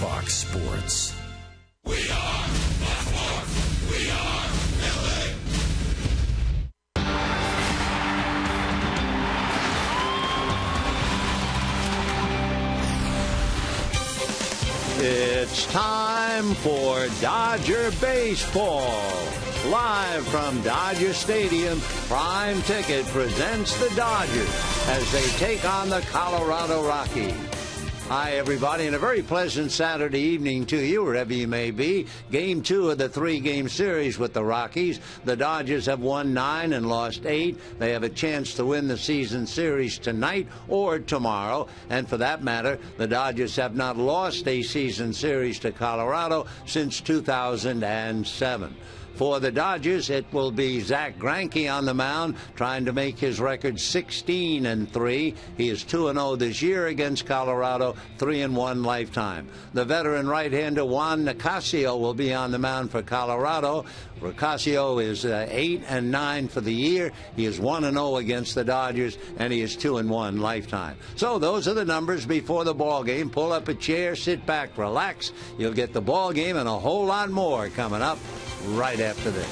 Fox Sports. We are Fox Sports. We are LA. It's time for Dodger Baseball. Live from Dodger Stadium, Prime Ticket presents the Dodgers as they take on the Colorado Rockies. Hi, everybody, and a very pleasant Saturday evening to you, wherever you may be. Game 2 of the 3-game series with the Rockies. The Dodgers have won 9 and lost 8. They have a chance to win the season series tonight or tomorrow. And for that matter, the Dodgers have not lost a season series to Colorado since 2007. For the Dodgers, it will be Zach Greinke on the mound, trying to make his record 16-3. He is 2-0 this year against Colorado, 3-1 lifetime. The veteran right-hander Juan Nicasio will be on the mound for Colorado. Nicasio is 8-9 for the year. He is 1-0 against the Dodgers, and he is 2-1 lifetime. So those are the numbers before the ball game. Pull up a chair, sit back, relax. You'll get the ball game and a whole lot more coming up right after this.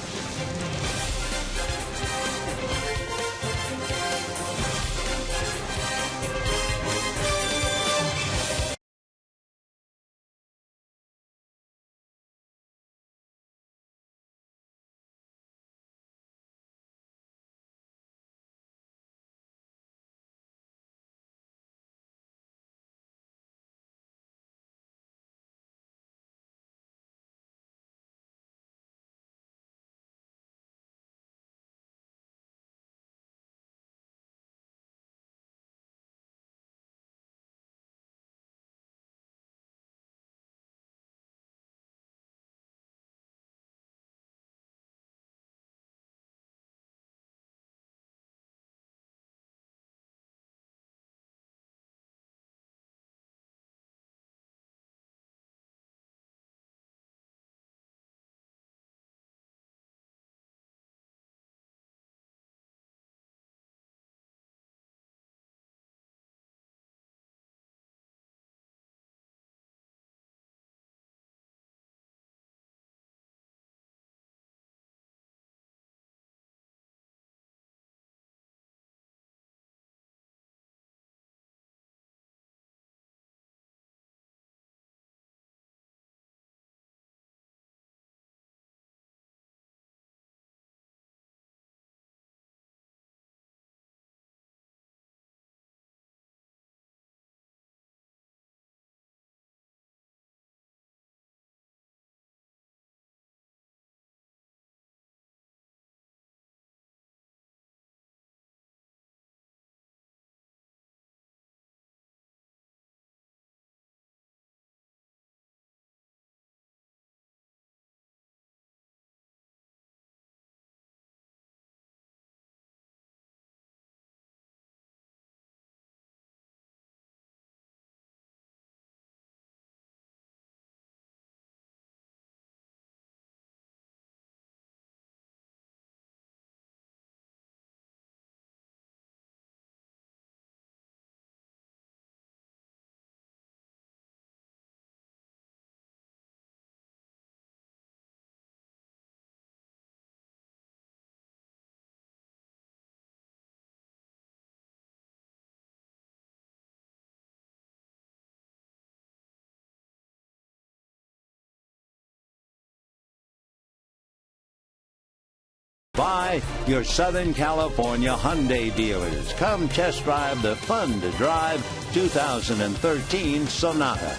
By your Southern California Hyundai dealers. Come test drive the fun-to-drive 2013 Sonata.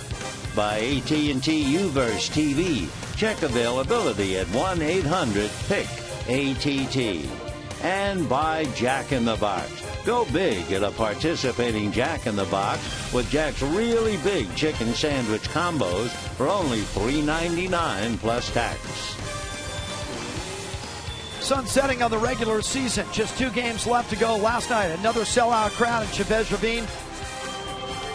By AT&T UVerse TV. Check availability at 1-800-PIC-ATT. And by Jack in the Box. Go big at a participating Jack in the Box with Jack's really big chicken sandwich combos for only $3.99 plus tax. Sun setting on the regular season. Just 2 games left to go. Last night, another sellout crowd in Chavez Ravine.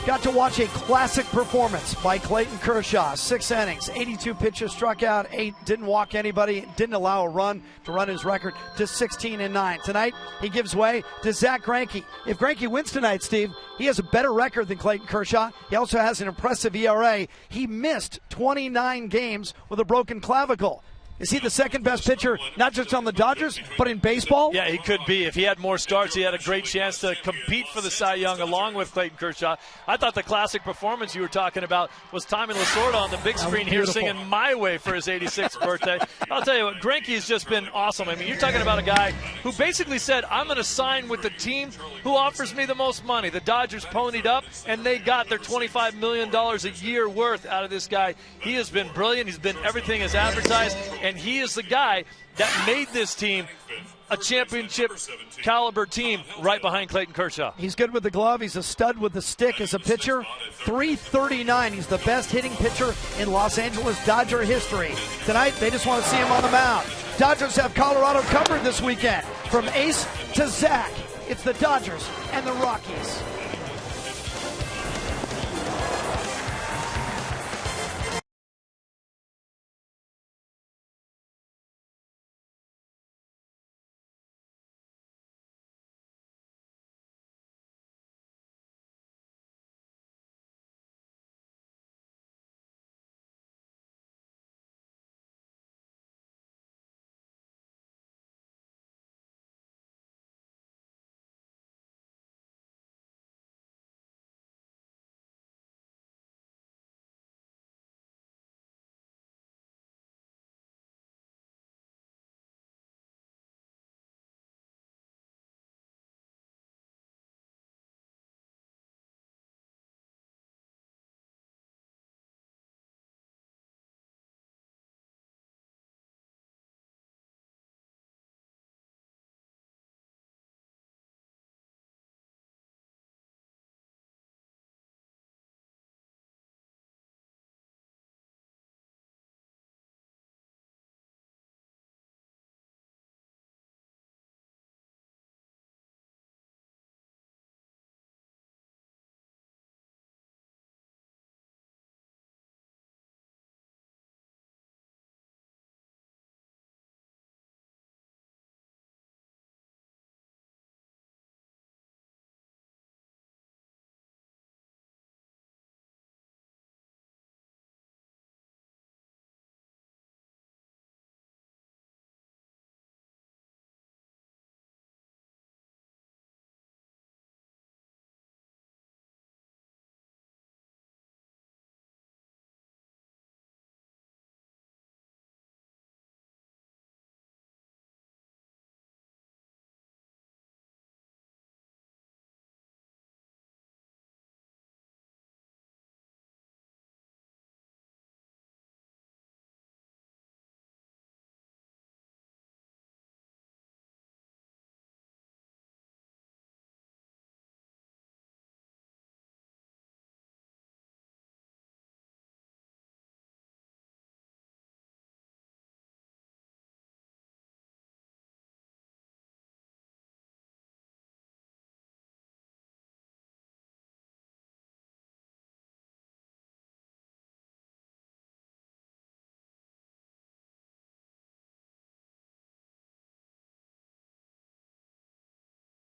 got to watch a classic performance by Clayton Kershaw. 6 innings, 82 pitches, struck out 8, didn't walk anybody, didn't allow a run to run his record to 16-9. Tonight, he gives way to Zach Greinke. If Greinke wins tonight, Steve, he has a better record than Clayton Kershaw. He also has an impressive ERA. He missed 29 games with a broken clavicle. Is he the second best pitcher, not just on the Dodgers, but in baseball? Yeah, he could be. If he had more starts, he had a great chance to compete for the Cy Young along with Clayton Kershaw. I thought the classic performance you were talking about was Tommy Lasorda on the big screen here singing My Way for his 86th birthday. I'll tell you what, Greinke's just been awesome. I mean, you're talking about a guy who basically said, I'm going to sign with the team who offers me the most money. The Dodgers ponied up, and they got their $25 million a year worth out of this guy. He has been brilliant. He's been everything as advertised. And he is the guy that made this team a championship caliber team right behind Clayton Kershaw. He's good with the glove. He's a stud with the stick as a pitcher. 339. He's the best hitting pitcher in Los Angeles Dodger history. Tonight, they just want to see him on the mound. Dodgers have Colorado covered this weekend. From Ace to Zach, it's the Dodgers and the Rockies.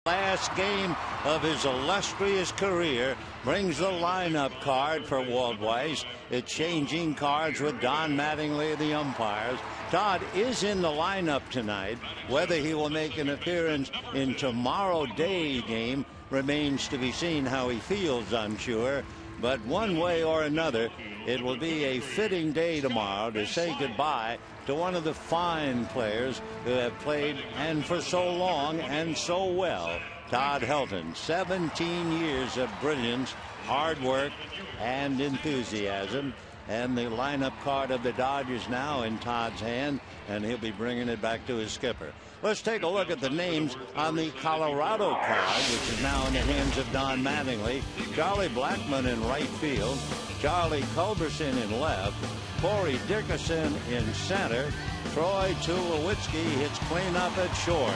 Last game of his illustrious career brings the lineup card for Walt Weiss. It's changing cards with Don Mattingly, the umpires. Todd is in the lineup tonight. Whether he will make an appearance in tomorrow day game remains to be seen. How he feels, I'm sure. But one way or another, it will be a fitting day tomorrow to say goodbye to one of the fine players who have played and for so long and so well. Todd Helton, 17 years of brilliance, hard work, and enthusiasm. And the lineup card of the Dodgers now in Todd's hand, and he'll be bringing it back to his skipper. Let's take a look at the names on the Colorado card, which is now in the hands of Don Mattingly. Charlie Blackmon in right field, Charlie Culberson in left, Corey Dickerson in center, Troy Tulowitzki hits cleanup at short.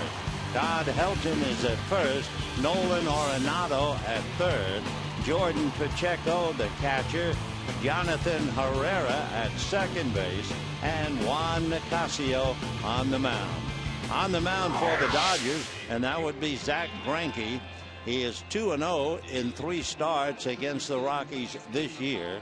Todd Helton is at first, Nolan Arenado at third, Jordan Pacheco, the catcher, Jonathan Herrera at second base, and Juan Nicasio on the mound. On the mound for the Dodgers, and that would be Zach Greinke. He is 2-0 in 3 starts against the Rockies this year.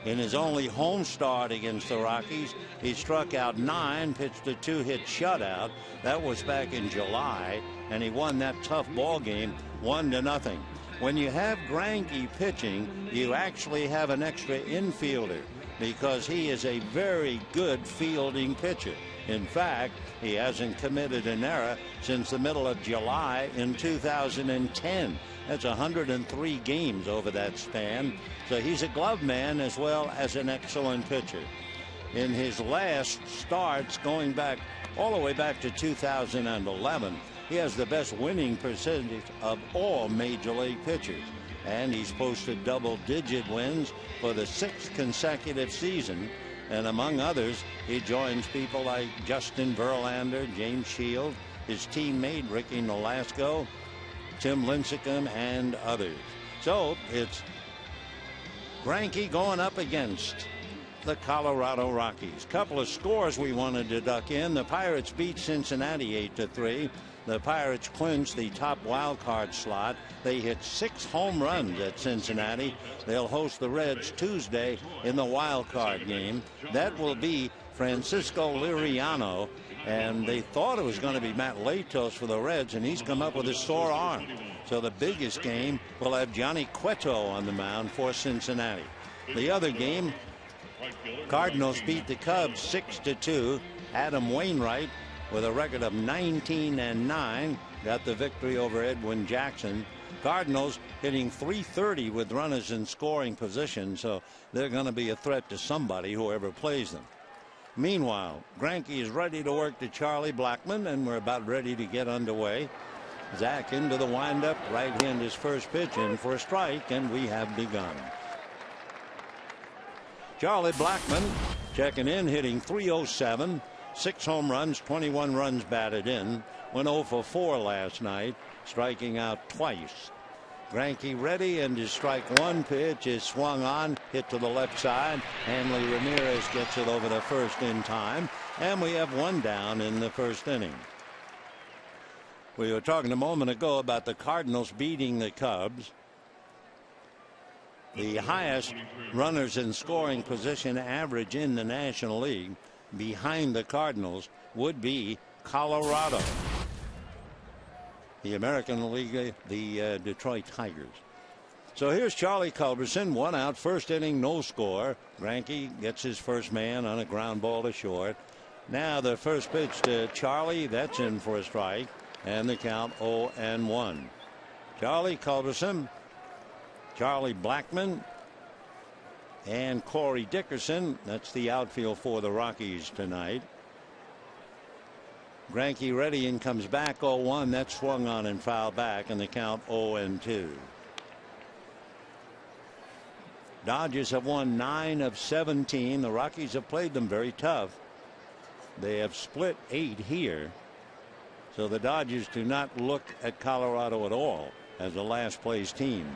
In his only home start against the Rockies, he struck out 9, pitched a 2-hit shutout. That was back in July, and he won that tough ball game 1-0. When you have Greinke pitching, you actually have an extra infielder because he is a very good fielding pitcher. In fact, he hasn't committed an error since the middle of July in 2010. That's 103 games over that span. So he's a glove man as well as an excellent pitcher. In his last starts, going back all the way back to 2011, he has the best winning percentage of all major league pitchers. And he's posted double-digit wins for the 6th consecutive season. And among others, he joins people like Justin Verlander, James Shield, his teammate Ricky Nolasco, Tim Lincecum, and others. So it's Greinke going up against the Colorado Rockies. Couple of scores we wanted to duck in. The Pirates beat Cincinnati 8-3. The Pirates clinched the top wild card slot. They hit 6 home runs at Cincinnati. They'll host the Reds Tuesday in the wild card game. That will be Francisco Liriano, and they thought it was going to be Matt Latos for the Reds, and he's come up with a sore arm. So the biggest game will have Johnny Cueto on the mound for Cincinnati. The other game, Cardinals beat the Cubs 6-2. Adam Wainwright, with a record of 19-9, got the victory over Edwin Jackson. Cardinals hitting .330 with runners in scoring position, so they're going to be a threat to somebody, whoever plays them. Meanwhile, Greinke is ready to work to Charlie Blackmon, and we're about ready to get underway. Zach into the windup, right hand his first pitch in for a strike, and we have begun. Charlie Blackmon checking in, hitting .307. 6 home runs, 21 runs batted in. Went 0 for 4 last night, striking out twice. Greinke ready, and his strike one pitch is swung on, hit to the left side. Hanley Ramirez gets it over the first in time, and we have 1 down in the first inning. We were talking a moment ago about the Cardinals beating the Cubs. The highest runners in scoring position average in the National League behind the Cardinals would be Colorado. The American League, the Detroit Tigers. So here's Charlie Culberson, 1 out, first inning, no score. Greinke gets his first man on a ground ball to short. Now the first pitch to Charlie, that's in for a strike, and the count 0-1. Charlie Culberson, Charlie Blackmon, and Corey Dickerson. That's the outfield for the Rockies tonight. Greinke ready and comes back 0-1. That's swung on and fouled back, and the count 0-2. Dodgers have won 9 of 17. The Rockies have played them very tough. They have split 8 here. So the Dodgers do not look at Colorado at all as a last place team.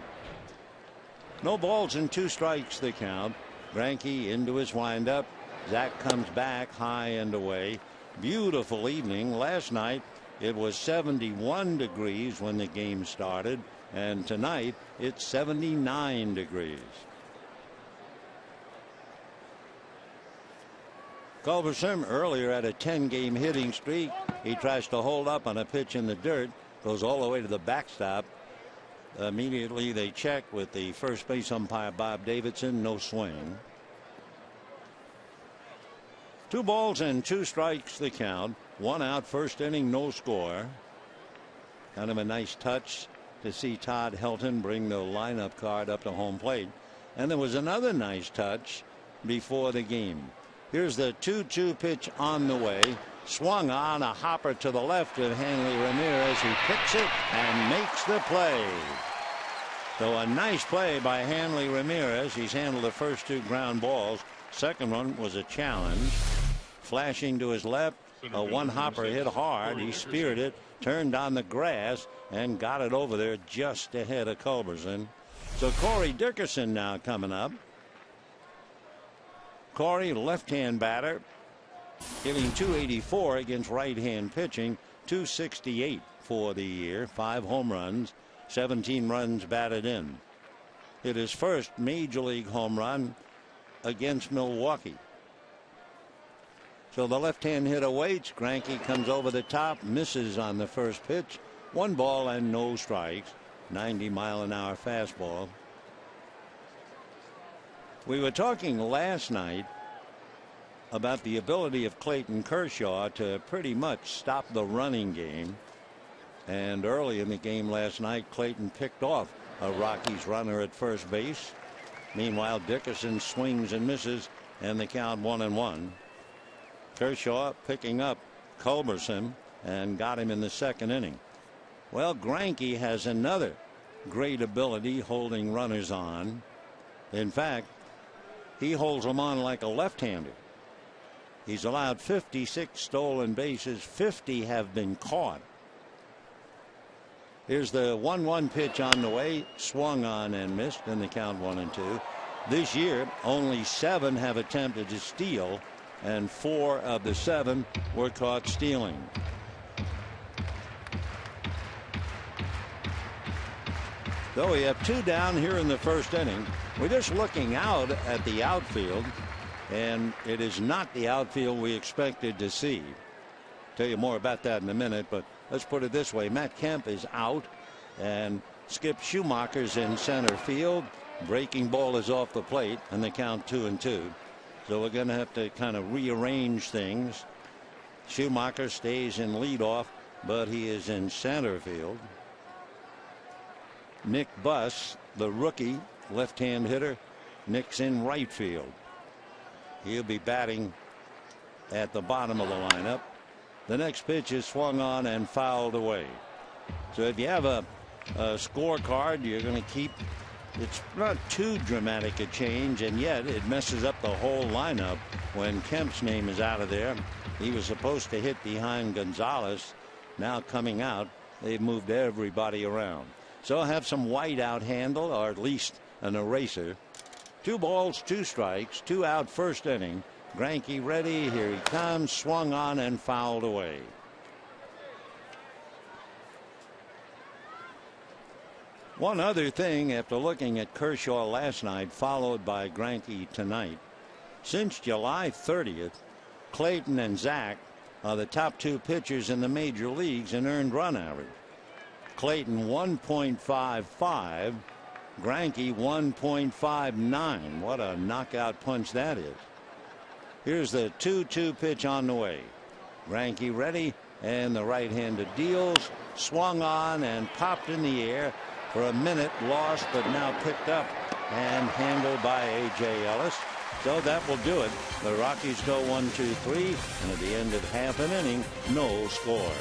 No balls and 2 strikes the count. Greinke into his windup. Zach comes back high and away. Beautiful evening. Last night it was 71 degrees when the game started, and tonight it's 79 degrees. Culberson earlier had a 10-game hitting streak. He tries to hold up on a pitch in the dirt, goes all the way to the backstop. Immediately they check with the first base umpire Bob Davidson. No swing. 2 balls and 2 strikes the count. 1 out, first inning, no score. Kind of a nice touch to see Todd Helton bring the lineup card up to home plate. And there was another nice touch before the game. Here's the 2-2 pitch on the way. Swung on, a hopper to the left of Hanley Ramirez. He picks it and makes the play. So a nice play by Hanley Ramirez. He's handled the first 2 ground balls. Second one was a challenge. Flashing to his left, a one-hopper hit hard. He speared it, turned on the grass, and got it over there just ahead of Culberson. So Corey Dickerson now coming up. Corey, left-hand batter, hitting .284 against right-hand pitching, .268 for the year, 5 home runs, 17 runs batted in. Hit his first major league home run against Milwaukee. So the left-hand hitter waits. Greinke comes over the top, misses on the first pitch. 1 ball and no strikes. 90-mile-an-hour fastball. We were talking last night about the ability of Clayton Kershaw to pretty much stop the running game. And early in the game last night, Clayton picked off a Rockies runner at first base. Meanwhile, Dickerson swings and misses, and the count 1-1. Kershaw picking up Culberson and got him in the second inning. Well, Greinke has another great ability holding runners on. In fact, he holds them on like a left-hander. He's allowed 56 stolen bases. 50 have been caught. Here's the 1-1 pitch on the way, swung on and missed, and the count 1-2. This year, only 7 have attempted to steal, and 4 of the 7 were caught stealing. So we have 2 down here in the first inning. We're just looking out at the outfield, and it is not the outfield we expected to see. Tell you more about that in a minute, but let's put it this way. Matt Kemp is out, and Skip Schumacher's in center field. Breaking ball is off the plate, and the count 2-2. So we're going to have to kind of rearrange things. Schumacher stays in leadoff, but he is in center field. Nick Buss, the rookie left-hand hitter, Nick's in right field. He'll be batting at the bottom of the lineup. The next pitch is swung on and fouled away. So if you have a scorecard, you're going to keep. It's not too dramatic a change, and yet it messes up the whole lineup when Kemp's name is out of there. He was supposed to hit behind Gonzalez. Now coming out, they've moved everybody around. So I'll have some white out handle, or at least an eraser. 2 balls, 2 strikes, 2 out first inning. Greinke ready. Here he comes. Swung on and fouled away. One other thing after looking at Kershaw last night, followed by Greinke tonight. Since July 30th, Clayton and Zach are the top 2 pitchers in the major leagues in earned run average. Clayton 1.55. Greinke 1.59. What a knockout punch that is. Here's the 2-2 pitch on the way. Greinke ready, and the right-handed deals. Swung on and popped in the air for a minute, lost, but now picked up and handled by A.J. Ellis. So that will do it. The Rockies go 1-2-3, and at the end of half an inning, no score.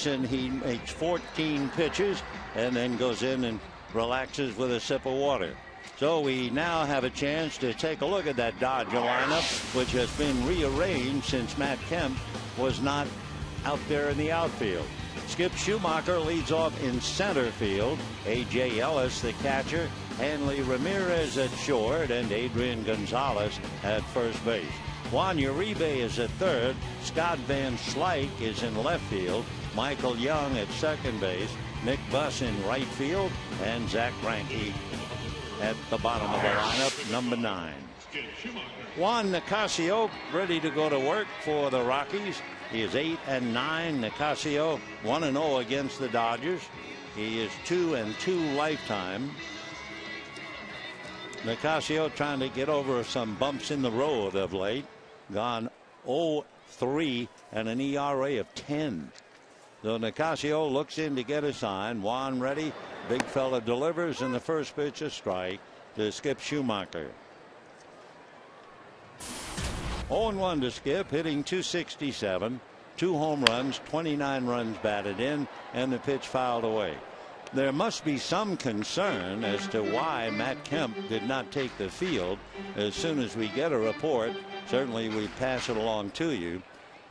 starts and he makes 14 pitches and then goes in and relaxes with a sip of water. So we now have a chance to take a look at that Dodger lineup, which has been rearranged since Matt Kemp was not out there in the outfield. Skip Schumacher leads off in center field. A.J. Ellis, the catcher. Hanley Ramirez at short, and Adrian Gonzalez at first base. Juan Uribe is at third. Scott Van Slyke is in left field. Michael Young at second base. Nick Buss in right field, and Zach Greinke at the bottom of the lineup, number 9. Juan Nicasio ready to go to work for the Rockies. He is 8-9. Nicasio 1-0 against the Dodgers. He is 2-2 lifetime. Nicasio trying to get over some bumps in the road of late. Gone 0-3 and an ERA of 10. So Nicasio looks in to get a sign. Juan ready. Big fella delivers, and the first pitch a strike to Skip Schumacher. 0-1 to Skip, hitting .267, 2 home runs, 29 runs batted in, and the pitch fouled away. There must be some concern as to why Matt Kemp did not take the field. As soon as we get a report, certainly we pass it along to you.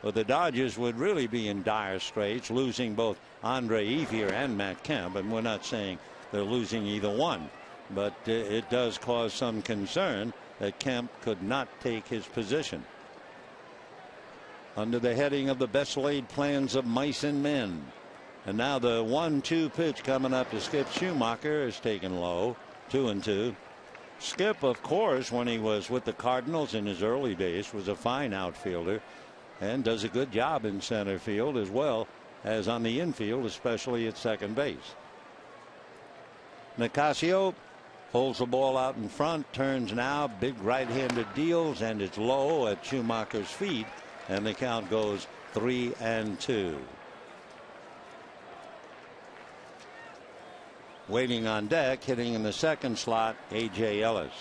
But the Dodgers would really be in dire straits, losing both Andre Ethier and Matt Kemp, and we're not saying they're losing either one, but it does cause some concern that Kemp could not take his position. Under the heading of the best laid plans of mice and men. And now the 1-2 pitch coming up to Skip Schumacher is taken low, 2-2. Skip, of course, when he was with the Cardinals in his early days, was a fine outfielder and does a good job in center field as well as on the infield, especially at second base. Nicasio holds the ball out in front, turns now, big right-handed deals, and it's low at Schumacher's feet, and the count goes 3-2. Waiting on deck, hitting in the second slot, A.J. Ellis.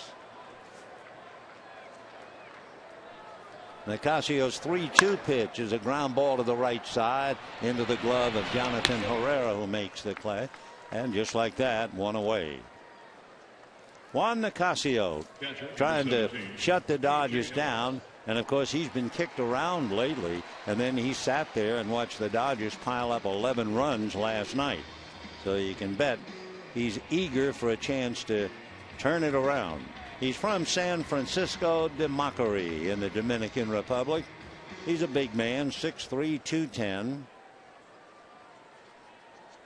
Nicasio's 3-2 pitch is a ground ball to the right side into the glove of Jonathan Herrera, who makes the play. And just like that, one away. Juan Nicasio trying to shut the Dodgers down. And of course, he's been kicked around lately. And then he sat there and watched the Dodgers pile up 11 runs last night. So you can bet he's eager for a chance to turn it around. He's from San Francisco de Macorís in the Dominican Republic. He's a big man, 6'3", 210.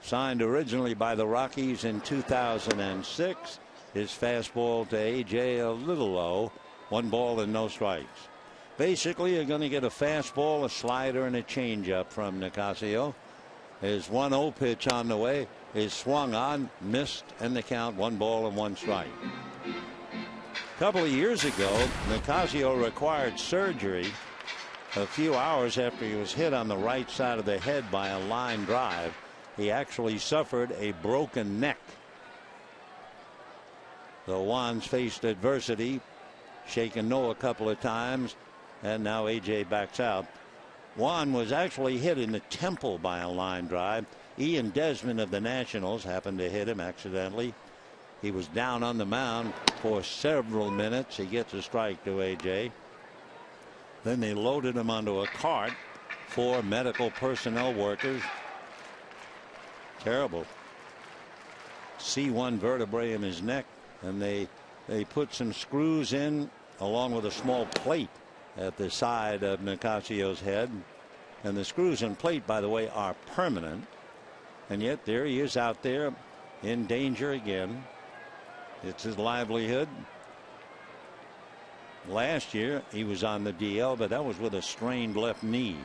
Signed originally by the Rockies in 2006. His fastball to A.J. a little low. 1 ball and no strikes. Basically, you're going to get a fastball, a slider, and a changeup from Nicasio. His 1-0 pitch on the way is swung on, missed, and the count 1 ball and 1 strike. A couple of years ago, Nicasio required surgery a few hours after he was hit on the right side of the head by a line drive. He actually suffered a broken neck. The Juan's faced adversity, shaken no a couple of times, and now A.J. backs out. Juan was actually hit in the temple by a line drive. Ian Desmond of the Nationals happened to hit him accidentally. He was down on the mound for several minutes. He gets a strike to A.J. Then they loaded him onto a cart. 4 medical personnel workers. Terrible. C1 vertebrae in his neck, and they put some screws in along with a small plate at the side of Nicasio's head. And the screws and plate, by the way, are permanent. And yet there he is out there in danger again. It's his livelihood. Last year he was on the DL, but that was with a strained left knee.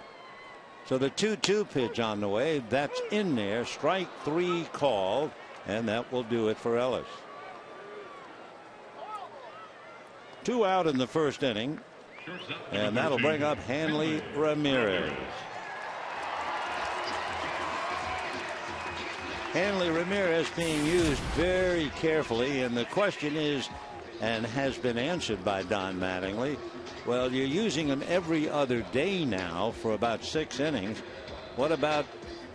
So the 2-2 pitch on the way, that's in there. Strike 3 called, and that will do it for Ellis. 2 out in the first inning, and that'll bring up Hanley Ramirez. Hanley Ramirez being used very carefully, and the question is, and has been answered by Don Mattingly, well, you're using him every other day now for about 6 innings. What about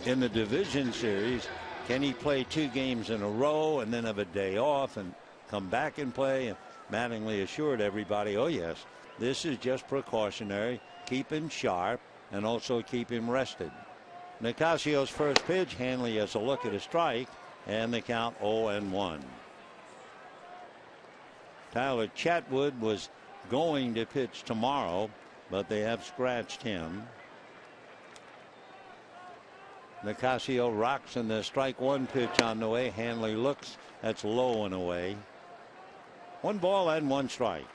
in the division series. Can he play 2 games in a row and then have a day off and come back and play? And Mattingly assured everybody, oh yes, this is just precautionary. Keep him sharp and also keep him rested. Nicasio's first pitch, Hanley has a look at a strike, and the count 0-1. Tyler Chatwood was going to pitch tomorrow, but they have scratched him. Nicasio rocks in the strike 1 pitch on the way. Hanley looks, that's low and away. 1 ball and 1 strike.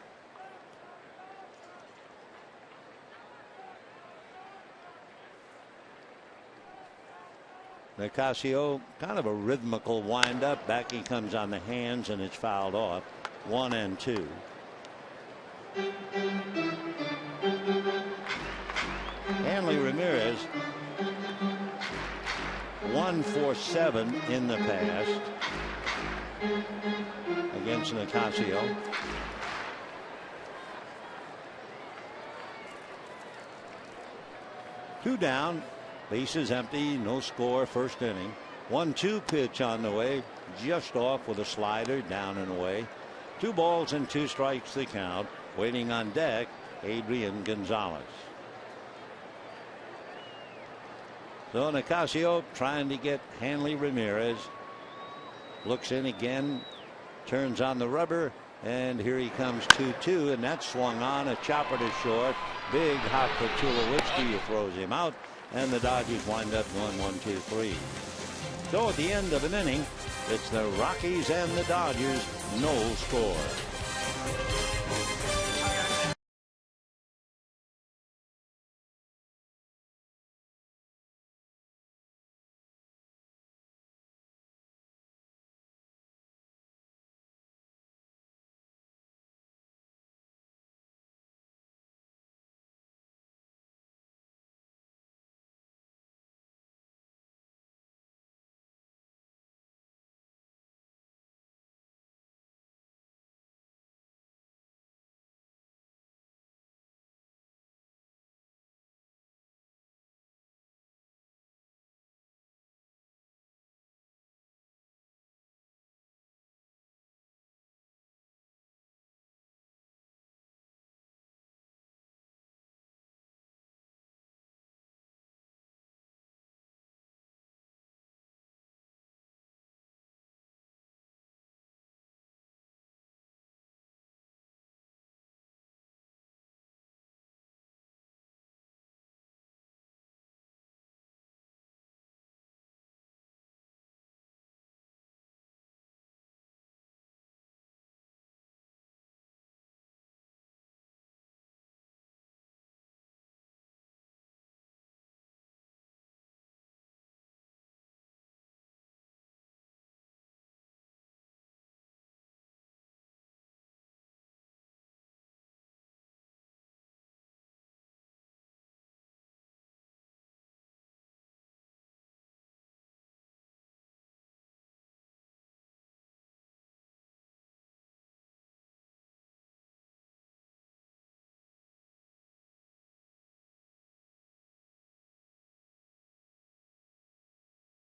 Nicasio, kind of a rhythmical windup. Back he comes on the hands, and it's fouled off. 1-2. Hanley Ramirez 1 for 7 in the past against Nicasio. Two down, bases empty, no score, first inning. 1-2 pitch on the way, just off with a slider, down and away. 2 balls and 2 strikes the count. Waiting on deck, Adrian Gonzalez. So Nicasio trying to get Hanley Ramirez. Looks in again, turns on the rubber, and here he comes 2-2, and that's swung on, a chopper to short. Big hop for Tulowitzki, who throws him out, and the Dodgers wind up going 1-2-3. So at the end of an inning, it's the Rockies and the Dodgers, no score.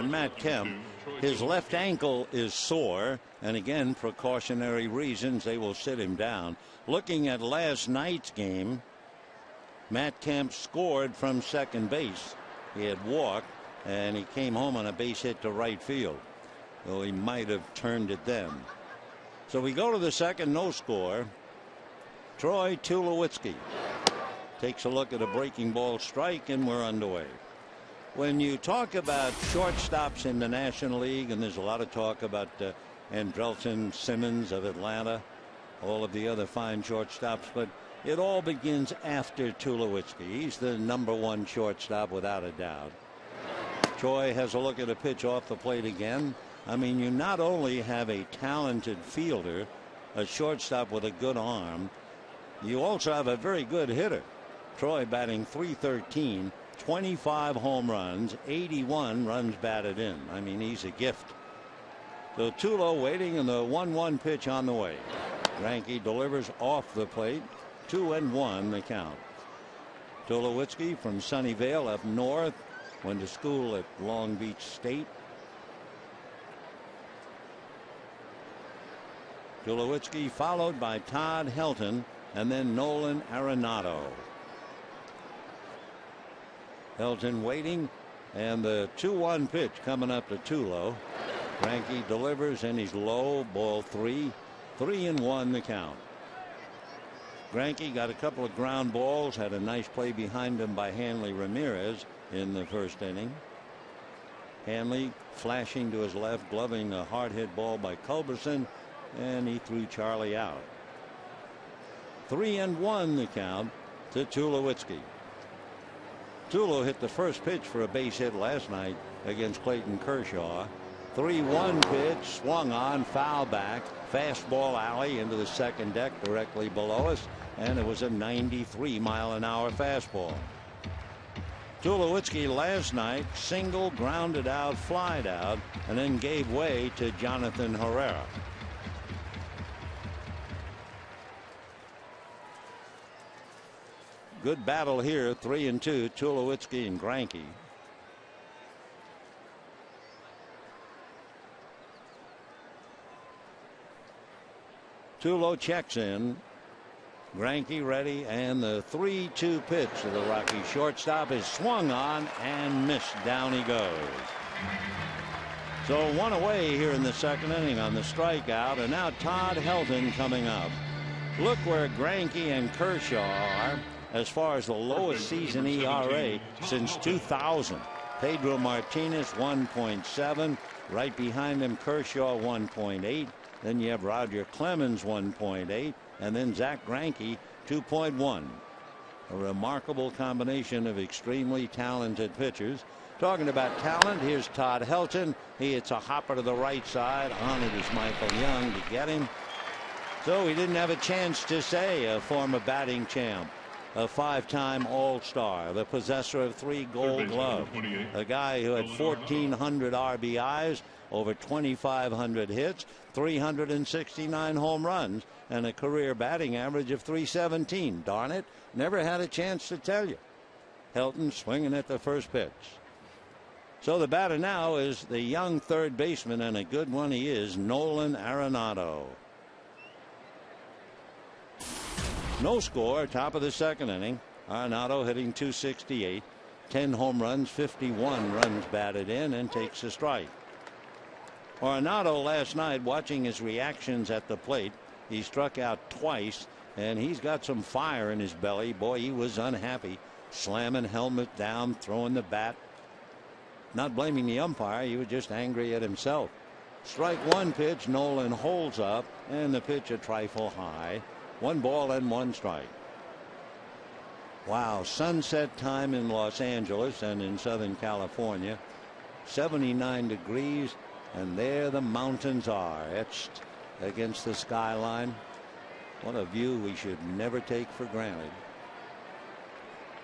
Matt Kemp, his left ankle is sore, and again, precautionary reasons, they will sit him down. Looking at last night's game, Matt Kemp scored from second base. He had walked, and he came home on a base hit to right field, though he might have turned it then. So we go to the second, no score. Troy Tulowitzki takes a look at a breaking ball strike, and we're underway. When you talk about shortstops in the National League, and there's a lot of talk about Andrelton Simmons of Atlanta, all of the other fine shortstops, but it all begins after Tulowitzki. He's the #1 shortstop without a doubt. Troy has a look at a pitch off the plate again. I mean, you not only have a talented fielder, a shortstop with a good arm, you also have a very good hitter. Troy batting .313. 25 home runs, 81 runs batted in. I mean, he's a gift. So Tulo waiting, and the 1-1 pitch on the way. Greinke delivers off the plate. 2-1 the count. Tulowitzki from Sunnyvale up north. Went to school at Long Beach State. Tulowitzki followed by Todd Helton and then Nolan Arenado. Helton waiting, and the 2-1 pitch coming up to Tulo. Greinke delivers, and he's low, ball 3. 3-1 the count. Greinke got a couple of ground balls, had a nice play behind him by Hanley Ramirez in the first inning. Hanley flashing to his left, gloving a hard hit ball by Culberson, and he threw Charlie out. 3-1 the count to Tulowitzki. Tulo hit the first pitch for a base hit last night against Clayton Kershaw. 3-1 pitch, swung on, foul back, fastball alley into the second deck directly below us, and it was a 93-mile-an-hour fastball. Tulowitzki last night single, grounded out, flied out, and then gave way to Jonathan Herrera. Good battle here, 3-2, Tulowitzki and Greinke. Tulo checks in. Greinke ready, and the 3-2 pitch to the Rocky shortstop is swung on and missed. Down he goes. So one away here in the second inning on the strikeout, and now Todd Helton coming up. Look where Greinke and Kershaw are as far as the lowest season ERA since 2000. Pedro Martinez 1.7, right behind him Kershaw 1.8. Then you have Roger Clemens 1.8, and then Zach Greinke 2.1. A remarkable combination of extremely talented pitchers. Talking about talent, here's Todd Helton. He hits a hopper to the right side. On it is Michael Young to get him. So he didn't have a chance to say a former batting champ, a 5-time All-Star, the possessor of 3 Gold Gloves, a guy who had 1,400 RBIs, over 2,500 hits, 369 home runs, and a career batting average of .317. Darn it, never had a chance to tell you. Helton swinging at the first pitch. So the batter now is the young third baseman, and a good one he is, Nolan Arenado. No score, top of the second inning. Arenado hitting .268, 10 home runs, 51 runs batted in, and takes a strike. Arenado last night, watching his reactions at the plate, he struck out twice, and he's got some fire in his belly. Boy, he was unhappy, slamming helmet down, throwing the bat. Not blaming the umpire, he was just angry at himself. Strike one pitch, Nolan holds up, and the pitch a trifle high. 1 ball and 1 strike. Wow, sunset time in Los Angeles and in Southern California. 79 degrees, and there the mountains are etched against the skyline. What a view we should never take for granted.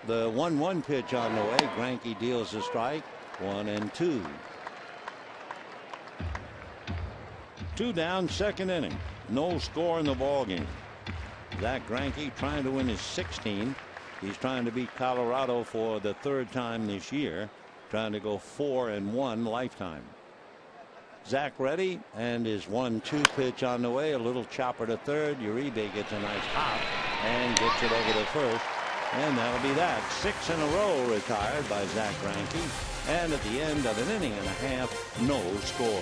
The 1-1 pitch on the way. Greinke deals a strike. 1-2. 2 down, second inning. No score in the ball game. Zach Greinke trying to win his 16th. He's trying to beat Colorado for the 3rd time this year, trying to go 4-1 lifetime. Zach ready, and his 1-2 pitch on the way. A little chopper to third. Uribe gets a nice hop and gets it over to first, and that'll be that. 6 in a row retired by Zach Greinke, and at the end of an inning and a half, no score.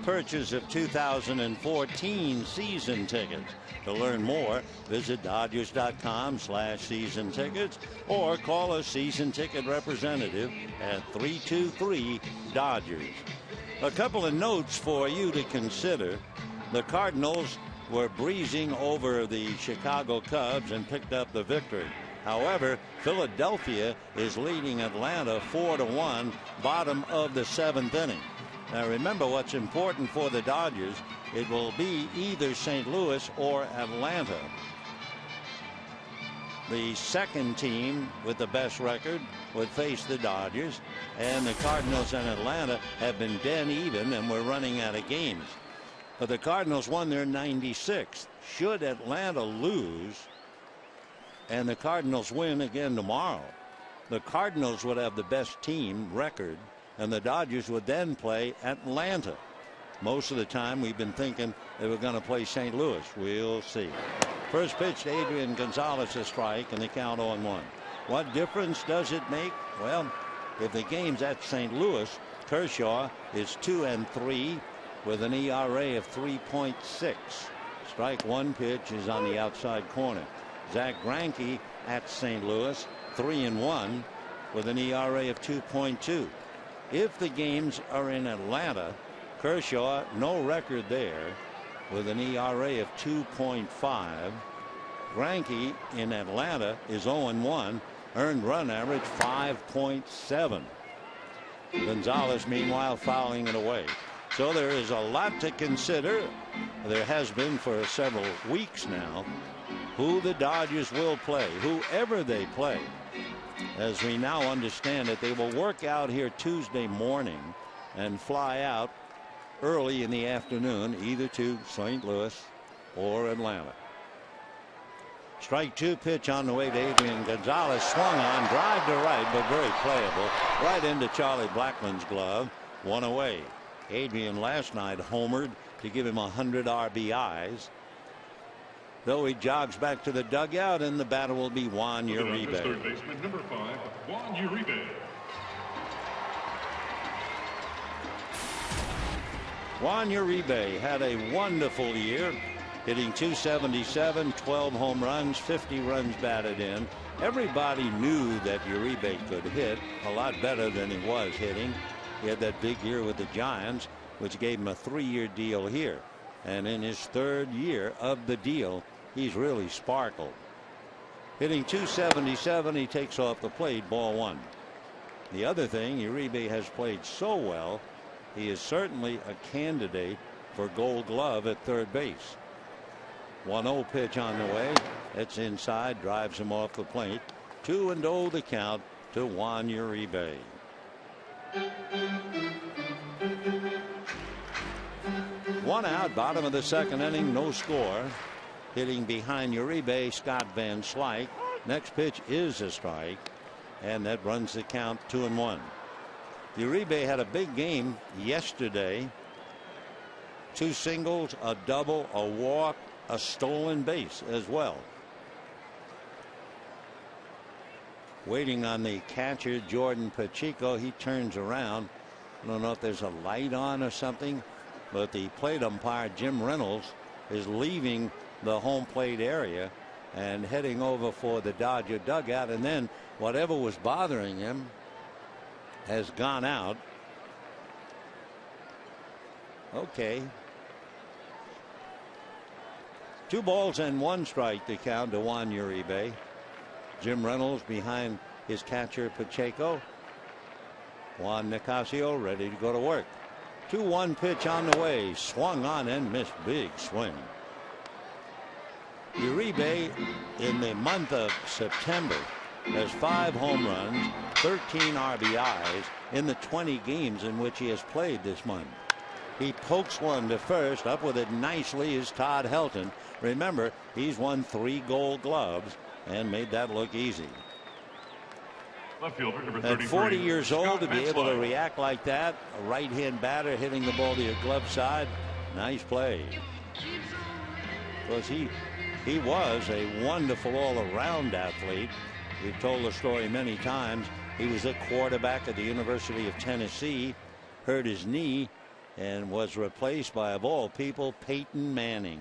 purchase of 2014 season tickets. To learn more, visit Dodgers.com/season tickets or call a season ticket representative at 323-DODGERS. A couple of notes for you to consider. The Cardinals were breezing over the Chicago Cubs and picked up the victory. However, Philadelphia is leading Atlanta 4-1, bottom of the 7th inning. Now remember, what's important for the Dodgers, it will be either St. Louis or Atlanta. The second team with the best record would face the Dodgers, and the Cardinals and Atlanta have been dead even and we're running out of games. But the Cardinals won their 96th. Should Atlanta lose and the Cardinals win again tomorrow, the Cardinals would have the best team record, and the Dodgers would then play Atlanta. Most of the time we've been thinking they were going to play St. Louis. We'll see. First pitch to Adrian Gonzalez, a strike, and the count 0-1. What difference does it make? Well, if the game's at St. Louis, Kershaw is 2-3 with an ERA of 3.6. Strike one pitch is on the outside corner. Zach Greinke at St. Louis, 3-1 with an ERA of 2.2. If the games are in Atlanta, Kershaw, no record there, with an ERA of 2.5. Greinke in Atlanta is 0-1, earned run average 5.7. Gonzalez, meanwhile, fouling it away. So there is a lot to consider. There has been for several weeks now. Who the Dodgers will play, whoever they play. As we now understand it, they will work out here Tuesday morning and fly out early in the afternoon, either to St. Louis or Atlanta. Strike two pitch on the way to Adrian Gonzalez, swung on, drive to right, but very playable, right into Charlie Blackmon's glove. One away. Adrian last night homered to give him 100 RBIs. Though he jogs back to the dugout, and the batter will be Juan Uribe. Third baseman, number 5, Juan Uribe. Juan Uribe had a wonderful year, hitting .277, 12 home runs, 50 runs batted in. Everybody knew that Uribe could hit a lot better than he was hitting. He had that big year with the Giants, which gave him a 3-year deal here. And in his 3rd year of the deal, he's really sparkled. Hitting .277, he takes off the plate, ball one. The other thing, Uribe has played so well, he is certainly a candidate for Gold Glove at third base. 1-0 pitch on the way. It's inside, drives him off the plate. 2-0 the count to Juan Uribe. One out, bottom of the 2nd inning, no score. Hitting behind Uribe, Scott Van Slyke. Next pitch is a strike, and that runs the count 2-1. Uribe had a big game yesterday. 2 singles, a double, a walk, a stolen base as well. Waiting on the catcher, Jordan Pacheco. He turns around. I don't know if there's a light on or something, but the plate umpire, Jim Reynolds, is leaving the home plate area and heading over for the Dodger dugout, and then whatever was bothering him has gone out. Okay. 2 balls and 1 strike to count to Juan Uribe. Jim Reynolds behind his catcher Pacheco. Juan Nicasio ready to go to work. 2-1 pitch on the way, swung on and missed. Big swing. Uribe in the month of September has 5 home runs, 13 RBIs in the 20 games in which he has played this month. He pokes one to first. Up with it nicely is Todd Helton. Remember, he's won 3 Gold Gloves and made that look easy. Left fielder, number At 40 years old, to be able to react like that, a right-hand batter hitting the ball to your glove side, nice play. Because he was a wonderful all-around athlete. We've told the story many times. He was a quarterback at the University of Tennessee, hurt his knee, and was replaced by, of all people, Peyton Manning.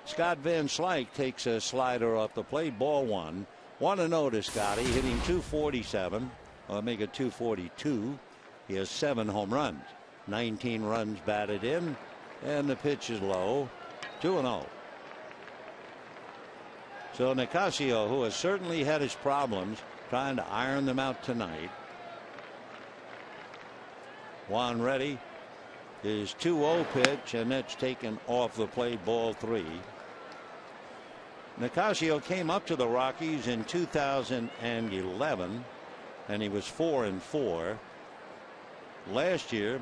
Scott Van Slyke takes a slider off the plate. Ball one. 1-0 to Scotty, hitting .247. I'll make it .242. He has 7 home runs. 19 runs batted in. And the pitch is low. 2-0. So Nicasio, who has certainly had his problems, trying to iron them out tonight. Juan ready. His 2-0 pitch, and that's taken off the plate, ball 3. Nicasio came up to the Rockies in 2011, and he was 4-4. Last year,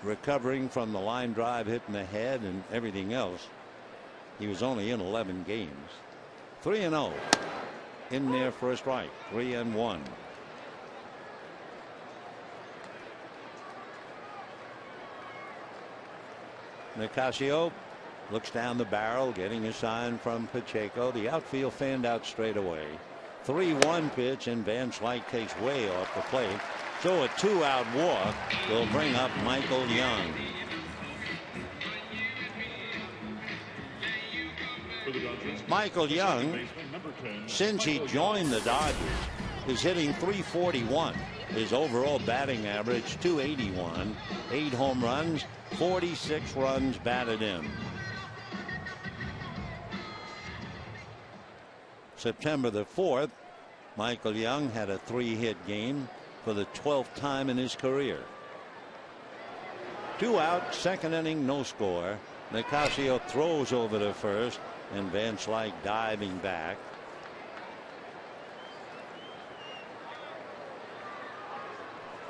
recovering from the line drive hit in the head and everything else, he was only in 11 games. 3-0. In there for a strike. 3-1. Nicasio looks down the barrel, getting a sign from Pacheco. The outfield fanned out straight away. 3-1 pitch, and Van Slyke takes way off the plate. So a 2-out walk will bring up Michael Young. Michael Young, since he joined the Dodgers, is hitting .341. His overall batting average .281. 8 home runs, 46 runs batted in. September the 4th, Michael Young had a 3-hit game for the 12th time in his career. 2 out, second inning, no score. Nicasio throws over to first, and Van Slyke diving back.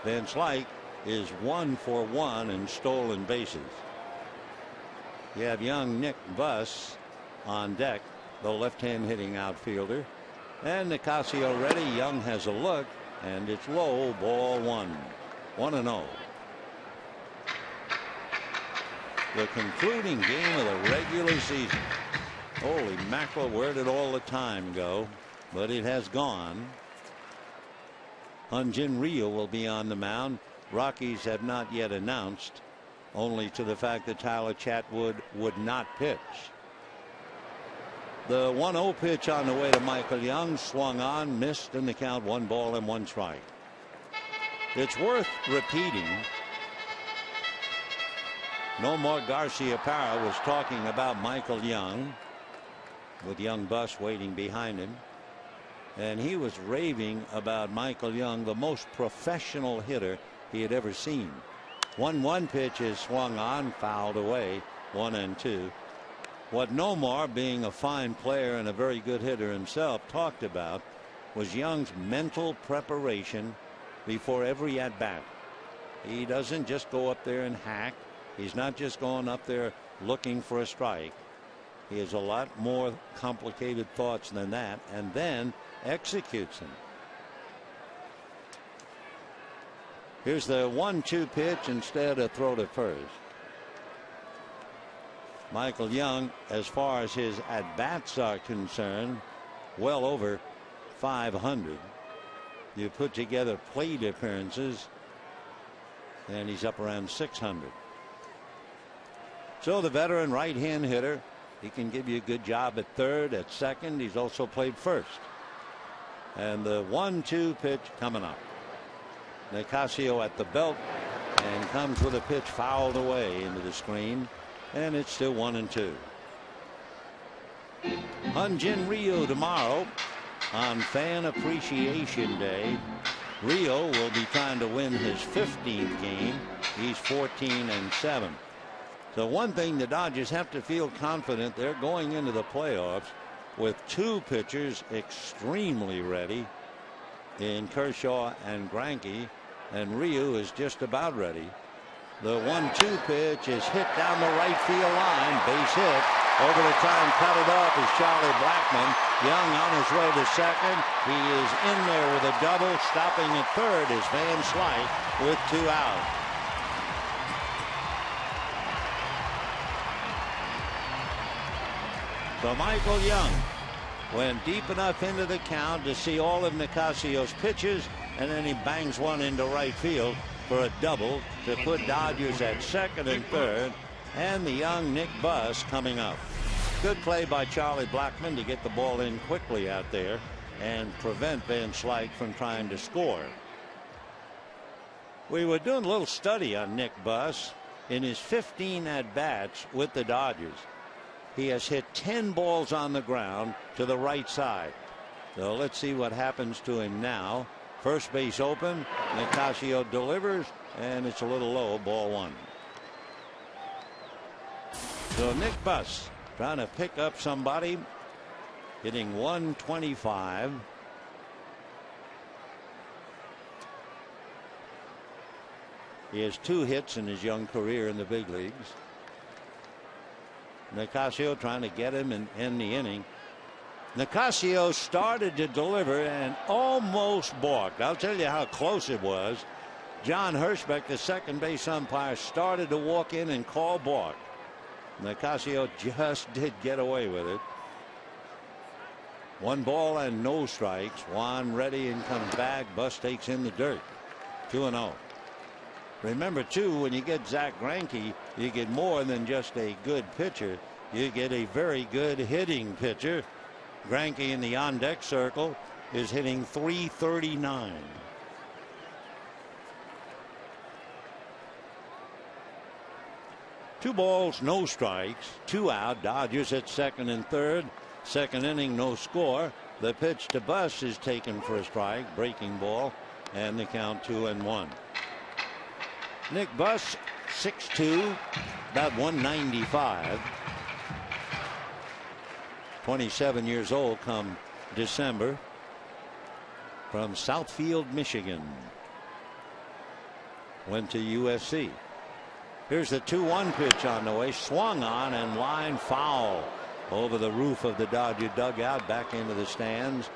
Van Slyke is 1 for 1 in stolen bases. You have young Nick Buss on deck, the left-hand hitting outfielder. And Nicasio ready. Young has a look, and it's low, ball 1. 1-0. The concluding game of the regular season. Holy mackerel, where did all the time go? But it has gone. Hyun-Jin Ryu will be on the mound. Rockies have not yet announced, only to the fact that Tyler Chatwood would not pitch. The 1-0 pitch on the way to Michael Young, swung on, missed, in the count, 1 ball and 1 strike. It's worth repeating. Nomar Garciaparra was talking about Michael Young, with young Buss waiting behind him. And he was raving about Michael Young, the most professional hitter he had ever seen. 1-1 pitch is swung on, fouled away, 1-2. What Nomar, being a fine player and a very good hitter himself, talked about was Young's mental preparation before every at-bat. He doesn't just go up there and hack. He's not just going up there looking for a strike. He has a lot more complicated thoughts than that, and then executes them. Here's the 1-2 pitch, instead a throw to first. Michael Young, as far as his at-bats are concerned, well over 500. You put together plate appearances, and he's up around 600. So the veteran right-hand hitter, he can give you a good job at third, at second. He's also played first. And the 1-2 pitch coming up. Nicasio at the belt, and comes with a pitch fouled away into the screen, and it's still 1-2. Hyun-Jin Ryu tomorrow on Fan Appreciation Day. Rio will be trying to win his 15th game. He's 14-7. So one thing, the Dodgers have to feel confident they're going into the playoffs with 2 pitchers extremely ready in Kershaw and Greinke, and Ryu is just about ready. The 1-2 pitch is hit down the right field line, base hit. Over to try and cut it off is Charlie Blackmon. Young on his way to second. He is in there with a double. Stopping at third is Van Slyke with 2 outs. So Michael Young went deep enough into the count to see all of Nicasio's pitches, and then he bangs one into right field. for a double to put Dodgers at second and third, and the young Nick Buss coming up. Good play by Charlie Blackmon to get the ball in quickly out there and prevent Van Slyke from trying to score. We were doing a little study on Nick Buss. In his 15 at-bats with the Dodgers, he has hit 10 balls on the ground to the right side. So let's see what happens to him now. First base open. Nicasio delivers, and it's a little low, ball one. So Nick Buss trying to pick up somebody, hitting 125. He has 2 hits in his young career in the big leagues. Nicasio trying to get him and end the inning. Nicasio started to deliver and almost balked. I'll tell you how close it was. John Hirschbeck, the second base umpire, started to walk in and call balk. Nicasio just did get away with it. 1 ball and no strikes. Juan ready and comes back. Buss takes in the dirt. 2-0. Remember, too, when you get Zach Greinke, you get more than just a good pitcher. You get a very good hitting pitcher. Greinke in the on-deck circle is hitting .339. Two balls, no strikes, 2 out. Dodgers at second and third. Second inning, no score. The pitch to Buss is taken for a strike, breaking ball, and the count 2-1. Nick Buss, 6'2", about 195. 27 years old come December. From Southfield, Michigan. Went to USC. Here's the 2-1 pitch on the way. Swung on and line foul over the roof of the Dodger dugout, back into the stands.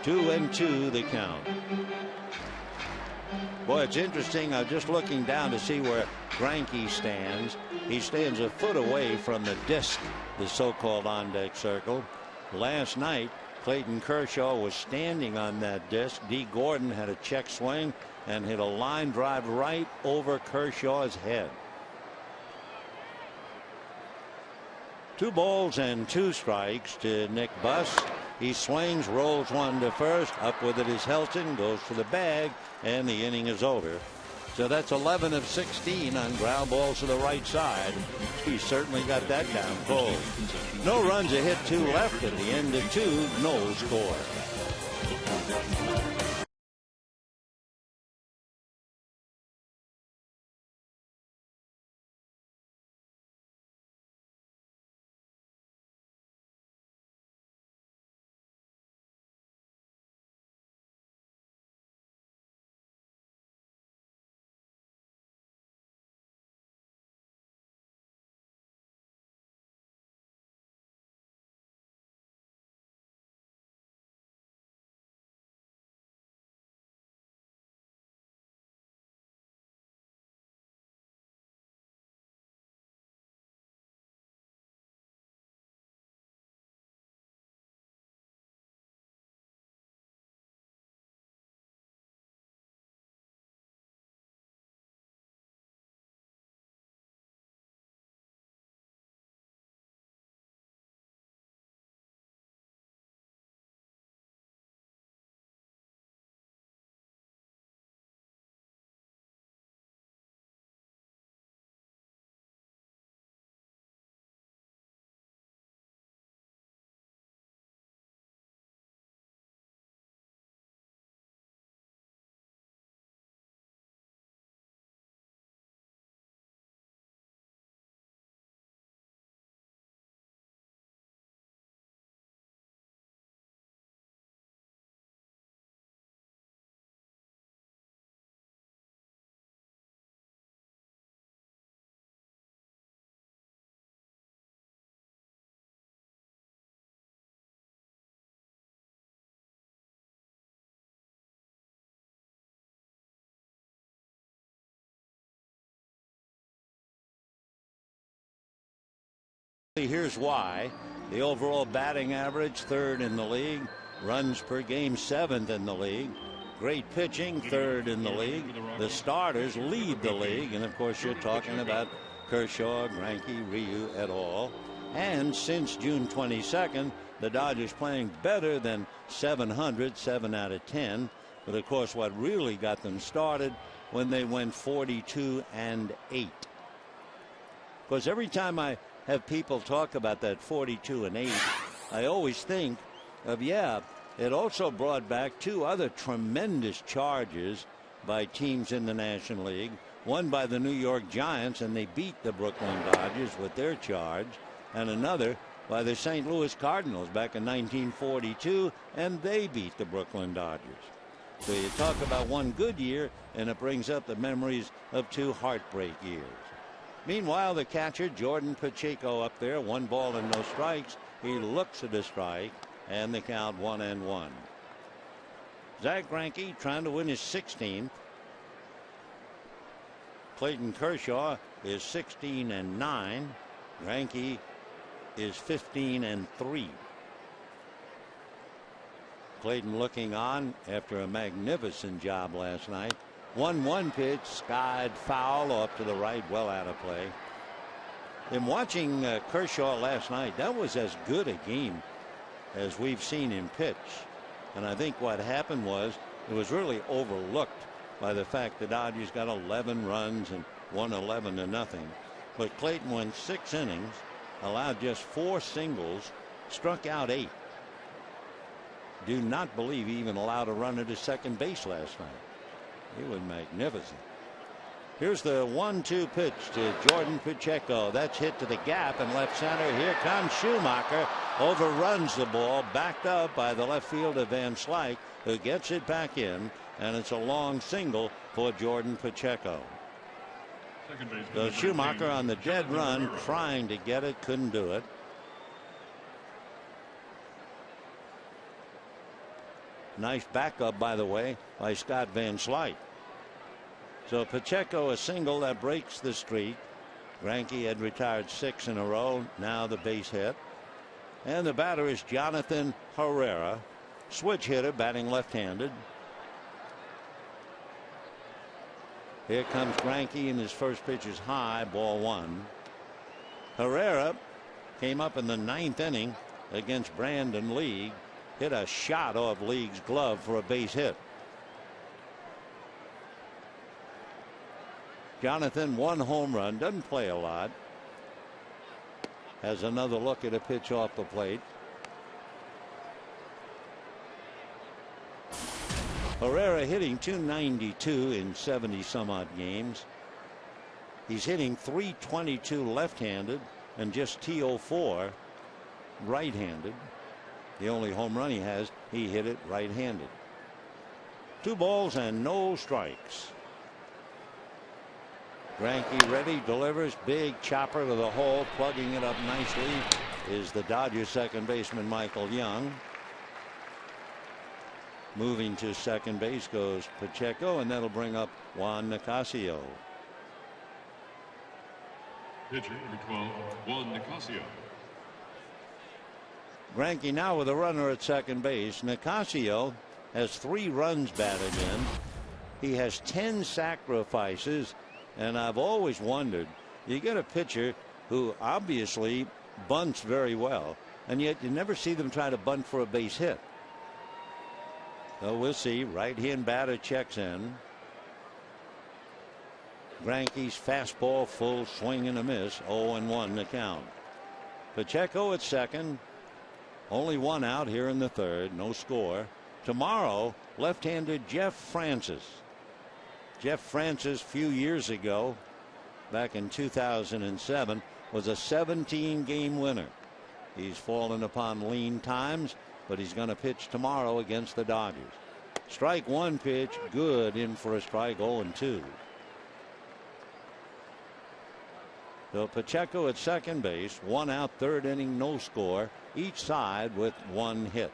2-2 the count. Boy, it's interesting. I'm just looking down to see where Greinke stands. He stands a foot away from the disc, the so-called on-deck circle. Last night, Clayton Kershaw was standing on that disc. D. Gordon had a check swing and hit a line drive right over Kershaw's head. 2 balls and 2 strikes to Nick Buss. He swings, rolls one to first. Up with it is Helton, goes for the bag, and the inning is over. So that's 11 of 16 on ground balls to the right side. He certainly got that down cold. No runs, a hit, 2 left at the end of 2, no score. Here's why. The overall batting average, 3rd in the league. Runs per game, 7th in the league. Great pitching, third in the league. The starters lead the league. And, of course, you're talking about Kershaw, Greinke, Ryu et al. And since June 22nd, the Dodgers playing better than 700, 7 out of 10. But, of course, what really got them started when they went 42-8. Because every time I have people talk about that 42-8, I always think of, it also brought back two other tremendous charges by teams in the National League. One by the New York Giants, and they beat the Brooklyn Dodgers with their charge. And another by the St. Louis Cardinals back in 1942, and they beat the Brooklyn Dodgers. So you talk about one good year, and it brings up the memories of two heartbreak years. Meanwhile, the catcher, Jordan Pacheco, up there, 1 ball and no strikes. He looks at a strike, and the count 1-1. Zach Greinke trying to win his 16th. Clayton Kershaw is 16-9. Greinke is 15-3. Clayton looking on after a magnificent job last night. 1-1 pitch, skied foul off to the right, well out of play. In watching Kershaw last night, that was as good a game as we've seen him pitch. And I think what happened was it was really overlooked by the fact the Dodgers got 11 runs and won 11-0. But Clayton went 6 innings, allowed just 4 singles, struck out 8. Do not believe he even allowed a runner to second base last night. He was magnificent. Here's the 1-2 pitch to Jordan Pacheco. That's hit to the gap in left center. Here comes Schumacher. Overruns the ball, backed up by the left fielder Van Slyke, who gets it back in, and it's a long single for Jordan Pacheco. So Schumacher on the dead run, trying to get it, couldn't do it. Nice backup, by the way, by Scott Van Slyke. So Pacheco a single that breaks the streak. Greinke had retired 6 in a row. Now the base hit. And the batter is Jonathan Herrera, switch hitter, batting left-handed. Here comes Greinke, and his first pitch is high, ball 1. Herrera came up in the 9th inning against Brandon League, hit a shot off League's glove for a base hit. Jonathan, 1 home run, doesn't play a lot. Has another look at a pitch off the plate. Herrera hitting .292 in 70 some odd games. He's hitting .322 left-handed and just .004 right-handed. The only home run he has, he hit it right-handed. 2 balls and no strikes. Greinke ready, delivers, big chopper to the hole, plugging it up nicely is the Dodgers second baseman Michael Young. Moving to second base goes Pacheco, and that'll bring up Juan Nicasio. Pitcher number 12, Juan Nicasio. Greinke now with a runner at second base. Nicasio has 3 runs batted in. He has 10 sacrifices. And I've always wondered, you get a pitcher who obviously bunts very well, and yet you never see them try to bunt for a base hit. So we'll see. Right-hand batter checks in. Greinke's fastball, full swing and a miss. 0-1 the count. Pacheco at second. Only 1 out here in the 3rd. No score. Tomorrow, left-handed Jeff Francis. Jeff Francis, few years ago, back in 2007, was a 17-game winner. He's fallen upon lean times, but he's going to pitch tomorrow against the Dodgers. Strike 1 pitch, good, in for a strike, 0-2. So Pacheco at second base, 1 out, 3rd inning, no score, each side with 1 hit.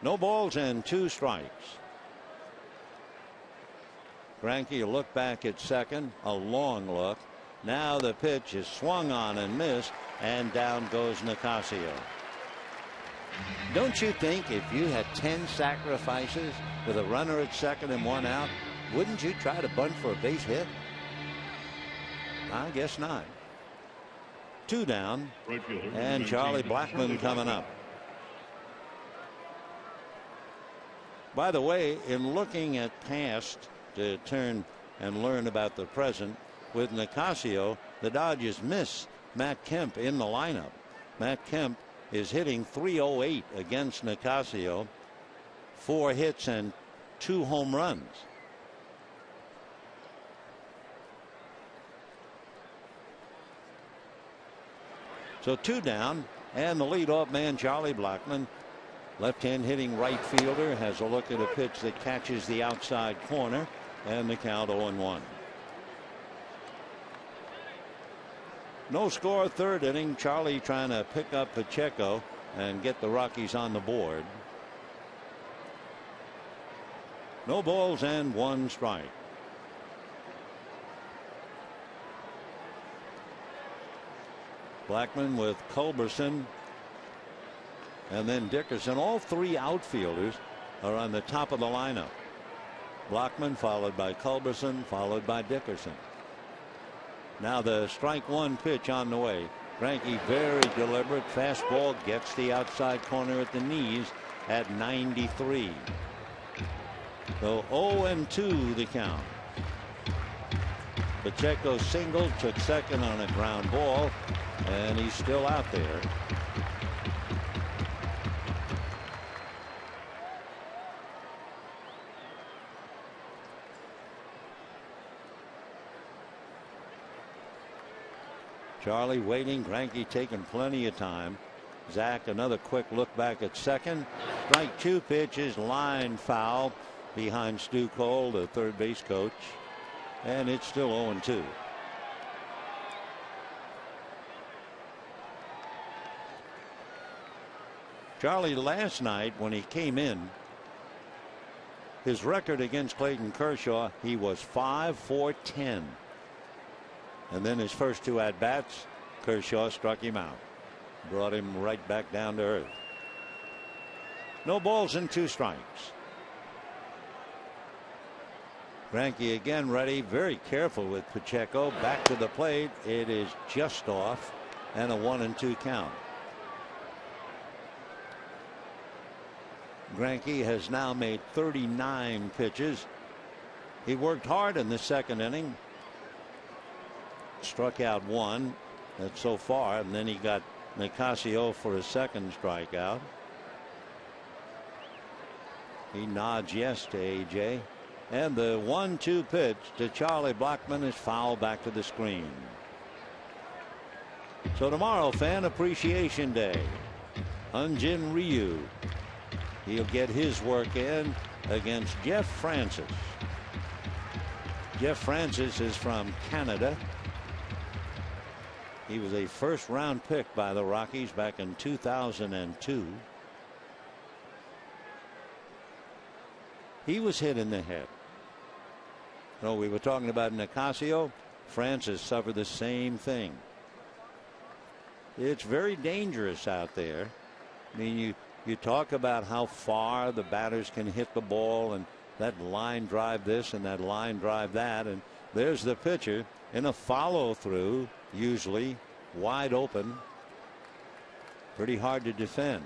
No balls and 2 strikes. Greinke look back at second, a long look. Now the pitch is swung on and missed, and down goes Nicasio. Don't you think if you had 10 sacrifices with a runner at second and 1 out, wouldn't you try to bunt for a base hit? I guess not. 2 down, and Charlie Blackmon coming up. By the way, in looking at past to turn and learn about the present, with Nicasio, the Dodgers miss Matt Kemp in the lineup. Matt Kemp is hitting .308 against Nicasio, 4 hits and 2 home runs. So 2 down, and the leadoff man Charlie Blackmon, left-hand hitting right fielder, has a look at a pitch that catches the outside corner, and the count 0-1. No score, 3rd inning. Charlie trying to pick up Pacheco and get the Rockies on the board. No balls and 1 strike. Blackmon with Culberson and then Dickerson. All 3 outfielders are on the top of the lineup. Blackmon followed by Culberson, followed by Dickerson. Now the strike 1 pitch on the way. Greinke very deliberate. Fastball gets the outside corner at the knees at 93. So 0-2 the count. Pacheco singled, took second on a ground ball, and he's still out there. Charlie waiting, Greinke taking plenty of time. Zach another quick look back at second. Strike 2 pitches, line foul behind Stu Cole, the third base coach, and it's still 0-2. Charlie last night when he came in, his record against Clayton Kershaw, he was 5-for-10. And then his first 2 at-bats, Kershaw struck him out, brought him right back down to earth. No balls and 2 strikes. Greinke again ready, very careful with Pacheco, back to the plate. It is just off, and a 1-2 count. Greinke has now made 39 pitches. He worked hard in the 2nd inning. Struck out 1. That's so far, and then he got Nicasio for his 2nd strikeout. He nods yes to AJ, and the 1-2 pitch to Charlie Blackmon is fouled back to the screen. So tomorrow, Fan Appreciation Day. Hyun-Jin Ryu, he'll get his work in against Jeff Francis. Jeff Francis is from Canada. He was a 1st-round pick by the Rockies back in 2002. He was hit in the head. No, we were talking about Nicasio. Francis suffered the same thing. It's very dangerous out there. I mean, you talk about how far the batters can hit the ball, and that line drive this and that line drive that, and there's the pitcher in a follow through, usually wide open. Pretty hard to defend.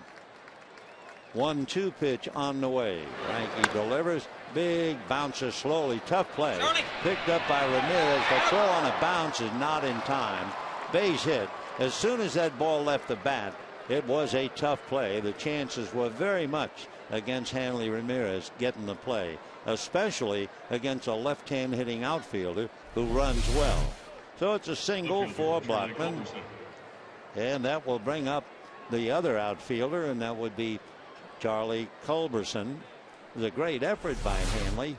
1-2 pitch on the way. Greinke delivers. Big bouncer slowly. Tough play. Picked up by Ramirez. The throw on a bounce is not in time. Base hit. As soon as that ball left the bat, it was a tough play. The chances were very much against Hanley Ramirez getting the play, especially against a left-hand hitting outfielder who runs well. So it's a single for Blackmon, and that will bring up the other outfielder, and that would be Charlie Culberson. It was a great effort by Hanley.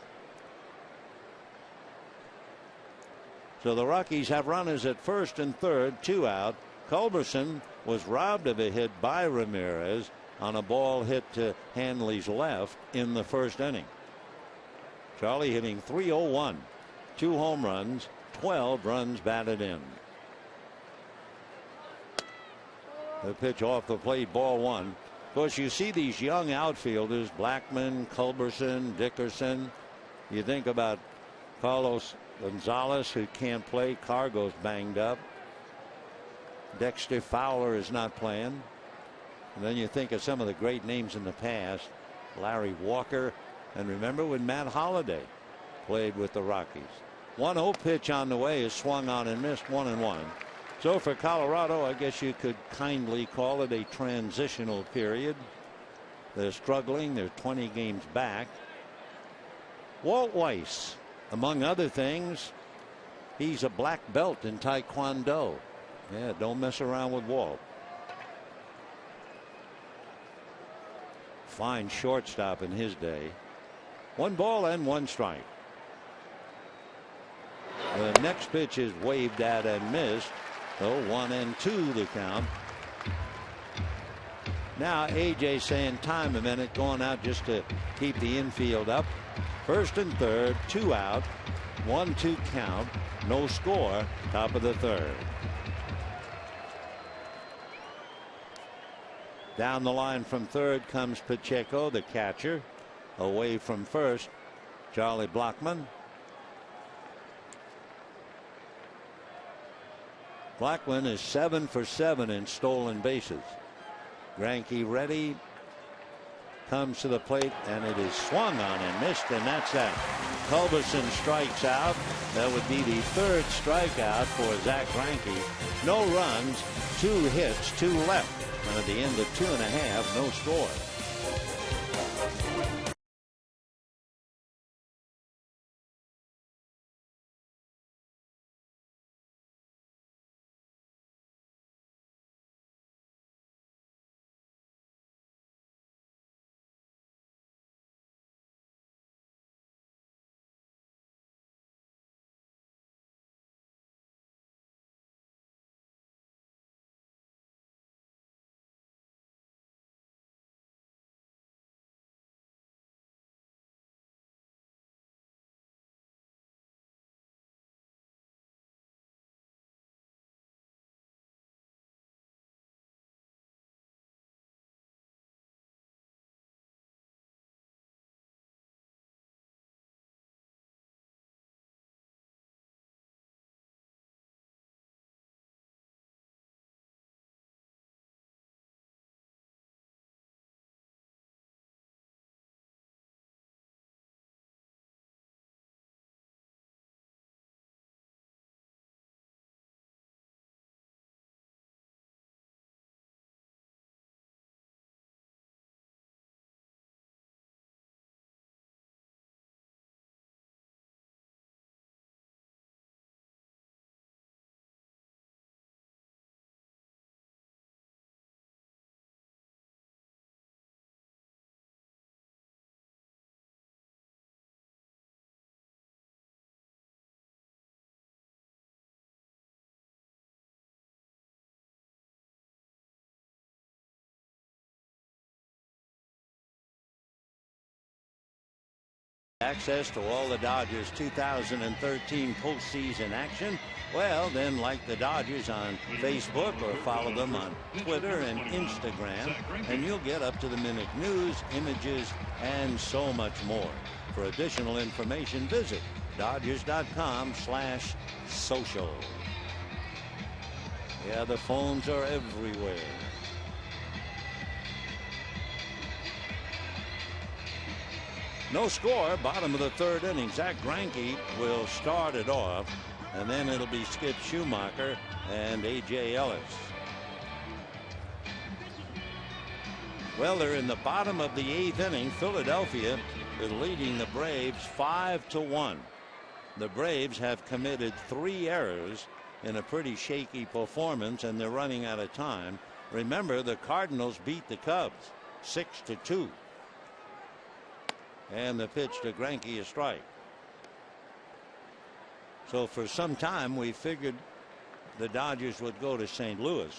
So the Rockies have runners at 1st and 3rd, 2 out. Culberson was robbed of a hit by Ramirez on a ball hit to Hanley's left in the 1st inning. Charlie hitting .301, 2 home runs, 12 runs batted in. The pitch off the plate, ball one. Of course, you see these young outfielders, Blackman, Culberson, Dickerson. You think about Carlos Gonzalez, who can't play. Cargo's banged up. Dexter Fowler is not playing. And then you think of some of the great names in the past, Larry Walker, and remember when Matt Holliday played with the Rockies. 1-0 pitch on the way is swung on and missed, 1-1. So for Colorado, I guess you could kindly call it a transitional period. They're struggling. They're 20 games back. Walt Weiss, among other things, he's a black belt in Taekwondo. Yeah, don't mess around with Walt. Fine shortstop in his day. 1 ball and 1 strike. The next pitch is waved at and missed. So 1-2 the count. Now AJ saying time a minute, going out just to keep the infield up. First and third, 2 out, 1-2 count, no score, top of the third. Down the line from third comes Pacheco, the catcher. Away from first, Charlie Blackman. Blackman is 7 for 7 in stolen bases. Greinke ready, comes to the plate, and it is swung on and missed, and that's that. Culberson strikes out. That would be the 3rd strikeout for Zach Greinke. No runs, 2 hits, 2 left. And at the end of 2.5, no score. Access to all the Dodgers 2013 postseason action? Well, then like the Dodgers on Facebook or follow them on Twitter and Instagram, and you'll get up-to-the-minute news, images, and so much more. For additional information, visit Dodgers.com/social. Yeah, the phones are everywhere. No score, bottom of the 3rd inning. Zach Greinke will start it off, and then it'll be Skip Schumacher and A.J. Ellis. Well, they're in the bottom of the 8th inning. Philadelphia is leading the Braves 5-1. The Braves have committed 3 errors in a pretty shaky performance, and they're running out of time. Remember, the Cardinals beat the Cubs 6-2. And the pitch to Greinke, a strike. So for some time we figured the Dodgers would go to St. Louis.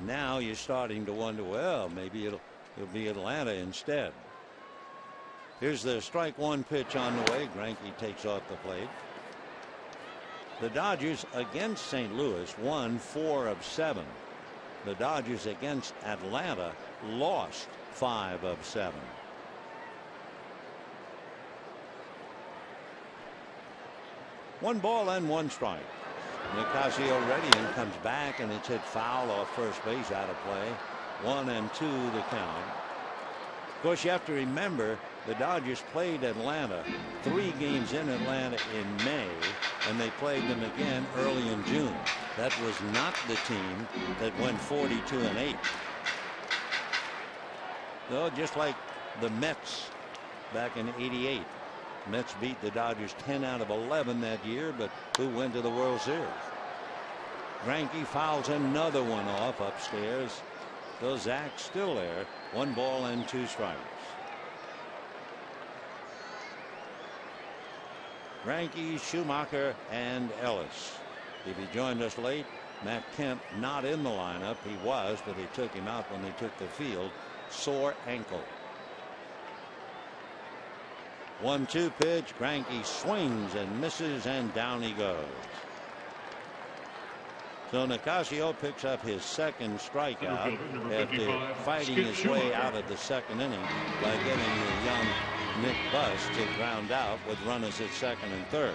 Now you're starting to wonder, well, maybe it'll be Atlanta instead. Here's the strike 1 pitch on the way. Greinke takes off the plate. The Dodgers against St. Louis won 4 of 7. The Dodgers against Atlanta lost 5 of 7. One ball and 1 strike. Nicasio ready and comes back, and it's hit foul off first base, out of play. 1-2 the count. Of course, you have to remember the Dodgers played Atlanta 3 games in Atlanta in May, and they played them again early in June. That was not the team that went 42-8. So just like the Mets back in '88. Mets beat the Dodgers 10 out of 11 that year, but who went to the World Series? Greinke fouls another one off upstairs. So Zach's still there. 1 ball and 2 strikes. Greinke, Schumacher, and Ellis. If he joined us late, Matt Kemp not in the lineup. He was, but they took him out when they took the field. Sore ankle. 1-2 pitch. Greinke swings and misses, and down he goes. So Nicasio picks up his 2nd strikeout after fighting his way out of the 2nd inning by getting the young Nick Buss to ground out with runners at 2nd and 3rd.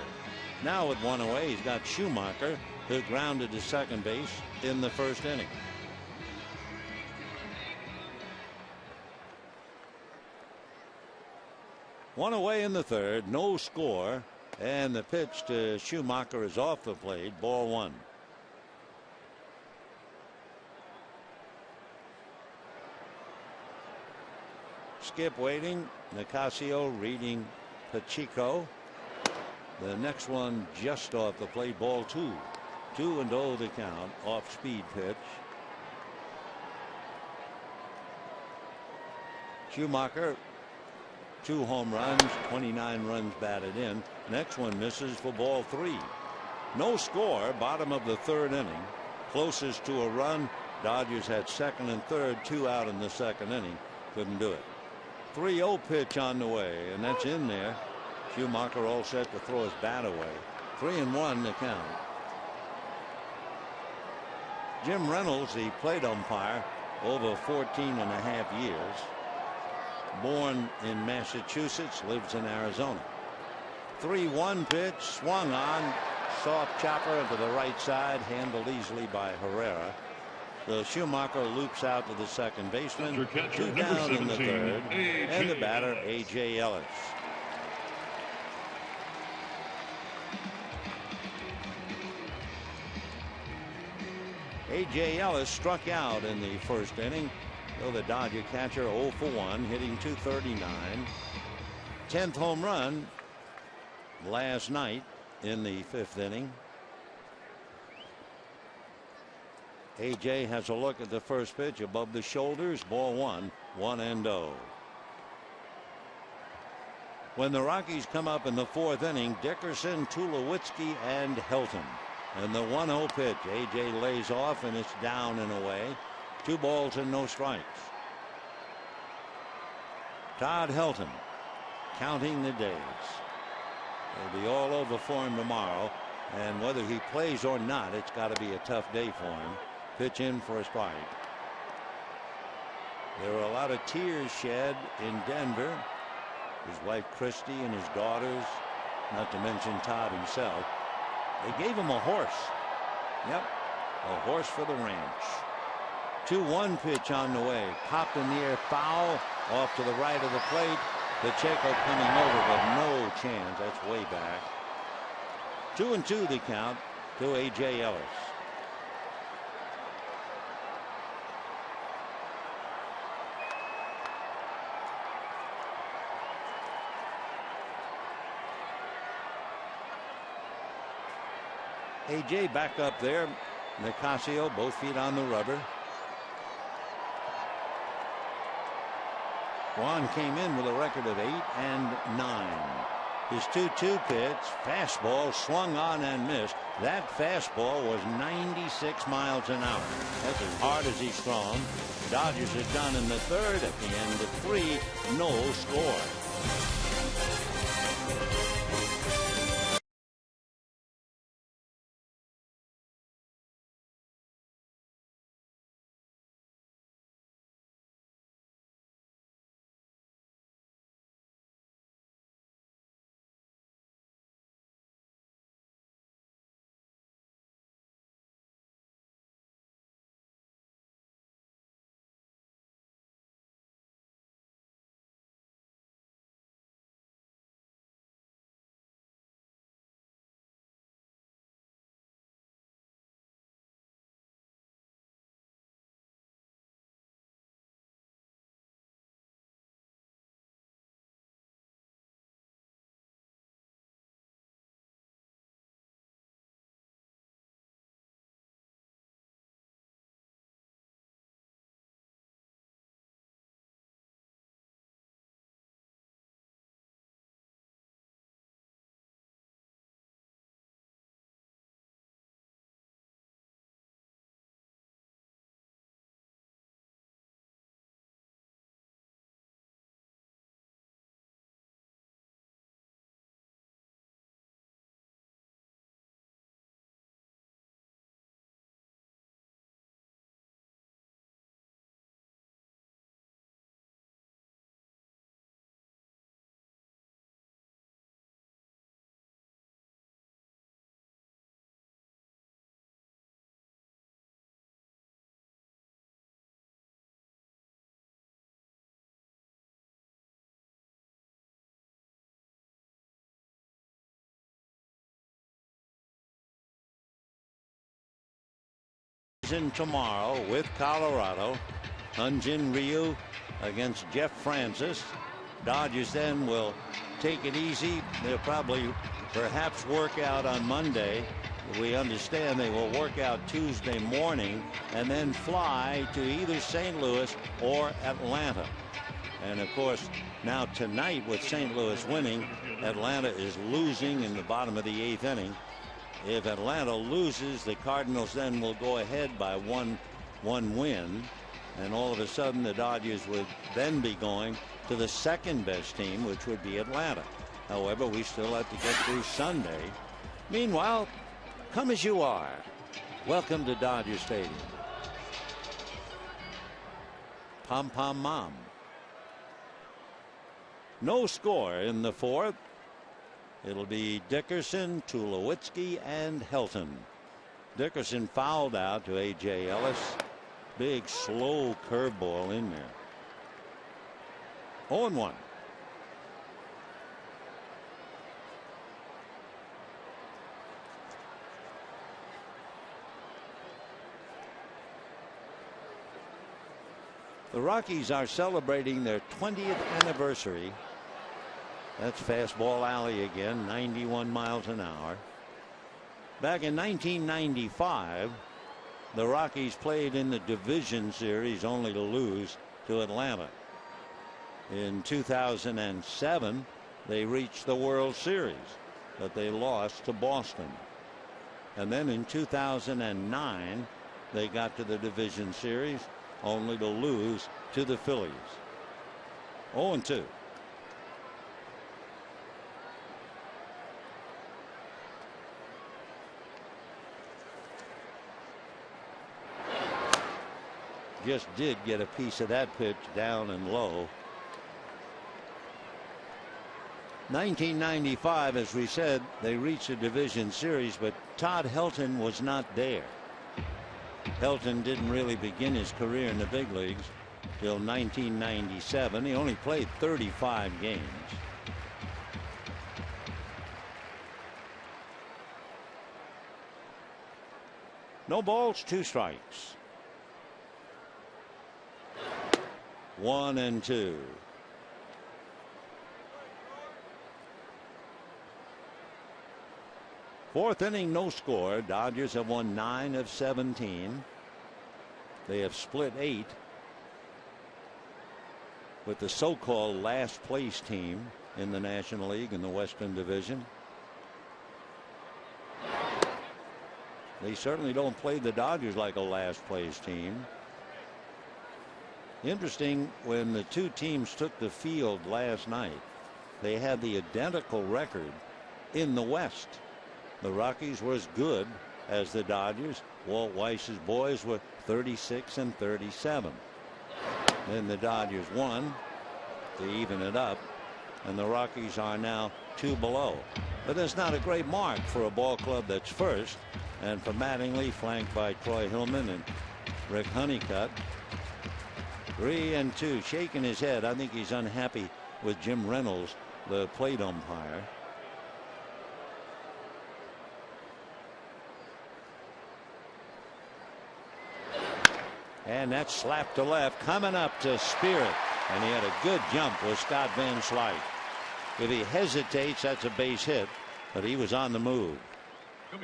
Now with 1 away, he's got Schumacher, who grounded to second base in the 1st inning. One away in the 3rd, no score, and the pitch to Schumacher is off the plate. Ball 1. Skip waiting. Nicasio reading Pacheco. The next one just off the plate. Ball 2. 2-0 the count. Off speed pitch. Schumacher, 2 home runs, 29 runs batted in. Next one misses for ball 3. No score. Bottom of the 3rd inning. Closest to a run. Dodgers had 2nd and 3rd, 2 out in the 2nd inning. Couldn't do it. 3-0 pitch on the way, and that's in there. Schumacher all set to throw his bat away. 3-1 the count. Jim Reynolds, the plate umpire, over 14.5 years. Born in Massachusetts, lives in Arizona. 3-1 pitch, swung on, soft chopper to the right side, handled easily by Herrera. So Schumacher loops out to the second baseman. 2 down in the 3rd, and the batter A.J. Ellis. A.J. Ellis struck out in the 1st inning. So the Dodger catcher 0 for 1, hitting .239. 10th home run last night in the 5th inning. A.J. has a look at the first pitch above the shoulders. Ball 1, 1-0. When the Rockies come up in the 4th inning, Dickerson, Tulowitzki, and Helton. And the 1-0 pitch, A.J. lays off, and it's down and away. 2 balls and no strikes. Todd Helton counting the days. It'll be all over for him tomorrow, and whether he plays or not, it's got to be a tough day for him. Pitch in for a strike. There were a lot of tears shed in Denver. His wife Christy and his daughters, not to mention Todd himself. They gave him a horse. Yep, a horse for the ranch. 2-1 pitch on the way. Popped in the air, foul off to the right of the plate. Pacheco coming over, but no chance. That's way back. 2-2 the count to A.J. Ellis. A.J. back up there. Nicasio, both feet on the rubber. Juan came in with a record of 8-9. His 2-2 pitch, fastball, swung on and missed. That fastball was 96 miles an hour. That's as hard as he's thrown. Dodgers are done in the 3rd. At the end of 3, no score. season tomorrow with Colorado. Hyunjin Ryu against Jeff Francis. Dodgers then will take it easy. They'll probably perhaps work out on Monday. We understand they will work out Tuesday morning and then fly to either St. Louis or Atlanta. And of course, now tonight with St. Louis winning, Atlanta is losing in the bottom of the 8th inning. If Atlanta loses, the Cardinals then will go ahead by one win. And all of a sudden the Dodgers would then be going to the second best team, which would be Atlanta. However, we still have to get through Sunday. Meanwhile, come as you are. Welcome to Dodger Stadium. Pom Pom Mom. No score in the 4th. It'll be Dickerson, Tulowitzki, and Helton. Dickerson fouled out to A.J. Ellis. Big slow curveball in there. 0-1. The Rockies are celebrating their 20th anniversary. That's fastball alley again, 91 miles an hour. Back in 1995, the Rockies played in the division series only to lose to Atlanta. In 2007, they reached the World Series, but they lost to Boston. And then in 2009, they got to the division series only to lose to the Phillies. 0-2. Just did get a piece of that pitch down and low. 1995, as we said, they reached a division series, but Todd Helton was not there. Helton didn't really begin his career in the big leagues till 1997. He only played 35 games. No balls, 2 strikes. 1-2. Fourth inning, no score. Dodgers have won 9 of 17. They have split 8 with the so-called last place team in the National League in the Western Division. They certainly don't play the Dodgers like a last place team. Interesting, when the two teams took the field last night, they had the identical record in the West. The Rockies were as good as the Dodgers. Walt Weiss's boys were 36 and 37. Then the Dodgers won to even it up, and the Rockies are now 2 below. But that's not a great mark for a ball club that's first. And for Mattingly, flanked by Troy Hillman and Rick Honeycutt. 3-2, shaking his head. I think he's unhappy with Jim Reynolds, the plate umpire. And that slap to left, coming up to Spirit, and he had a good jump with Scott Van Slyke. If he hesitates, that's a base hit, but he was on the move.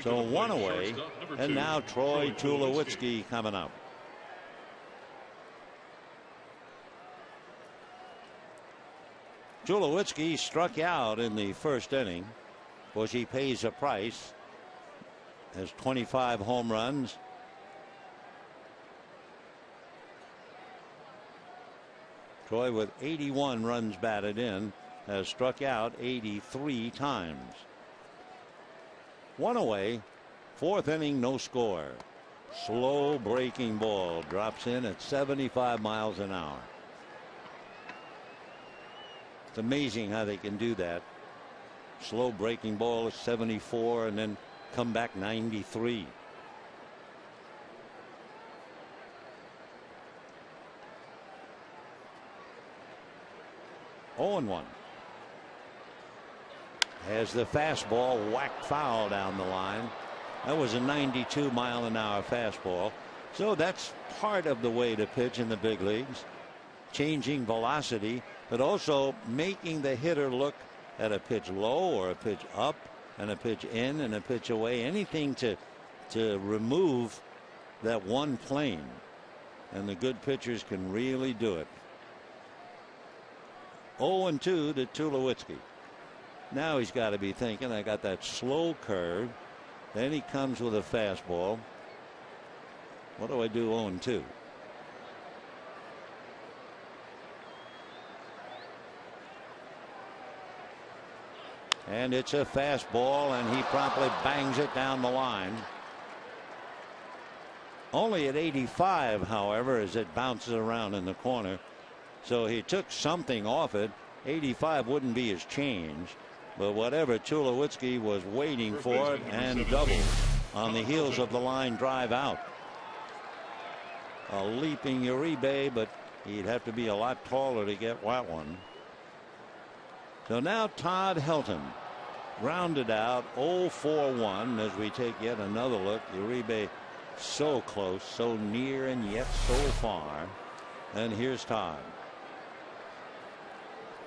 So 1 away, and now Troy Tulowitzki coming up. Tulowitzki struck out in the first inning. Of course, he pays a price. Has 25 home runs. Troy, with 81 runs batted in, has struck out 83 times. 1 away, 4th inning, no score. Slow breaking ball drops in at 75 miles an hour. It's amazing how they can do that. Slow breaking ball at 74 and then come back 93. Oh, and 1. As the fastball whacked foul down the line. That was a 92-mile-an-hour fastball. So that's part of the way to pitch in the big leagues. Changing velocity, but also making the hitter look at a pitch low or a pitch up and a pitch in and a pitch away. Anything to remove that one plane. And the good pitchers can really do it. 0-2 to Tulowitzki. Now he's got to be thinking, I got that slow curve. Then he comes with a fastball. What do I do 0-2? And it's a fastball, and he promptly bangs it down the line. Only at 85, however, as it bounces around in the corner. So he took something off it. 85 wouldn't be his change. But whatever, Tulowitzki was waiting for it and doubled on the heels of the line drive out. A leaping Uribe, but he'd have to be a lot taller to get that one. So now Todd Helton grounded out 0-4-1 as we take yet another look. Uribe so close, so near, and yet so far. And here's Todd.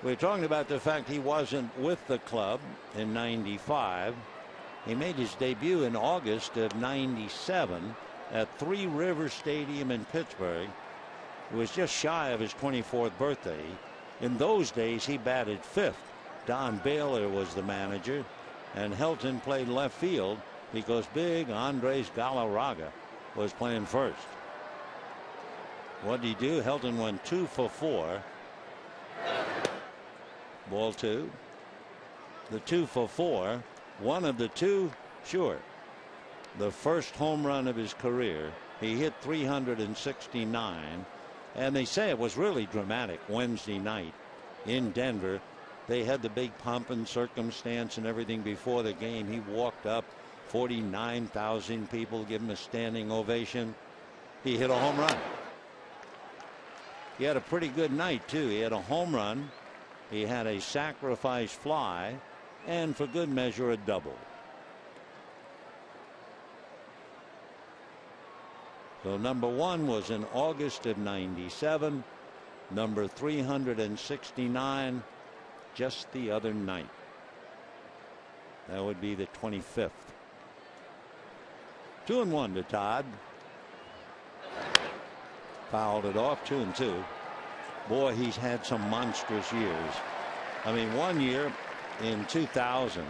We're talking about the fact he wasn't with the club in '95. He made his debut in August of '97 at Three Rivers Stadium in Pittsburgh. It was just shy of his 24th birthday. In those days, he batted fifth. Don Baylor was the manager, and Helton played left field because big Andres Galarraga was playing first. What did he do? Helton went 2 for 4. Ball 2. The 2 for 4. One of the two, sure. The first home run of his career. He hit 369. And they say it was really dramatic Wednesday night in Denver. They had the big pomp and circumstance and everything before the game. He walked up, 49,000 people give him a standing ovation. He hit a home run. He had a pretty good night, too. He had a home run. He had a sacrifice fly, and for good measure, a double. So number 1 was in August of '97. Number 369 just the other night. That would be the 25th. 2-1 to Todd. Fouled it off. 2-2. Boy, he's had some monstrous years. I mean, one year in 2000,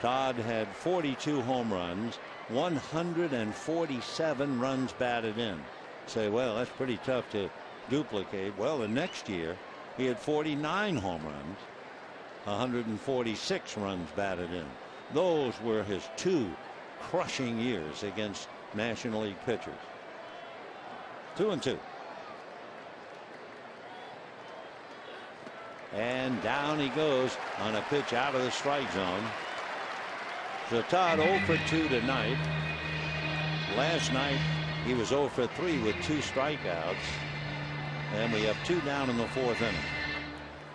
Todd had 42 home runs, 147 runs batted in. Say, well, that's pretty tough to duplicate. Well, the next year he had 49 home runs, 146 runs batted in. Those were his 2 crushing years against National League pitchers. 2-2. And down he goes on a pitch out of the strike zone. So Todd 0 for 2 tonight. Last night he was 0 for 3 with 2 strikeouts. And we have 2 down in the 4th inning.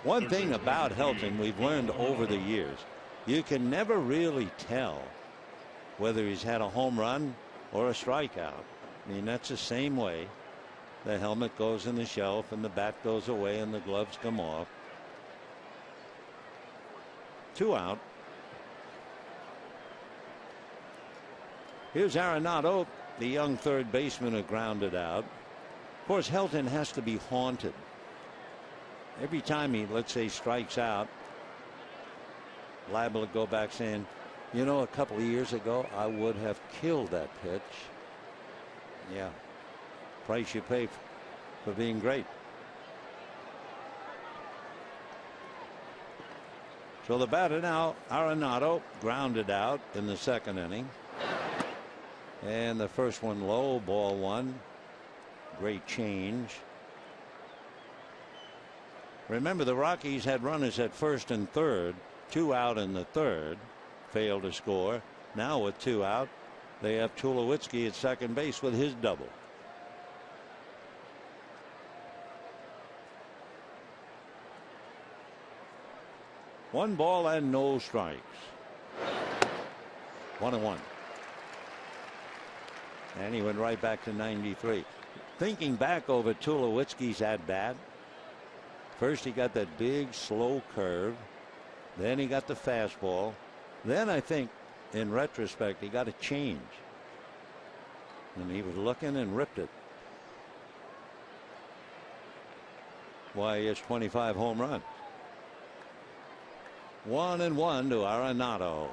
One thing about Helton we've learned over the years, you can never really tell whether he's had a home run or a strikeout. I mean, that's the same way. The helmet goes in the shelf and the bat goes away and the gloves come off. 2 out. Here's Arenado, the young third baseman who grounded out. Of course, Helton has to be haunted. Every time he, let's say, strikes out, liable to go back saying, you know, a couple of years ago, I would have killed that pitch. Yeah. Price you pay for being great. So the batter now, Arenado, grounded out in the 2nd inning. And the first one low, ball 1. Great change. Remember, the Rockies had runners at first and third, 2 out in the 3rd, failed to score. Now with 2 out, they have Tulowitzki at second base with his double. One ball and no strikes. 1-1. And he went right back to 93. Thinking back over Tulowitzki's at bat, first he got that big slow curve, then he got the fastball, then I think in retrospect he got a change, and he was looking and ripped it. Why, he has 25 home runs. 1-1 to Arenado.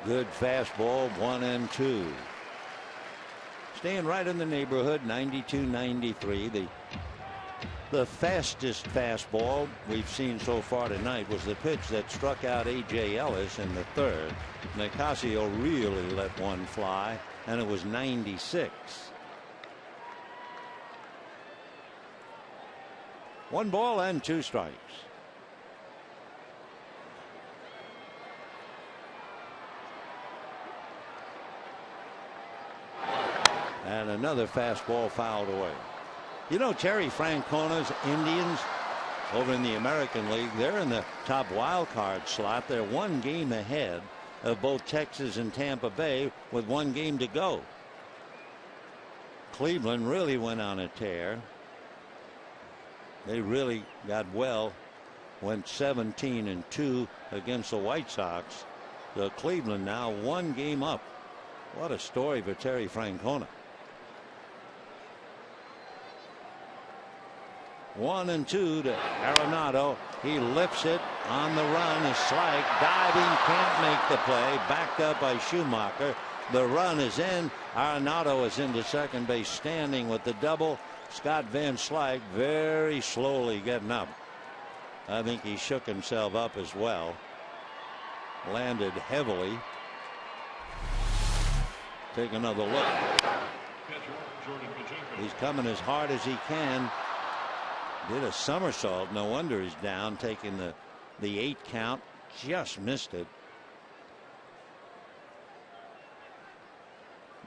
Good fastball, 1-2. Staying right in the neighborhood, 92-93. The fastest fastball we've seen so far tonight was the pitch that struck out A.J. Ellis in the third. Nicasio really let one fly, and it was 96. 1 ball and 2 strikes. And another fastball fouled away. You know, Terry Francona's Indians over in the American League, they're in the top wild card slot. They're 1 game ahead of both Texas and Tampa Bay with 1 game to go. Cleveland really went on a tear. They really got well, went 17-2 against the White Sox. So Cleveland now 1 game up. What a story for Terry Francona. 1-2 to Arenado. He lifts it on the run. Is Slick diving, can't make the play. Backed up by Schumacher. The run is in. Arenado is into second base, standing with the double. Scott Van Slyke very slowly getting up. I think he shook himself up as well. Landed heavily. Take another look. He's coming as hard as he can. Did a somersault. No wonder he's down, taking the 8 count. Just missed it.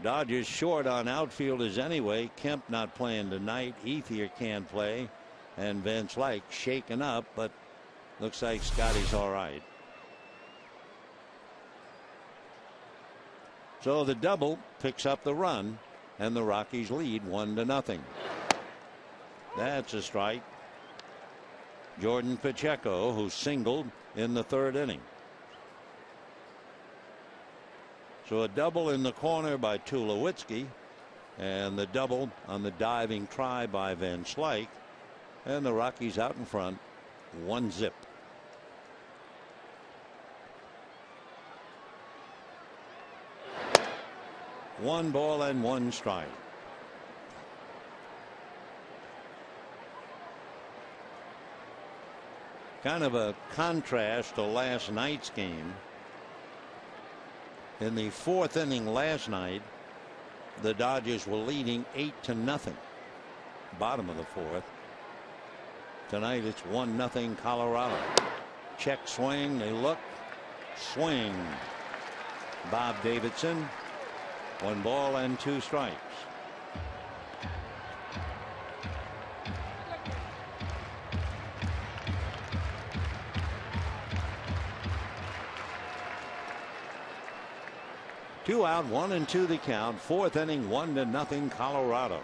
Dodgers short on outfielders anyway. Kemp not playing tonight. Ethier can't play. And Van Slyke shaken up, but looks like Scotty's all right. So the double picks up the run, and the Rockies lead 1-0. That's a strike. Jordan Pacheco, who singled in the 3rd inning. So a double in the corner by Tulowitzki, and the double on the diving try by Van Slyke, and the Rockies out in front 1-0. One ball and 1 strike. Kind of a contrast to last night's game. In the 4th inning last night, the Dodgers were leading 8-0. Bottom of the 4th. Tonight it's 1-0 Colorado. Check swing. They look. Swing. Bob Davidson. 1 ball and 2 strikes. Two out, 1-2 the count. 4th inning, 1-0 Colorado.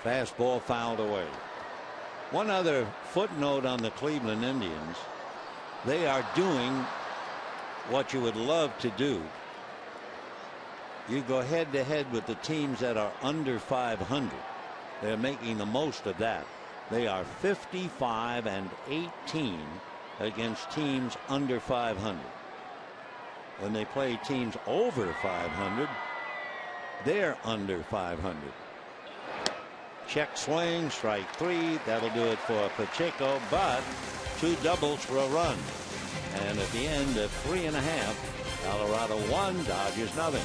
Fastball fouled away. One other footnote on the Cleveland Indians. They are doing what you would love to do. You go head to head with the teams that are under 500. They're making the most of that. They are 55-18 against teams under 500. When they play teams over 500, they're under 500. Check swing, strike 3. That'll do it for Pacheco, but 2 doubles for a run. And at the end of 3.5, Colorado 1, Dodgers 0.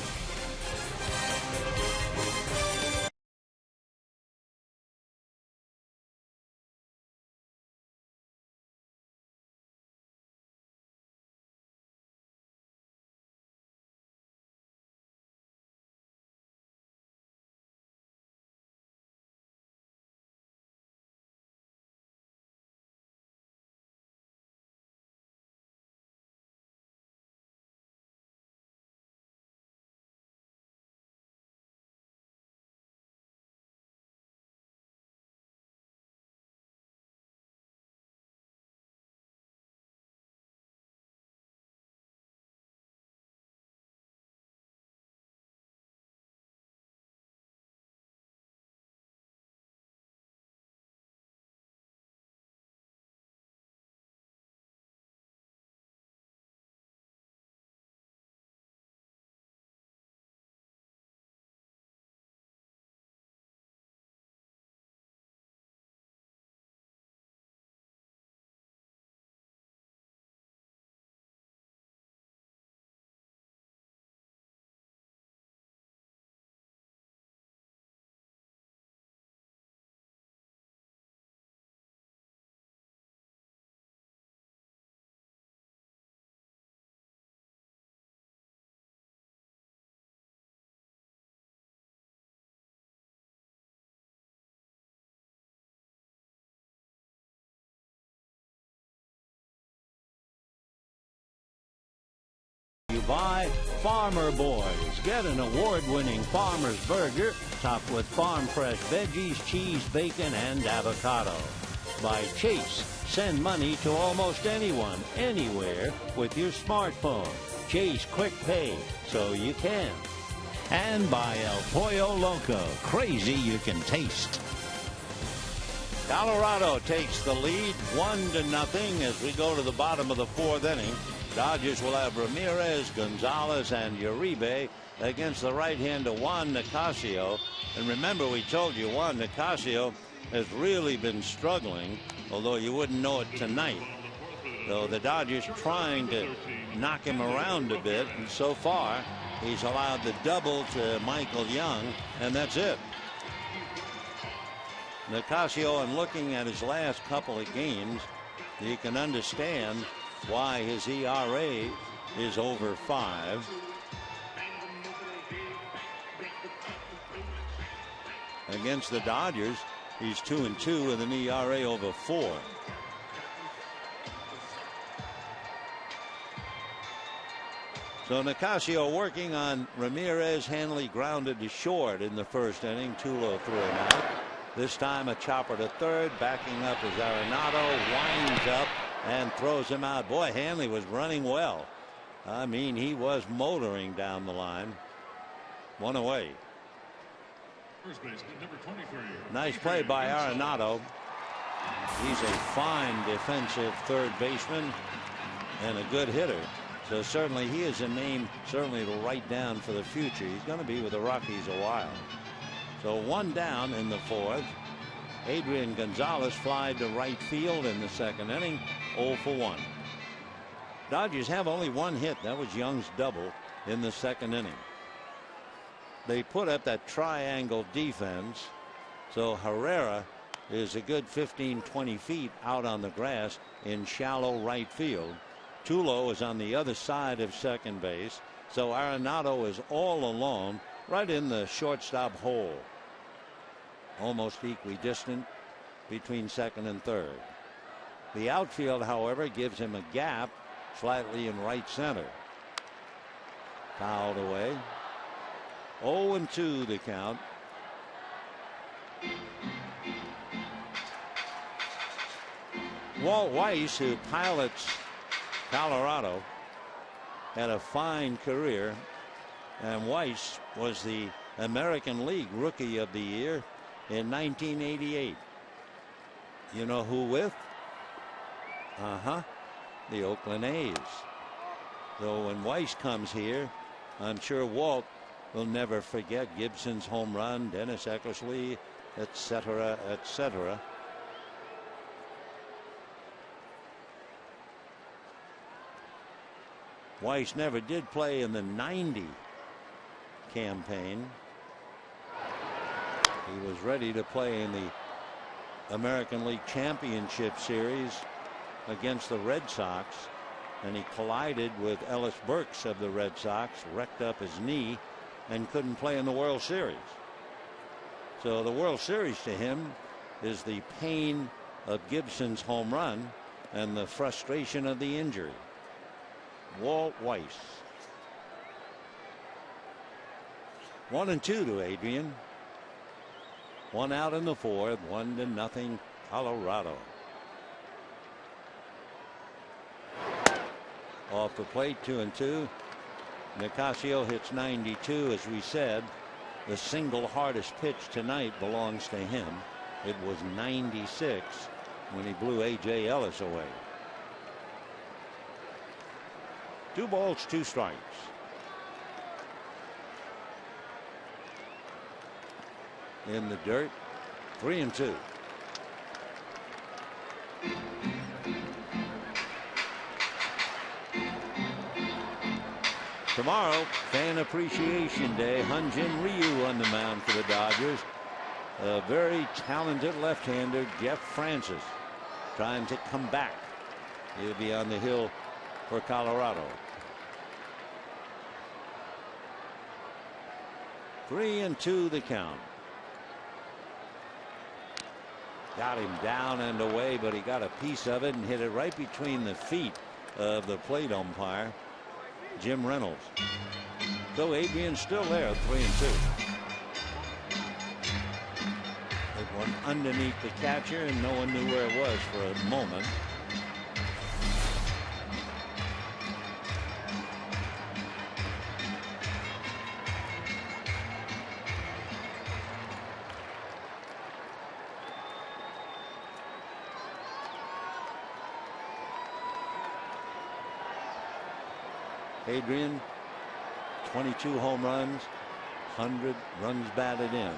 you by Farmer Boys. Get an award-winning Farmer's Burger topped with farm-fresh veggies, cheese, bacon, and avocado. By Chase. Send money to almost anyone, anywhere with your smartphone. Chase Quick Pay, so you can. And by El Pollo Loco. Crazy you can taste. Colorado takes the lead 1-0 as we go to the bottom of the fourth inning. Dodgers will have Ramirez, Gonzalez, and Uribe against the right-hander Juan Nicasio. And remember, we told you Juan Nicasio has really been struggling, although you wouldn't know it tonight. So the Dodgers trying to knock him around a bit, and so far he's allowed the double to Michael Young, and that's it. Nicasio, and looking at his last couple of games, you can understand why his ERA is over 5. Against the Dodgers, he's 2-2 with an ERA over 4. So Nicasio working on Ramirez. Hanley grounded to short in the first inning. Tulo threw him out. This time a chopper to third. Backing up is Arenado. Winds up and throws him out. Boy, Hanley was running well. I mean, he was motoring down the line. 1 away. First baseman, number 23. Nice play by Arenado. He's a fine defensive third baseman and a good hitter. So certainly he is a name certainly to write down for the future. He's going to be with the Rockies a while. So 1 down in the fourth. Adrian Gonzalez flied to right field in the second inning. 0 for 1. Dodgers have only 1 hit. That was Young's double in the second inning. They put up that triangle defense. So Herrera is a good 15-20 feet out on the grass in shallow right field. Tulo is on the other side of second base. So Arenado is all alone right in the shortstop hole. Almost equidistant between second and third. The outfield, however, gives him a gap slightly in right center. Fouled away. 0-2 the count. Walt Weiss, who pilots Colorado, had a fine career, and Weiss was the American League Rookie of the Year in 1988. You know who with? The Oakland A's. So when Weiss comes here, I'm sure Walt will never forget Gibson's home run, Dennis Eckersley, etc., etc. Weiss never did play in the 90 campaign. He was ready to play in the American League Championship Series against the Red Sox, and he collided with Ellis Burks of the Red Sox, wrecked up his knee, and couldn't play in the World Series. So the World Series to him is the pain of Gibson's home run and the frustration of the injury. Walt Weiss. 1-2 to Adrian. 1 out in the fourth. 1-0 Colorado. Off the plate, 2-2. Nicasio hits 92. As we said, the single hardest pitch tonight belongs to him. It was 96 when he blew A.J. Ellis away. 2 balls, 2 strikes. In the dirt, 3-2. Tomorrow, Fan Appreciation Day. Hyun-Jin Ryu on the mound for the Dodgers. A very talented left-hander, Jeff Francis, trying to come back. He'll be on the hill for Colorado. 3-2 the count. Got him down and away, but he got a piece of it and hit it right between the feet of the plate umpire. Jim Reynolds. So Adrian's still there, 3-2. It went underneath the catcher, and no one knew where it was for a moment. Adrian, 22 home runs, 100 runs batted in.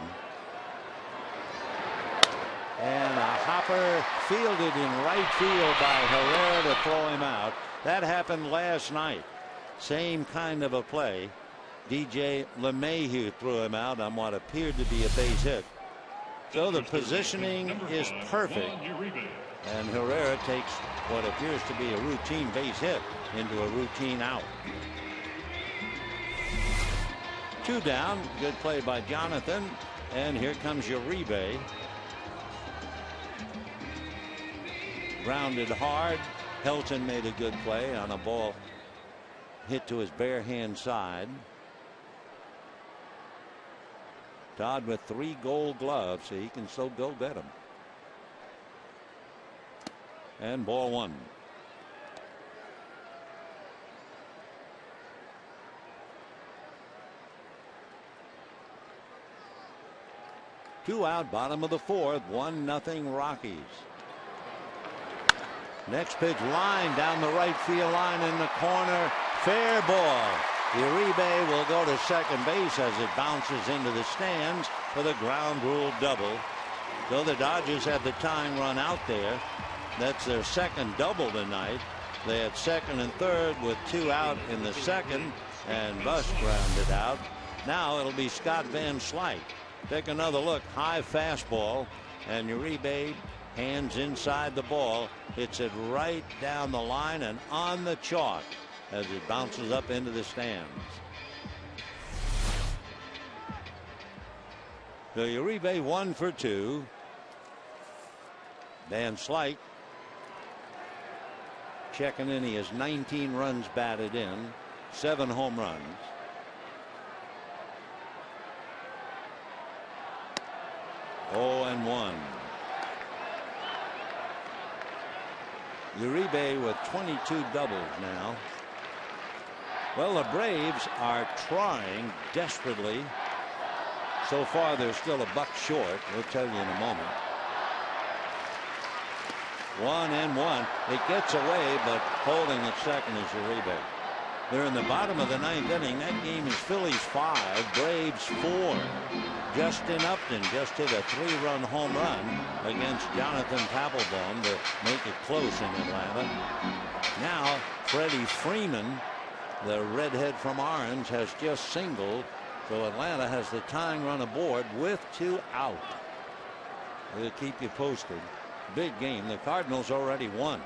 And a hopper fielded in right field by Herrera to throw him out. That happened last night. Same kind of a play. DJ LeMahieu threw him out on what appeared to be a base hit. So the positioning is perfect. And Herrera takes what appears to be a routine base hit into a routine out. 2 down. Good play by Jonathan. And here comes Uribe. Grounded hard. Helton made a good play on a ball hit to his bare hand side. Todd with 3 gold gloves, so he can still go get them. And ball 1. Two out, bottom of the 4th, 1-0 Rockies. Next pitch, line down the right field line in the corner. Fair ball. Uribe will go to second base as it bounces into the stands for the ground rule double. So the Dodgers have the tying run out there. That's their second double tonight. They had second and third with 2 out in the second, and Busch grounded out. Now it'll be Scott Van Slyke. Take another look. High fastball, and Uribe hands inside the ball, hits it right down the line and on the chalk as it bounces up into the stands. So Uribe 1 for 2. Van Slyke checking in. He has 19 runs batted in, 7 home runs. Oh, and 1. Uribe with 22 doubles now. Well, the Braves are trying desperately. So far, they're still a buck short. We'll tell you in a moment. 1-1. It gets away, but holding at second is Uribe. They're in the bottom of the 9th inning. That game is Phillies 5, Braves 4. Justin Upton just hit a 3-run home run against Jonathan Papelbon to make it close in Atlanta. Now Freddie Freeman, the redhead from Orange, has just singled. So Atlanta has the tying run aboard with 2 out. We'll keep you posted. Big game. The Cardinals already won.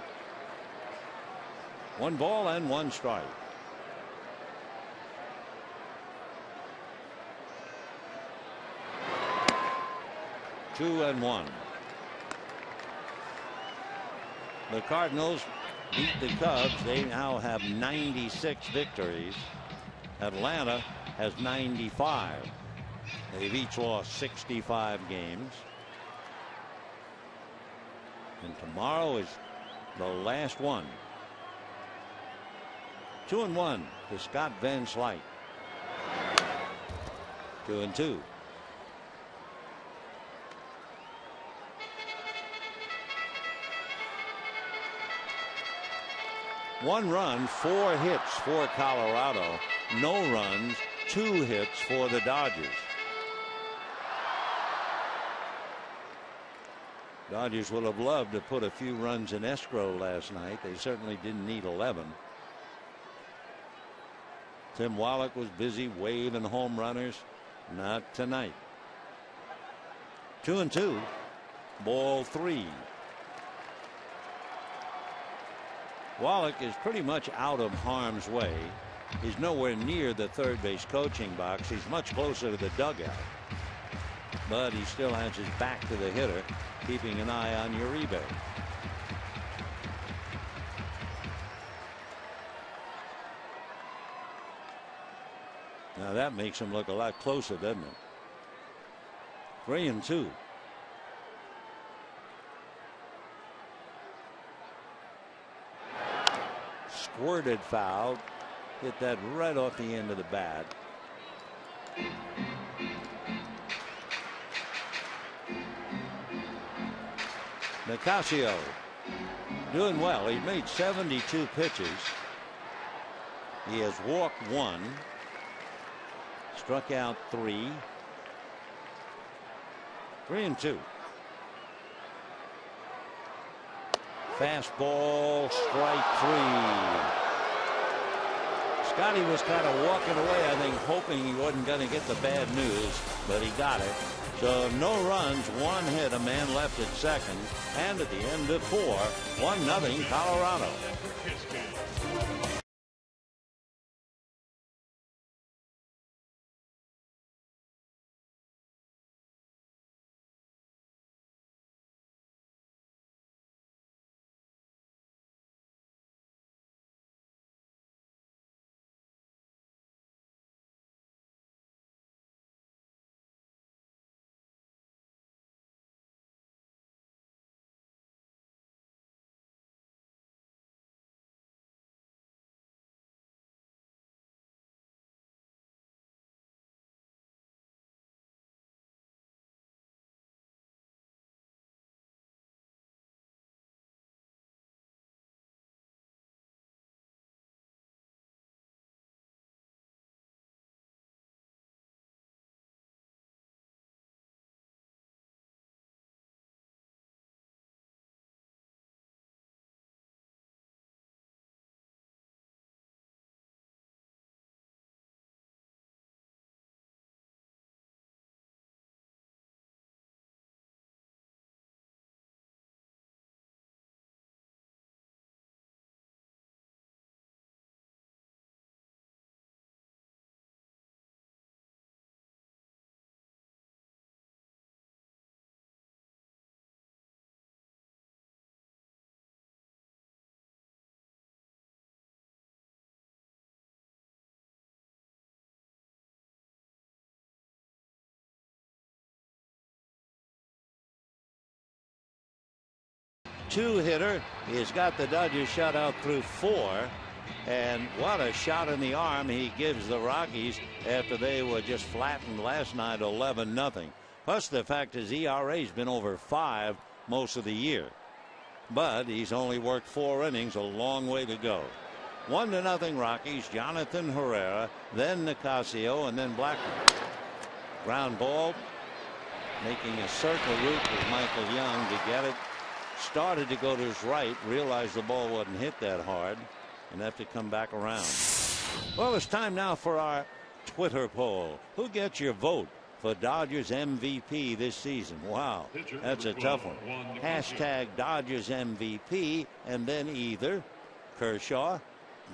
1 ball and 1 strike. Two and 1. The Cardinals beat the Cubs. They now have 96 victories. Atlanta has 95. They've each lost 65 games. And tomorrow is the last one. 2-1 to Scott Van Slyke. 2-2. 1 run, 4 hits for Colorado. No runs, 2 hits for the Dodgers. Dodgers would have loved to put a few runs in escrow last night. They certainly didn't need 11. Tim Wallach was busy waving home runners. Not tonight. 2-2. Ball 3. Wallach is pretty much out of harm's way. He's nowhere near the third base coaching box. He's much closer to the dugout. But he still has his back to the hitter, keeping an eye on Uribe. Now that makes him look a lot closer, doesn't it? 3-2. Squirted foul. Hit that right off the end of the bat. Nicasio doing well. He's made 72 pitches. He has walked 1, struck out 3. 3-2. Fastball, strike 3. Scotty was kind of walking away, I think, hoping he wasn't going to get the bad news, but he got it. So no runs, 1 hit, a man left at second, and at the end of 4, 1-0 Colorado. Two-hitter. He's got the Dodgers shut out through 4. And what a shot in the arm he gives the Rockies after they were just flattened last night 11-0. Plus the fact his ERA's been over 5 most of the year. But he's only worked 4 innings, a long way to go. 1-0 Rockies. Jonathan Herrera, then Nicasio, and then Blackman. Ground ball, making a circle route with Michael Young to get it. Started to go to his right, realized the ball wasn't hit that hard, and have to come back around. Well, it's time now for our Twitter poll. Who gets your vote for Dodgers MVP this season? Wow, that's a tough one. Hashtag Dodgers MVP, and then either Kershaw,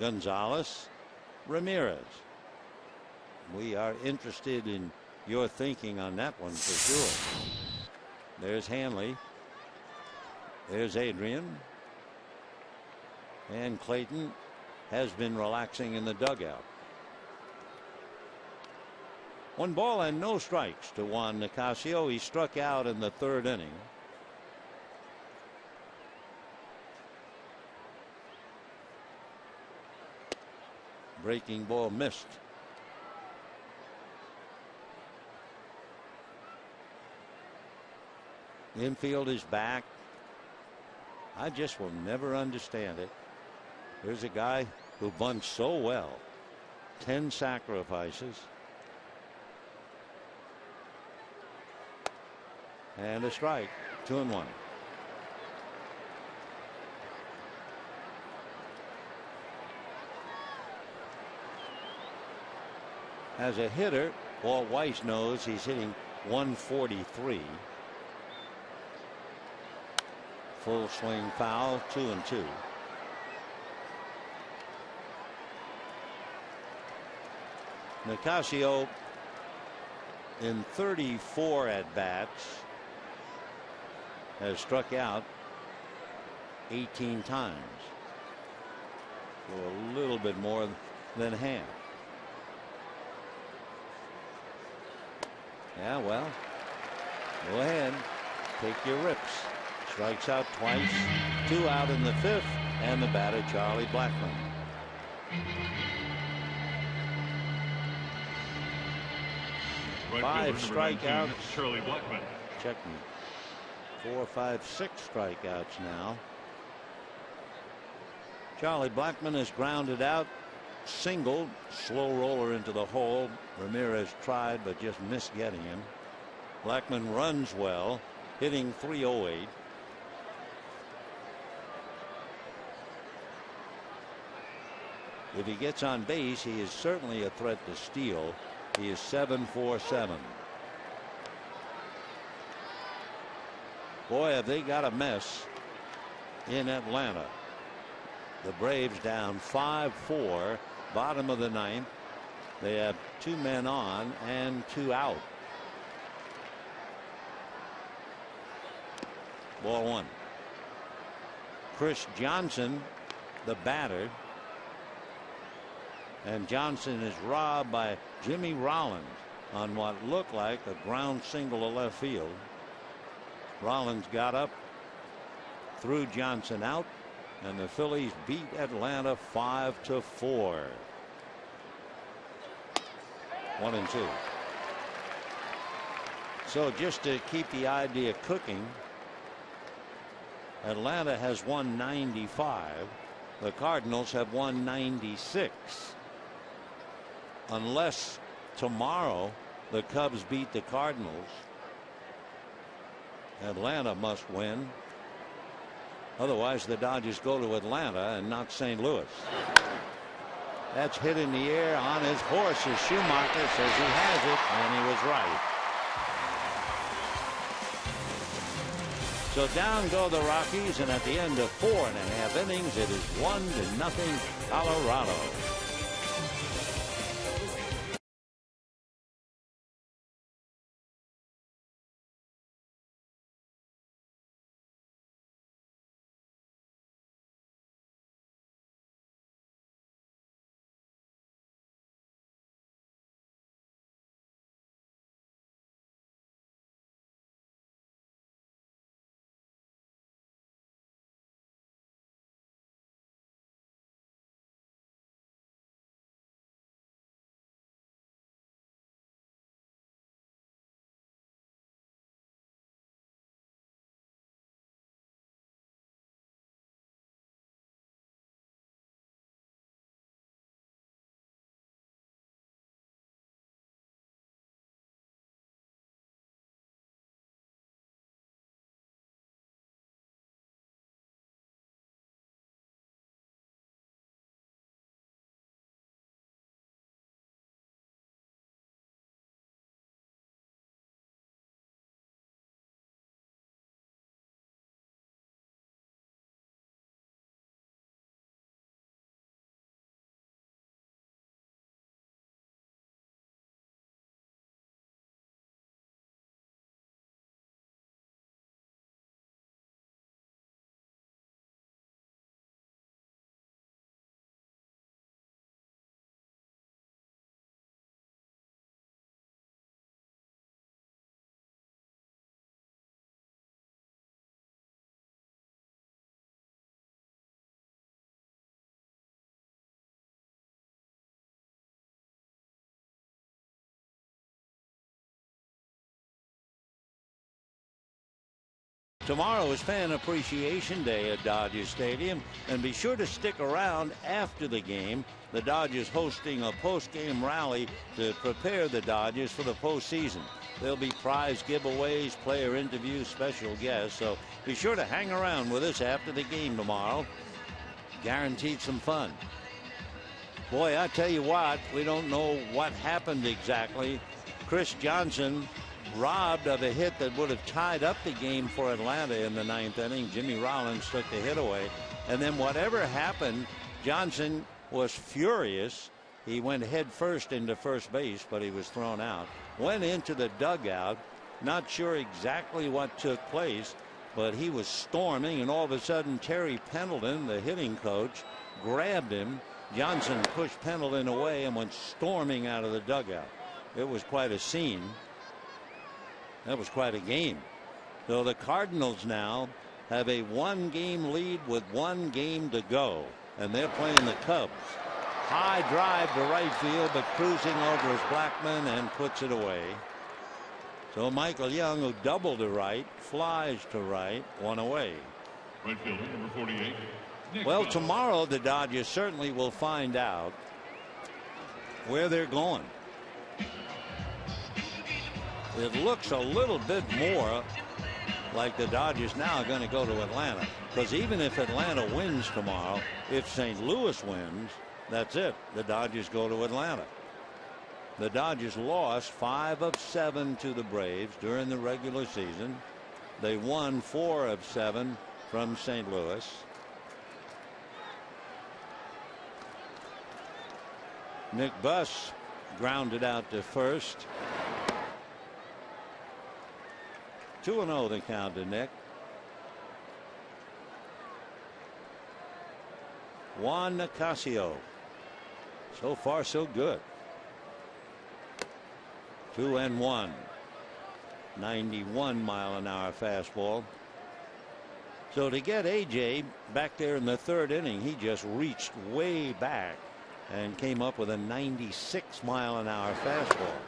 Gonzalez, Ramirez. We are interested in your thinking on that one for sure. There's Hanley. There's Adrian. And Clayton has been relaxing in the dugout. 1 ball and no strikes to Juan Nicasio. He struck out in the 3rd inning. Breaking ball missed. Infield is back. I just will never understand it. There's a guy who bunts so well. 10 sacrifices. And a strike. 2-1. As a hitter, Walt Weiss knows he's hitting 143. Full swing foul, 2-2. Nicasio in 34 at bats has struck out 18 times. So a little bit more than half. Yeah, well, go ahead. Take your rips. Strikes out twice. 2 out in the 5th. And the batter, Charlie Blackmon. Right 5 fielder, number 19, strikeouts. Charlie Blackmon. Check me. 4, 5, 6 strikeouts now. Charlie Blackmon is grounded out. Single, slow roller into the hole. Ramirez tried but just missed getting him. Blackmon runs well, hitting .308. If he gets on base, he is certainly a threat to steal. He is 7-4-7. Boy, have they got a mess in Atlanta. The Braves down 5-4, bottom of the 9th. They have 2 men on and 2 out. Ball 1. Chris Johnson, the batter. And Johnson is robbed by Jimmy Rollins on what looked like a ground single to left field. Rollins got up, threw Johnson out, and the Phillies beat Atlanta 5-4. 1-2. So just to keep the idea cooking, Atlanta has won 95. The Cardinals have won 96. Unless tomorrow the Cubs beat the Cardinals, Atlanta must win. Otherwise, the Dodgers go to Atlanta and not St. Louis. That's hit in the air on his horse, as Schumacher says he has it, and he was right. So down go the Rockies, and at the end of 4.5 innings, it is 1-0 Colorado. Tomorrow is Fan Appreciation Day at Dodger Stadium, and be sure to stick around after the game. The Dodgers hosting a post-game rally to prepare the Dodgers for the postseason. There'll be prize giveaways, player interviews, special guests, so be sure to hang around with us after the game tomorrow. Guaranteed some fun. Boy, I tell you what, we don't know what happened exactly. Chris Johnson robbed of a hit that would have tied up the game for Atlanta in the 9th inning. Jimmy Rollins took the hit away, and then whatever happened, Johnson was furious. He went head first into first base, but he was thrown out. Went into the dugout, not sure exactly what took place, but he was storming, and all of a sudden Terry Pendleton, the hitting coach, grabbed him. Johnson pushed Pendleton away and went storming out of the dugout. It was quite a scene. That was quite a game. So the Cardinals now have a 1-game lead with 1 game to go, and they're playing the Cubs. High drive to right field, but cruising over is Blackman and puts it away. So Michael Young, who doubled to right, flies to right, 1 away. Right fielder, number 48. Well, tomorrow the Dodgers certainly will find out where they're going. It looks a little bit more like the Dodgers now are going to go to Atlanta, because even if Atlanta wins tomorrow, if St. Louis wins, that's it. The Dodgers go to Atlanta. The Dodgers lost 5 of 7 to the Braves during the regular season. They won 4 of 7 from St. Louis. Nick Buss grounded out to first. 2-0 the count to Nick. Juan Nicasio. So far so good. 2-1. 91-mile-an-hour fastball. So to get AJ back there in the 3rd inning, he just reached way back and came up with a 96-mile-an-hour fastball.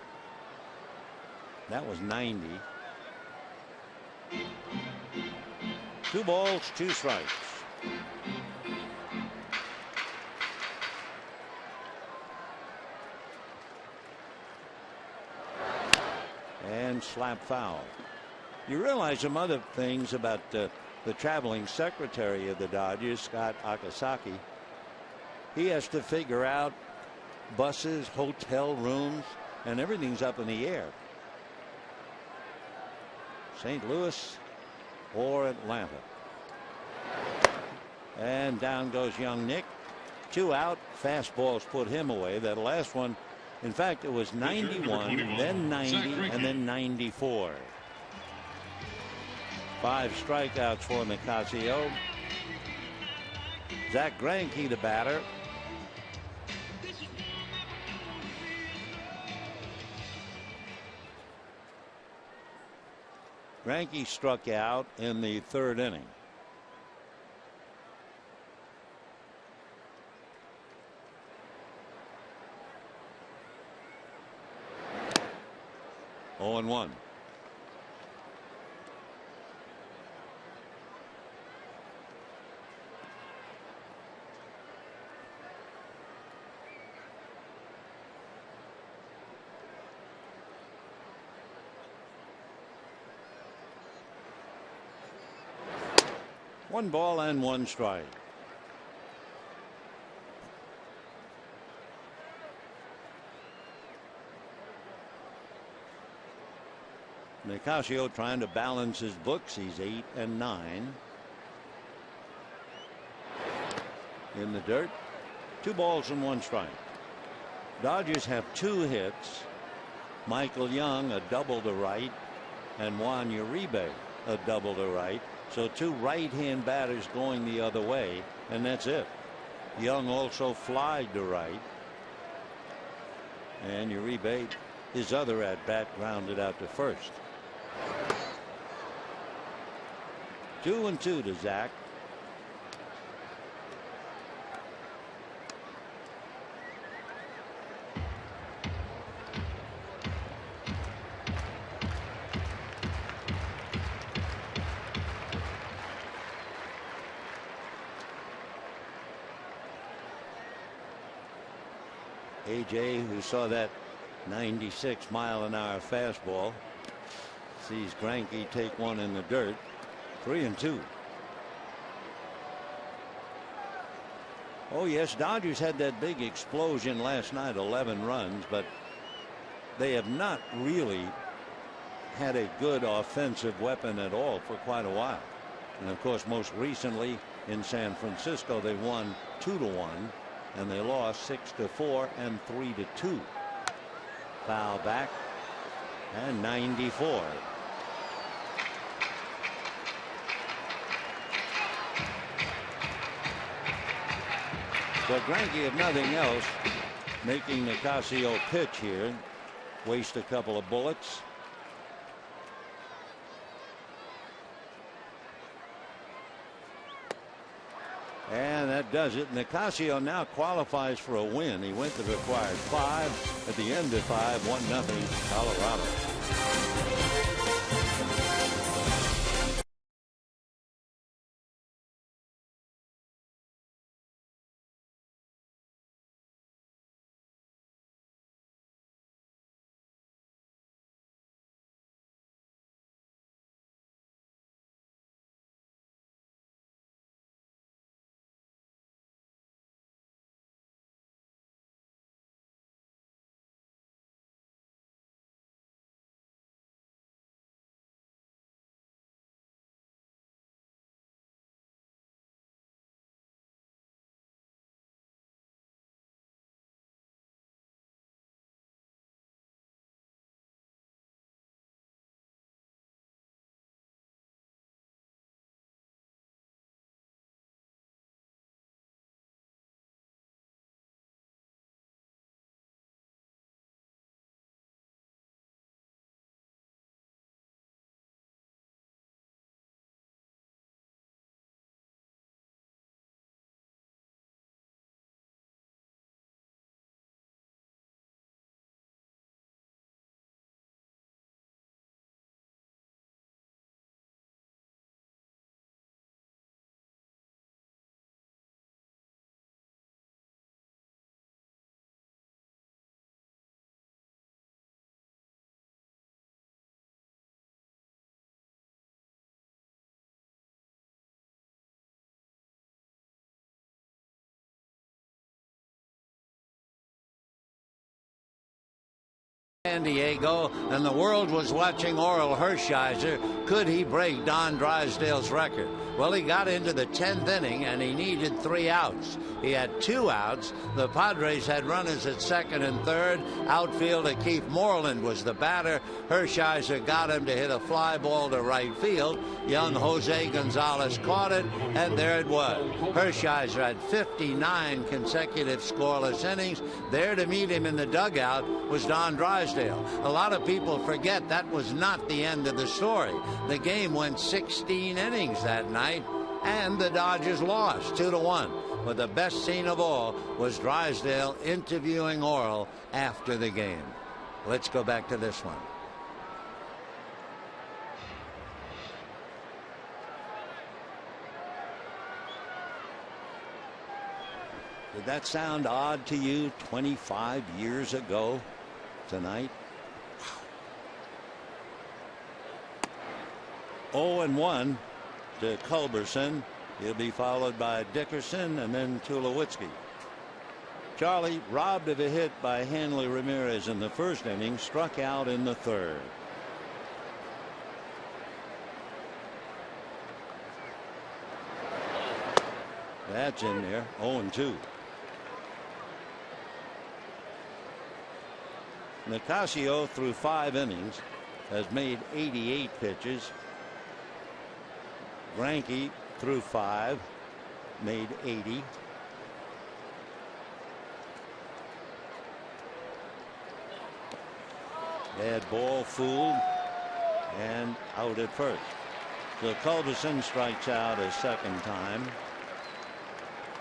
That was 90. 2 balls, 2 strikes. And slap foul. You realize some other things about the traveling secretary of the Dodgers, Scott Akasaki. He has to figure out buses, hotel rooms, and everything's up in the air. St. Louis or Atlanta. And down goes young Nick. 2 out. Fastballs put him away. That last one, in fact, it was 91, then 90, and then 94. 5 strikeouts for Nicasio. Zach Greinke, the batter. Greinke struck out in the 3rd inning. Oh, and 1. One ball and 1 strike. Nicasio trying to balance his books. He's 8-9. In the dirt. 2 balls and 1 strike. Dodgers have 2 hits. Michael Young a double to right, and Juan Uribe a double to right. So 2 right-hand batters going the other way, and that's it. Young also flied to right, and Uribe, his other at bat, grounded out to first. 2-2 to Zach. AJ, who saw that 96-mile-an-hour fastball, sees Greinke take one in the dirt. 3-2. Oh yes, Dodgers had that big explosion last night, 11 runs, but they have not really had a good offensive weapon at all for quite a while. And of course, most recently in San Francisco, they won 2-1, and they lost 6-4 and 3-2. Foul back, and 94. So Greinke, if nothing else, making Nicasio pitch here, waste a couple of bullets. And that does it. Nicasio now qualifies for a win. He went the required 5. At the end of 5, 1-0 Colorado. San Diego, and the world was watching Orel Hershiser. Could he break Don Drysdale's record? Well, he got into the 10th inning and he needed 3 outs. He had 2 outs. The Padres had runners at second and third. Outfielder Keith Moreland was the batter. Hershiser got him to hit a fly ball to right field. Young Jose Gonzalez caught it, and there it was. Hershiser had 59 consecutive scoreless innings. There to meet him in the dugout was Don Drysdale. A lot of people forget that was not the end of the story. The game went 16 innings that night, and the Dodgers lost 2-1. But the best scene of all was Drysdale interviewing Orel after the game. Let's go back to this one. Did that sound odd to you 25 years ago tonight? 0-1 to Culberson. He'll be followed by Dickerson and then Tulowitzki. Charlie, robbed of a hit by Hanley Ramirez in the first inning, struck out in the third. That's in there. 0-2. Nicasio, through 5 innings, has made 88 pitches. Greinke, through 5, made 80. Bad ball, fooled, and out at first. So Culberson strikes out a second time.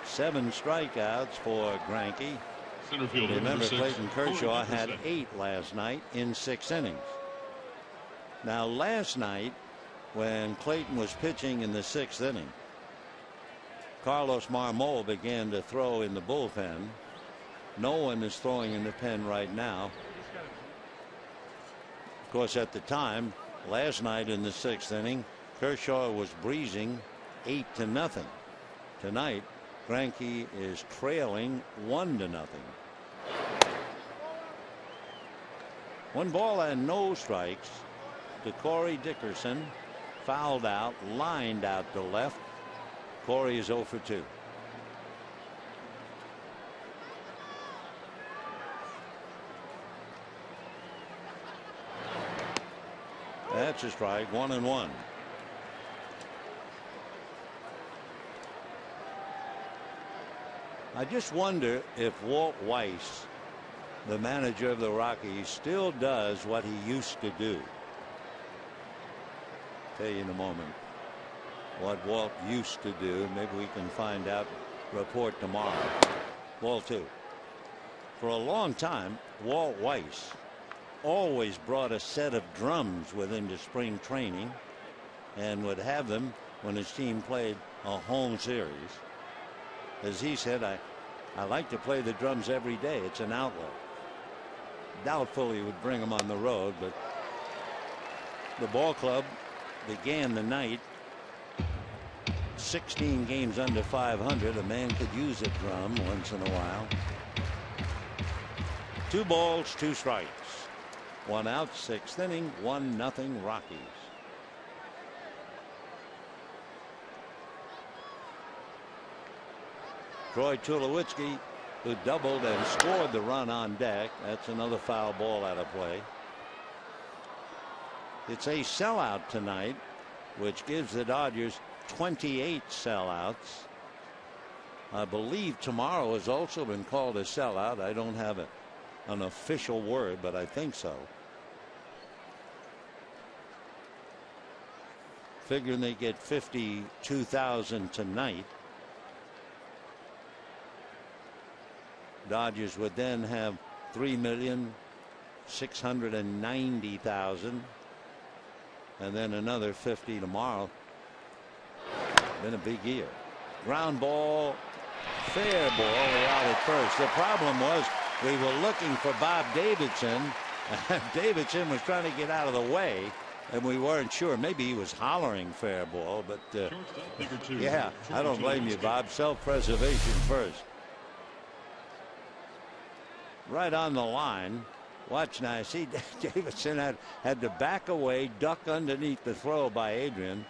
7 strikeouts for Greinke. Remember, Clayton Kershaw had 8 last night in 6 innings. Now, last night, when Clayton was pitching in the 6th inning, Carlos Marmol began to throw in the bullpen. No one is throwing in the pen right now. Of course, at the time, last night in the 6th inning, Kershaw was breezing 8-0. Tonight, Greinke is trailing 1-0. 1 ball and no strikes to Corey Dickerson. Fouled out, lined out to left. Corey is 0 for 2. That's a strike. 1-1. I just wonder if Walt Weiss, the manager of the Rockies, still does what he used to do. Tell you in a moment. what Walt used to do. Maybe we can find out. Report tomorrow. Ball 2. For a long time, Walt Weiss always brought a set of drums with him to spring training and would have them when his team played a home series. As he said, I like to play the drums every day. It's an outlet. Doubtful he would bring them on the road, but the ball club began the night 16 games under 500. A man could use a drum once in a while. 2 balls, 2 strikes. 1 out, 6th inning, 1-0 Rockies. Troy Tulowitzki, who doubled and scored the run on deck. That's another foul ball out of play. It's a sellout tonight, which gives the Dodgers 28 sellouts. I believe tomorrow has also been called a sellout. I don't have an official word, but I think so. Figuring they get 52,000 tonight. Dodgers would then have 3,690,000, and then another 50 tomorrow. Been a big year. Ground ball, fair ball, out at first. The problem was we were looking for Bob Davidson. Davidson was trying to get out of the way, and we weren't sure. Maybe he was hollering fair ball, but yeah, I don't blame you, Bob. Self-preservation first. Right on the line. Watch now. See, Davidson had to back away, duck underneath the throw by Adrian.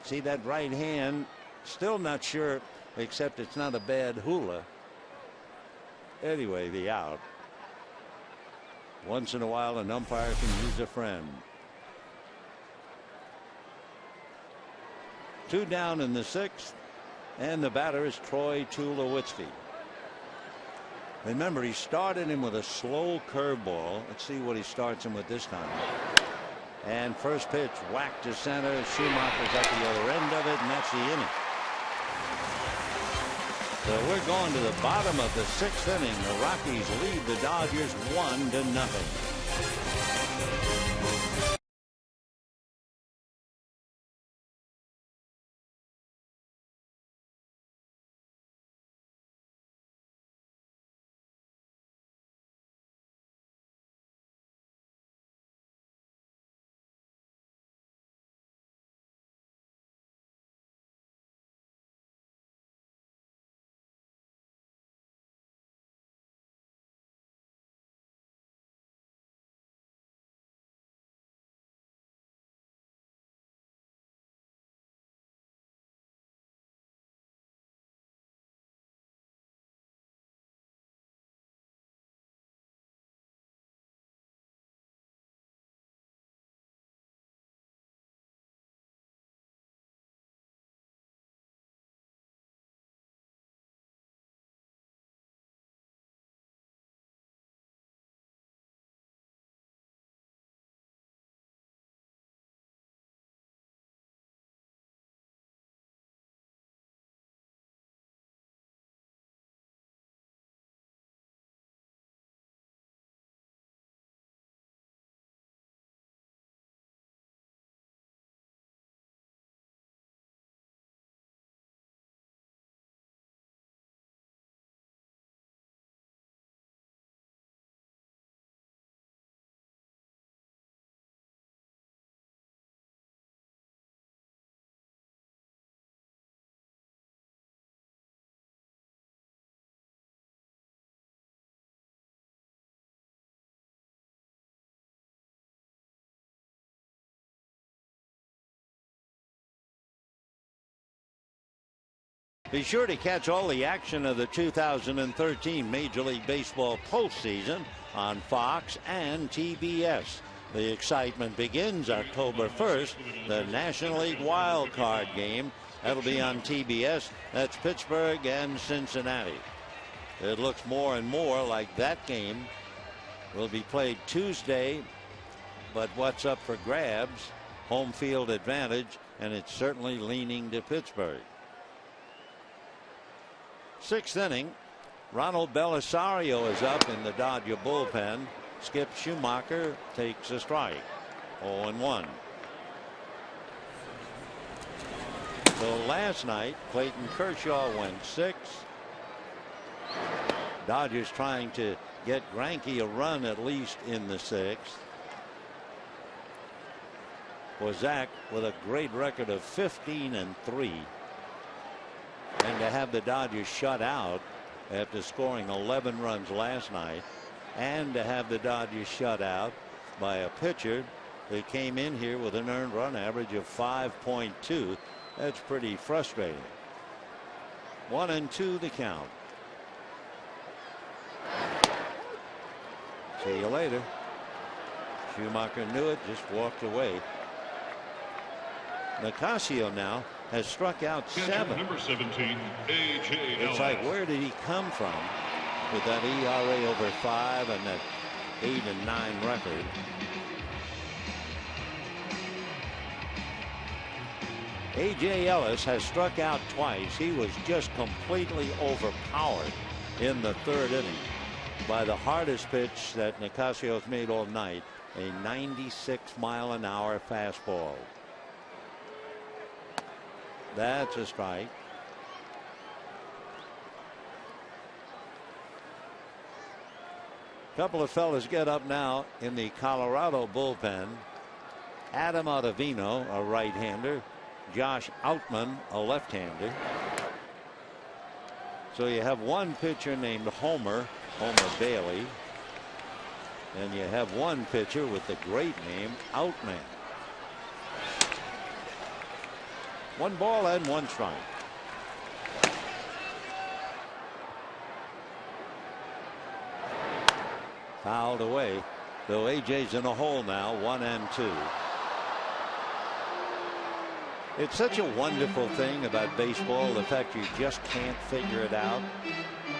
See that right hand? Still not sure, except it's not a bad hula. Anyway, the out. Once in a while, an umpire can use a friend. 2 down in the 6th, and the batter is Troy Tulowitzki. Remember, he started him with a slow curveball. Let's see what he starts him with this time. And first pitch whacked to center. Schumacher's at the other end of it, and that's the inning. So we're going to the bottom of the 6th inning. The Rockies lead the Dodgers 1-0. Be sure to catch all the action of the 2013 Major League Baseball postseason on Fox and TBS. The excitement begins October 1st. The National League Wild Card game. That'll be on TBS. That's Pittsburgh and Cincinnati. It looks more and more like that game will be played Tuesday. But what's up for grabs? Home field advantage and it's certainly leaning to Pittsburgh. Sixth inning. Ronald Belisario is up in the Dodger bullpen. Skip Schumacher takes a strike. 0-1. So last night, Clayton Kershaw went 6. Dodgers trying to get Greinke a run at least in the 6th. Zach with a great record of 15-3. And to have the Dodgers shut out after scoring 11 runs last night, and to have the Dodgers shut out by a pitcher that came in here with an earned run average of 5.2. That's pretty frustrating. 1-2 the count. See you later. Schumacher knew it, just walked away. Nicasio now has struck out 7. Number 17, A.J. It's like, where did he come from with that ERA over 5 and that 8-9 record? A.J. Ellis has struck out twice. He was just completely overpowered in the 3rd inning by the hardest pitch that Nicasio's made all night, a 96-mile-an-hour fastball. That's a strike. Couple of fellas get up now in the Colorado bullpen. Adam Ottavino, a right-hander. Josh Outman, a left-hander. So you have one pitcher named Homer Bailey. And you have one pitcher with the great name Outman. 1 ball and 1 strike. Fouled away. So AJ's in a hole now. 1-2. It's such a wonderful thing about baseball, the fact you just can't figure it out.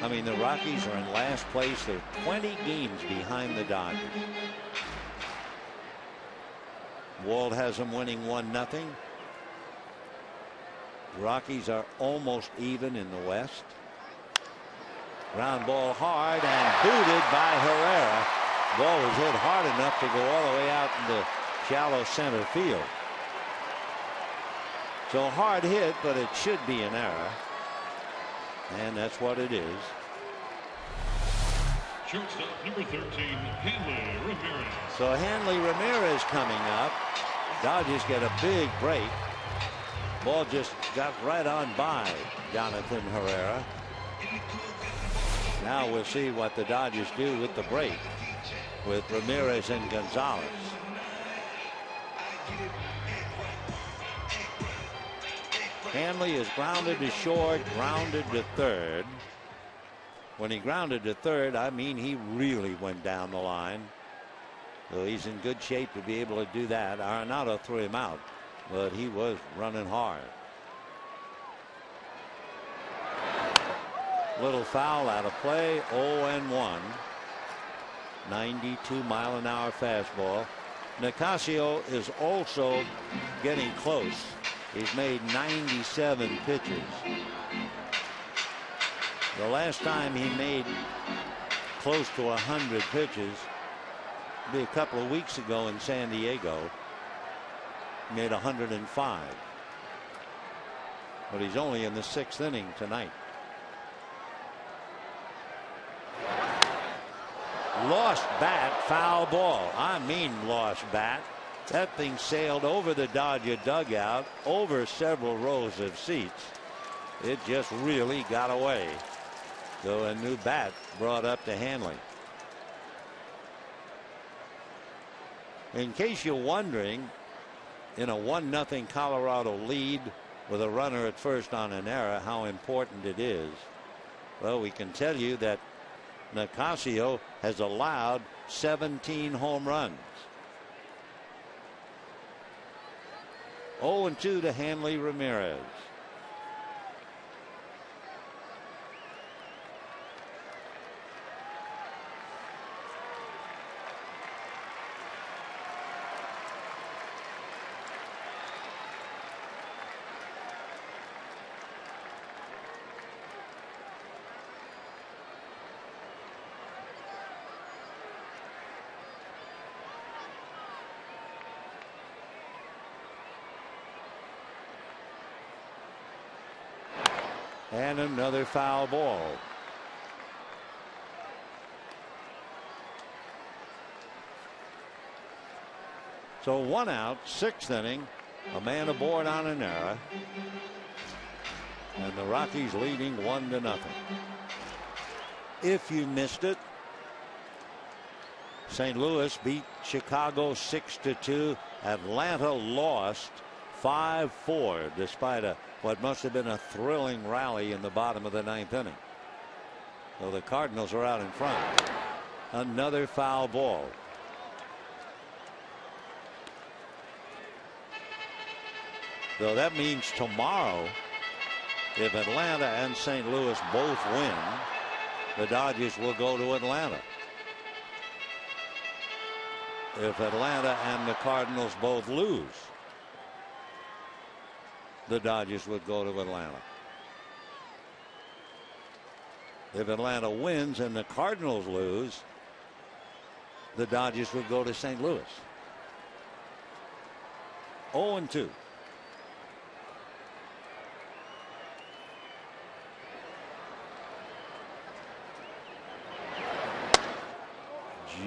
I mean, the Rockies are in last place. They're 20 games behind the Dodgers. Walt has them winning 1-0. Rockies are almost even in the West. Ground ball hard and booted by Herrera. Ball was hit hard enough to go all the way out into shallow center field. So hard hit, but it should be an error. And that's what it is. Shortstop number 13, Hanley Ramirez. So Hanley Ramirez coming up. Dodgers get a big break. Ball just got right on by Jonathan Herrera. Now we'll see what the Dodgers do with the break with Ramirez and Gonzalez. Hanley is grounded to short, grounded to third. When he grounded to third, I mean, he really went down the line. So he's in good shape to be able to do that. Arenado threw him out, but he was running hard. Little foul out of play. 0-1. 92-mile-an-hour fastball. Nicasio is also getting close. He's made 97 pitches. The last time he made close to 100 pitches be a couple of weeks ago in San Diego. He made 105. But he's only in the 6th inning tonight. Lost bat, foul ball. I mean, lost bat. That thing sailed over the Dodger dugout, over several rows of seats. It just really got away. So a new bat brought up to Hanley. In case you're wondering, in a 1-0 Colorado lead with a runner at first on an error, how important it is. Well, we can tell you that Nicasio has allowed 17 home runs. 0-2 to Hanley Ramirez. And another foul ball. So 1 out, 6th inning, a man aboard on an error, and the Rockies leading 1-0. If you missed it, St. Louis beat Chicago 6-2. Atlanta lost 5-4 despite what must have been a thrilling rally in the bottom of the 9th inning. So the Cardinals are out in front. Another foul ball. So that means tomorrow, if Atlanta and St. Louis both win, the Dodgers will go to Atlanta. If Atlanta and the Cardinals both lose, the Dodgers would go to Atlanta. If Atlanta wins and the Cardinals lose, the Dodgers would go to St. Louis. 0-2.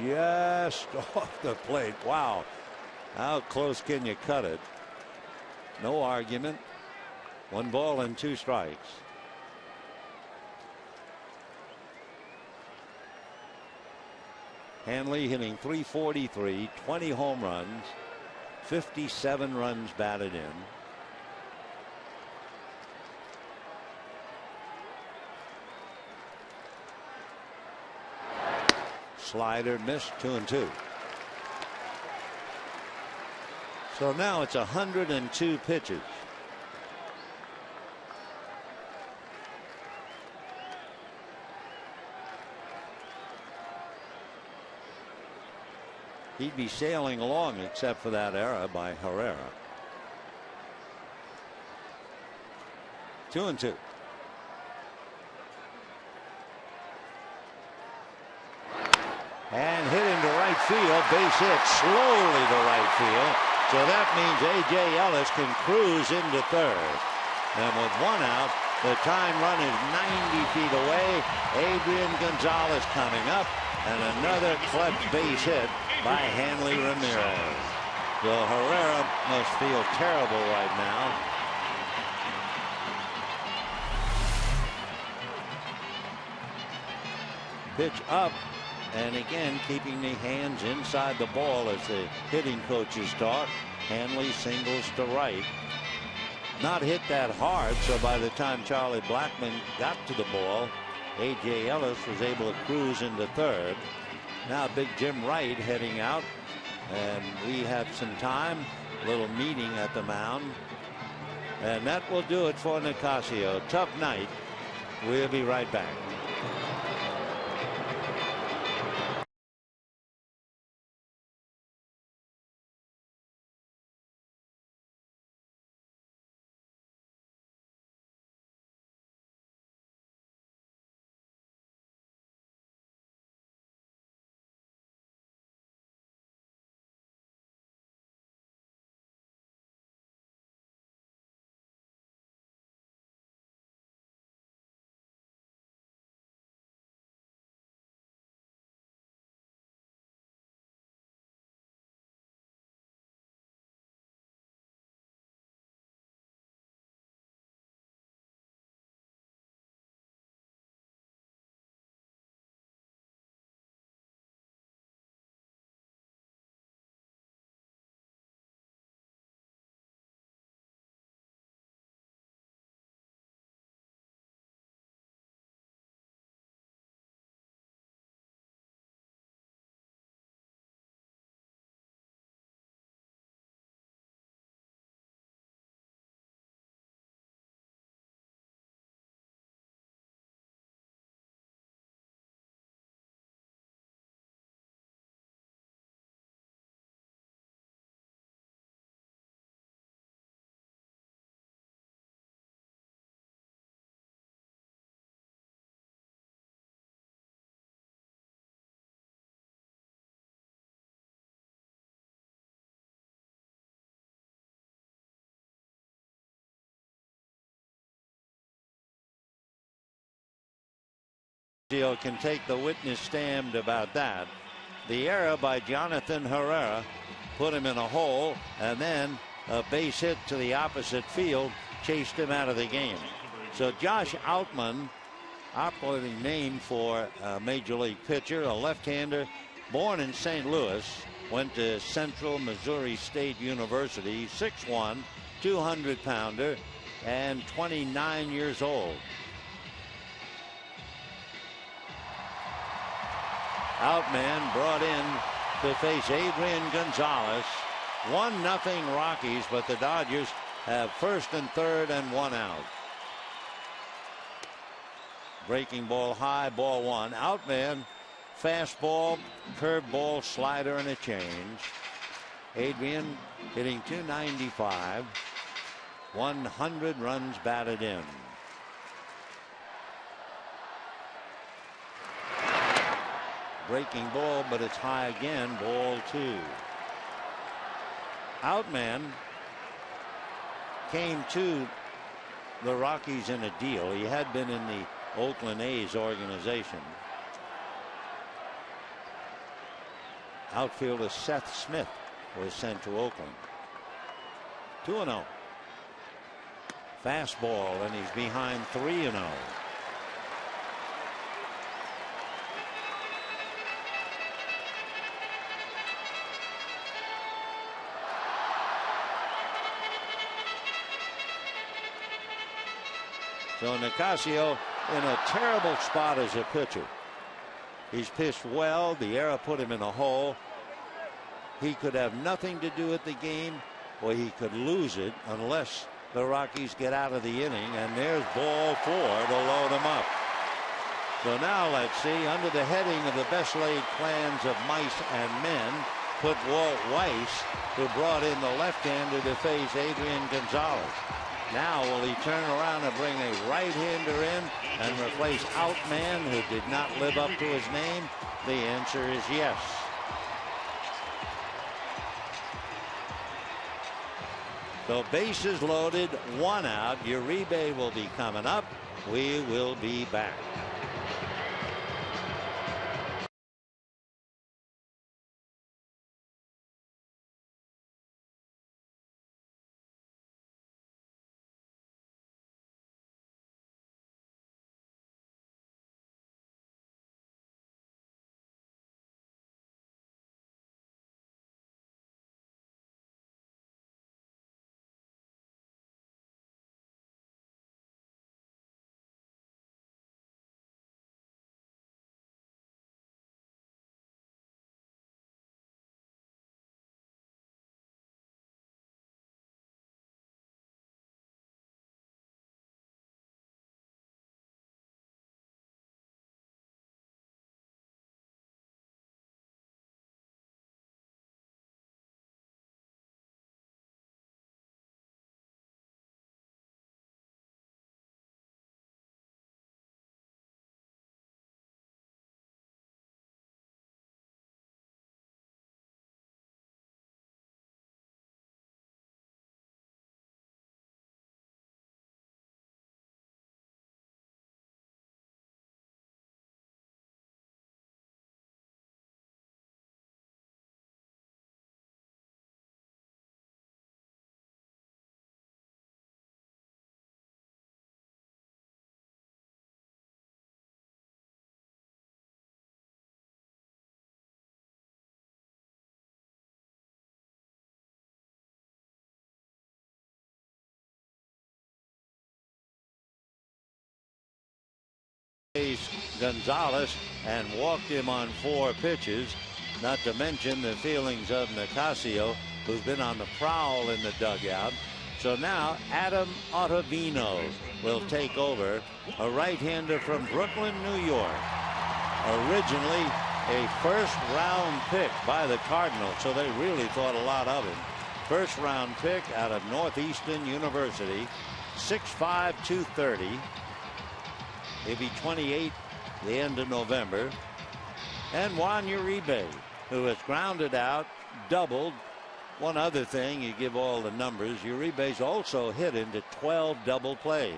Just off the plate. Wow. How close can you cut it? No argument. 1 ball and 2 strikes. Hanley hitting .343, 20 home runs, 57 runs batted in. Slider missed, 2-2. So now it's 102 pitches. He'd be sailing along except for that error by Herrera. 2-2. And hit into right field, base hit slowly to right field. So that means A.J. Ellis can cruise into third. And with 1 out, the tying run is 90 feet away. Adrian Gonzalez coming up, and another clutch base hit by Hanley Ramirez. So Herrera must feel terrible right now. Pitch up. And again, keeping the hands inside the ball as the hitting coaches taught. Hanley singles to right. Not hit that hard, so by the time Charlie Blackmon got to the ball, A.J. Ellis was able to cruise into third. Now Big Jim Wright heading out, and we have some time. A little meeting at the mound. And that will do it for Nicasio. Tough night. We'll be right back. can take the witness stand about that. The error by Jonathan Herrera put him in a hole, and then a base hit to the opposite field chased him out of the game. So Josh Outman, operating name for a major league pitcher, a left-hander, born in St. Louis, went to Central Missouri State University, 6'1", 200-pounder, and 29 years old. Outman brought in to face Adrian Gonzalez. 1-0 Rockies, but the Dodgers have first and third and one out. Breaking ball high, ball one. Outman, fastball, curveball, slider, and a change. Adrian hitting .295. 100 runs batted in. Breaking ball, but it's high again, ball two. Outman came to the Rockies in a deal. He had been in the Oakland A's organization. Outfielder Seth Smith was sent to Oakland. 2-0. Fastball, and he's behind 3-0. So Nicasio in a terrible spot as a pitcher. He's pitched well. The error put him in a hole. He could have nothing to do with the game, or he could lose it unless the Rockies get out of the inning. And there's ball four to load him up. So now let's see, under the heading of the best laid plans of mice and men, put Walt Weiss, who brought in the left-hander to face Adrian Gonzalez. Now will he turn around and bring a right-hander in and replace Outman, who did not live up to his name? The answer is yes. So bases loaded, one out. Uribe will be coming up. We will be back. Gonzalez and walked him on 4 pitches, not to mention the feelings of Nicasio, who's been on the prowl in the dugout. So now Adam Ottavino will take over, a right-hander from Brooklyn, New York. Originally a first-round pick by the Cardinals, so they really thought a lot of him. First-round pick out of Northeastern University, 6'5", 230. He'll be 28 the end of November. And Juan Uribe, who has grounded out, doubled. One other thing, you give all the numbers, Uribe's also hit into 12 double plays.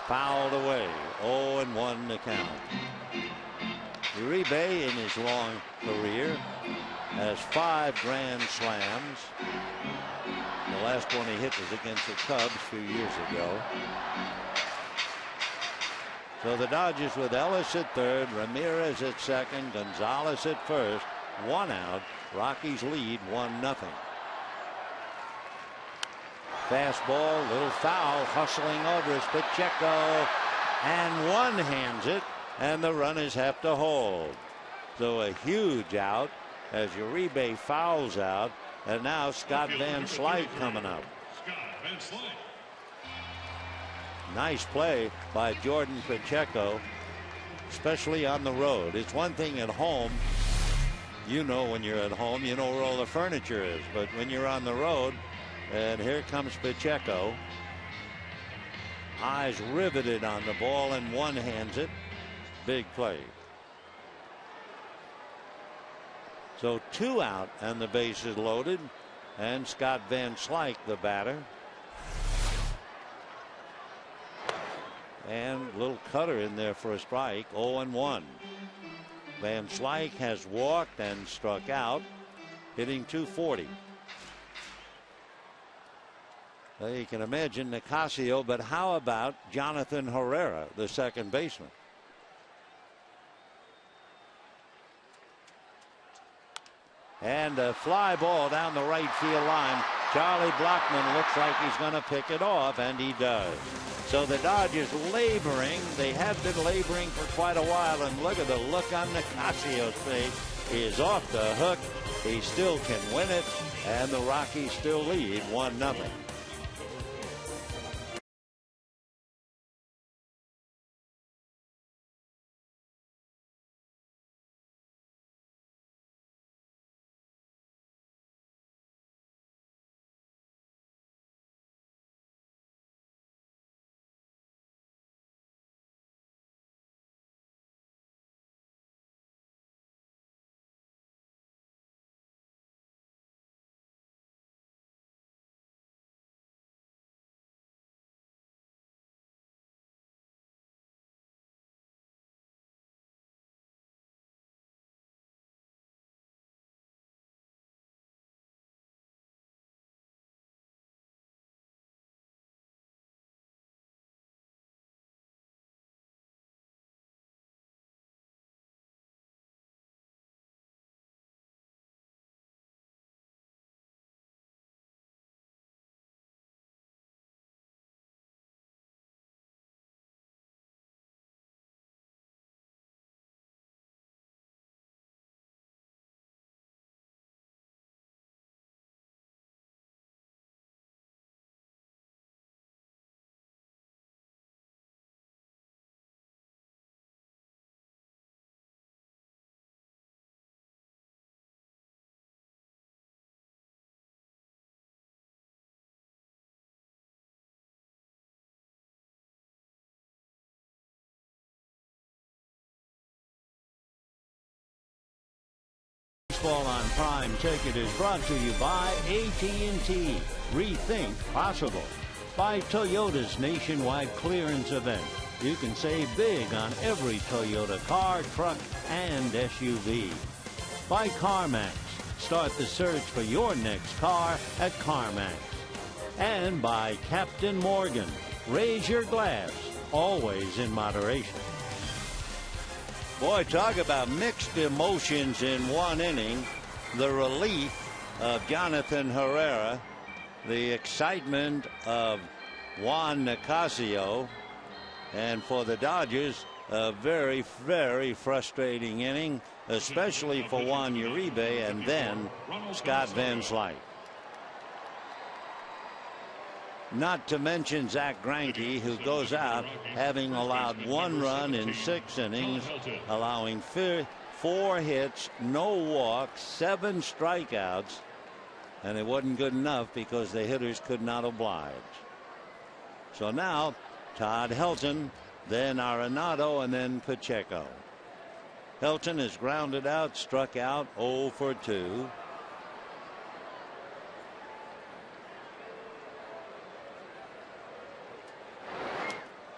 Fouled away, 0-1. 1-1 the count. Uribe in his long career has 5 grand slams. The last one he hit was against the Cubs a few years ago. So the Dodgers with Ellis at third, Ramirez at second, Gonzalez at first, 1 out. Rockies lead 1-0. Fastball, little foul, hustling over is Pacheco, and one-hands it, and the runners have to hold. So a huge out as Uribe fouls out, and now Scott Van Slyke coming up. Nice play by Jordan Pacheco, especially on the road. It's one thing at home. You know when you're at home, you know where all the furniture is. But when you're on the road, and here comes Pacheco. Eyes riveted on the ball and one-hands it. Big play. So 2 out and the base is loaded. And Scott Van Slyke, the batter. And a little cutter in there for a strike. 0-1. Van Slyke has walked and struck out, hitting .240. Well, you can imagine Nicasio, but how about Jonathan Herrera, the second baseman? And a fly ball down the right field line. Charlie Blackmon looks like he's going to pick it off, and he does. So the Dodgers laboring. They have been laboring for quite a while, and look at the look on Nicasio's face. He is off the hook. He still can win it, and the Rockies still lead 1-0. Baseball on Prime Ticket is brought to you by AT&T. Rethink possible. By Toyota's nationwide clearance event. You can save big on every Toyota car, truck, and SUV. By CarMax. Start the search for your next car at CarMax. And by Captain Morgan. Raise your glass, always in moderation. Boy, talk about mixed emotions in one inning. The relief of Jonathan Herrera, the excitement of Juan Nicasio, and for the Dodgers, a very, very frustrating inning, especially for Juan Uribe and then Scott Van Slyke. Not to mention Zach Greinke, who goes out having allowed 1 run in 6 innings, allowing 4 hits, no walks, 7 strikeouts, and it wasn't good enough because the hitters could not oblige. So now Todd Helton, then Arenado, and then Pacheco. Helton is grounded out, struck out, 0 for 2.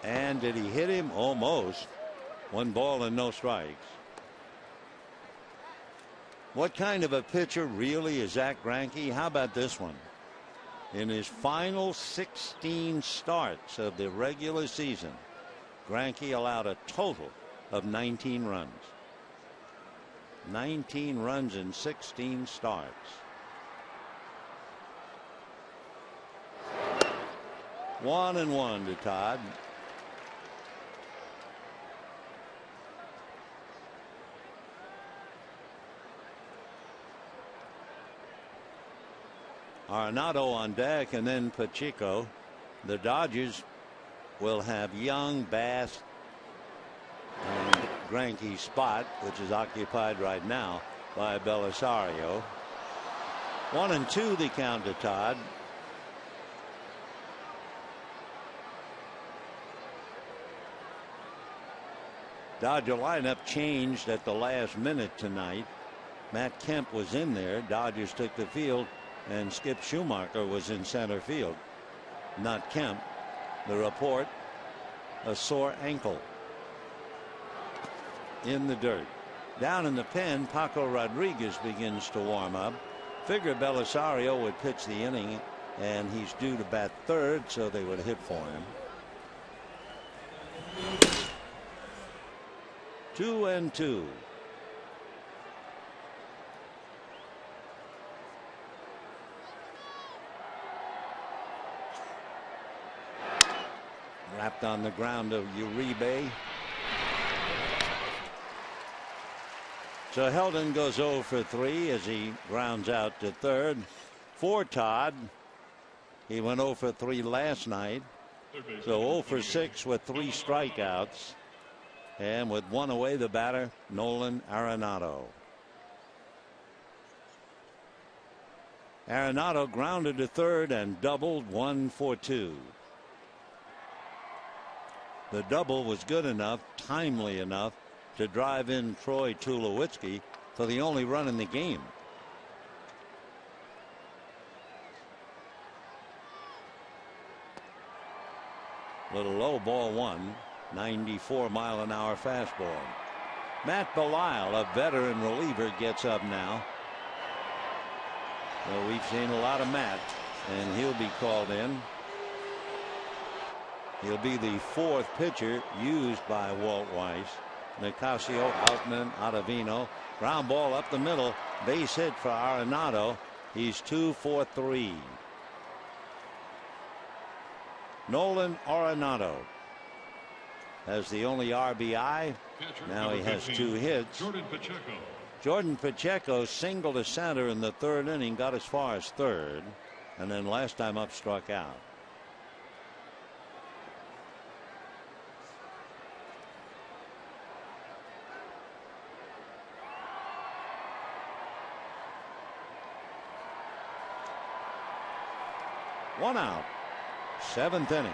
And did he hit him? Almost. 1 ball and no strikes. What kind of a pitcher really is Zach Greinke? How about this one? In his final 16 starts of the regular season, Greinke allowed a total of 19 runs. 19 runs in 16 starts. One and one to Todd. Arenado on deck, and then Pacheco. The Dodgers will have Young, Bass, and Greinke's spot, which is occupied right now by Belisario. 1-2 the count to Todd. Dodger lineup changed at the last minute tonight. Matt Kemp was in there. Dodgers took the field, and Skip Schumacher was in center field. Not Kemp. The report, a sore ankle. In the dirt. Down in the pen, Paco Rodriguez begins to warm up. Figured Belisario would pitch the inning, and he's due to bat third, so they would hit for him. 2-2. Wrapped on the ground of Uribe. So Heldon goes 0 for 3 as he grounds out to third. For Todd, he went 0 for 3 last night. So 0 for 6 with 3 strikeouts. And with 1 away, the batter, Nolan Arenado. Arenado grounded to third and doubled 1 for 2. The double was good enough, timely enough, to drive in Troy Tulowitzki for the only run in the game. Little low, ball 1. 94-mile-an-hour fastball. Matt Belisle, a veteran reliever, gets up now. So we've seen a lot of Matt, and he'll be called in. He'll be the 4th pitcher used by Walt Weiss. Nicasio, Outman, Ottavino. Ground ball up the middle. Base hit for Arenado. He's 2 for 3. Nolan Arenado has the only RBI. Now he has 2 hits. Jordan Pacheco singled to center in the 3rd inning, got as far as 3rd, and then last time up struck out. One out. 7th inning.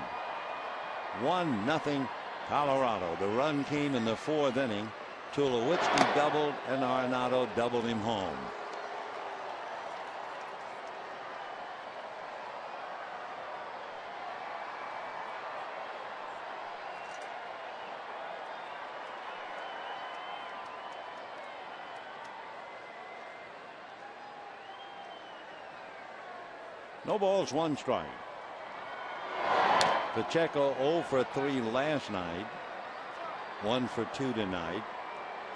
1-0 Colorado. The run came in the 4th inning. Tulowitzki doubled, and Arenado doubled him home. No balls, 1 strike. Pacheco 0 for 3 last night. 1 for 2 tonight.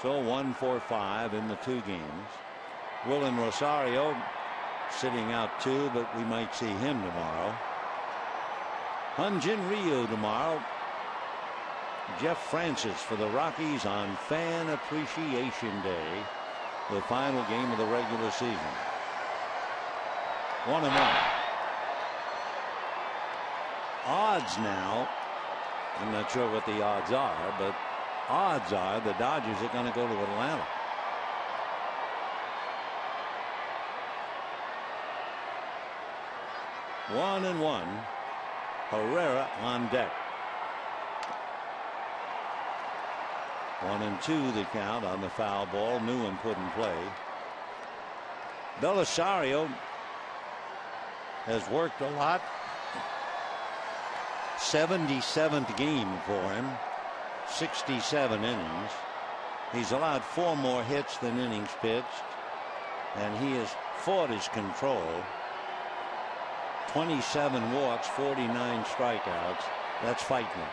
So 1 for 5 in the 2 games. Willen Rosario sitting out 2, but we might see him tomorrow. Hyun-Jin Ryu tomorrow. Jeff Francis for the Rockies on Fan Appreciation Day, the final game of the regular season. 1-1. Odds now, I'm not sure what the odds are, but odds are the Dodgers are going to go to Atlanta. One and one. Herrera on deck. 1-2 the count on the foul ball. Newman put in play. Belisario has worked a lot. 77th game for him. 67 innings. He's allowed 4 more hits than innings pitched, and he has fought his control. 27 walks, 49 strikeouts. That's fighting it.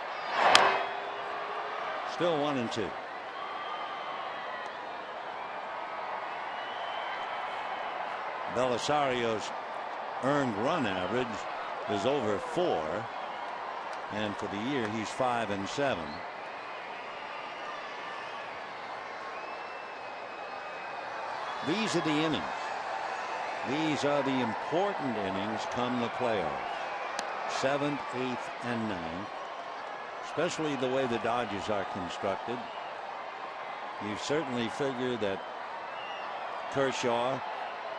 Still 1-2. Belisario's earned run average is over 4, and for the year he's 5-7. These are the innings. These are the important innings come the playoffs. 7th, 8th, and 9th. Especially the way the Dodgers are constructed. You certainly figure that Kershaw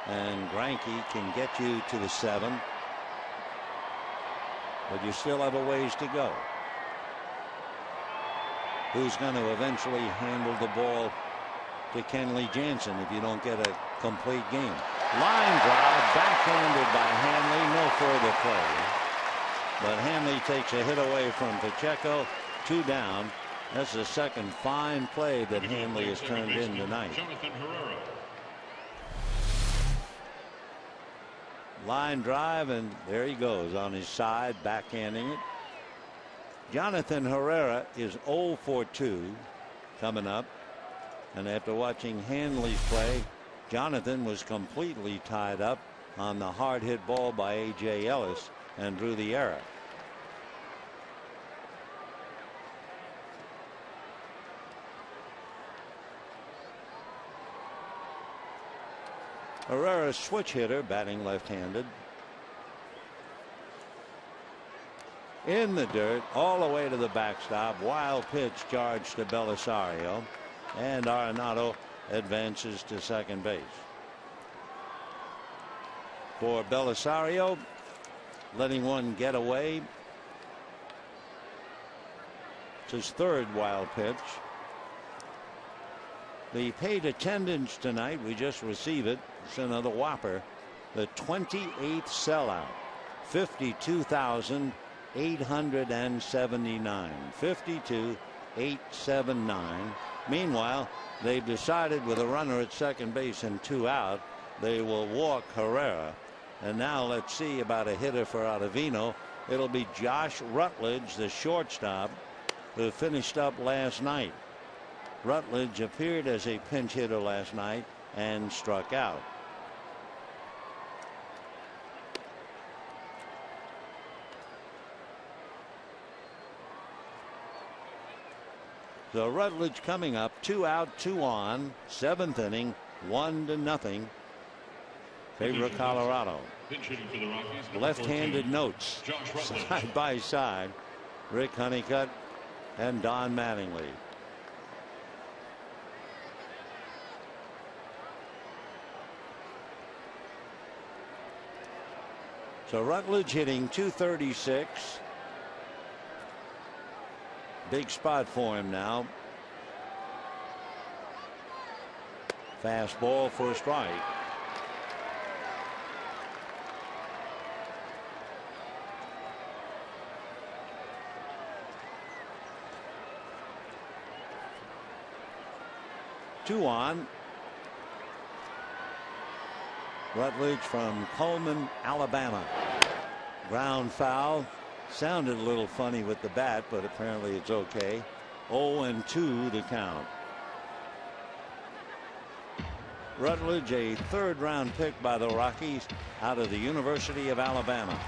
and Greinke can get you to the 7th, but you still have a ways to go. Who's going to eventually handle the ball to Kenley Jansen if you don't get a complete game? Line drive, backhanded by Hanley, no further play. But Hanley takes a hit away from Pacheco, 2 down. That's the second fine play that Hanley has turned in tonight. Line drive, and there he goes on his side, backhanding it. Jonathan Herrera is 0 for 2 coming up. And after watching Hanley's play, Jonathan was completely tied up on the hard hit ball by A.J. Ellis and drew the error. Herrera, switch hitter, batting left-handed. In the dirt, all the way to the backstop. Wild pitch charged to Belisario, and Arenado advances to second base. For Belisario, letting one get away. It's his 3rd wild pitch. The paid attendance tonight, we just received it. It's another whopper. The 28th sellout. 52,879. 52,879. Meanwhile, they've decided with a runner at second base and 2 out, they will walk Herrera. And now let's see about a hitter for Ottavino. It'll be Josh Rutledge, the shortstop, who finished up last night. Rutledge appeared as a pinch hitter last night and struck out. So Rutledge coming up, 2 out, 2 on, 7th inning, 1-0. Favor of Colorado. Left-handed notes, side by side. Rick Honeycutt and Don Mattingly. So Rutledge hitting .236. Big spot for him now. Fastball for a strike. Two on. Rutledge from Coleman, Alabama. Ground foul. Sounded a little funny with the bat, but apparently it's okay. 0-2 to count. Rutledge, a 3rd round pick by the Rockies out of the University of Alabama.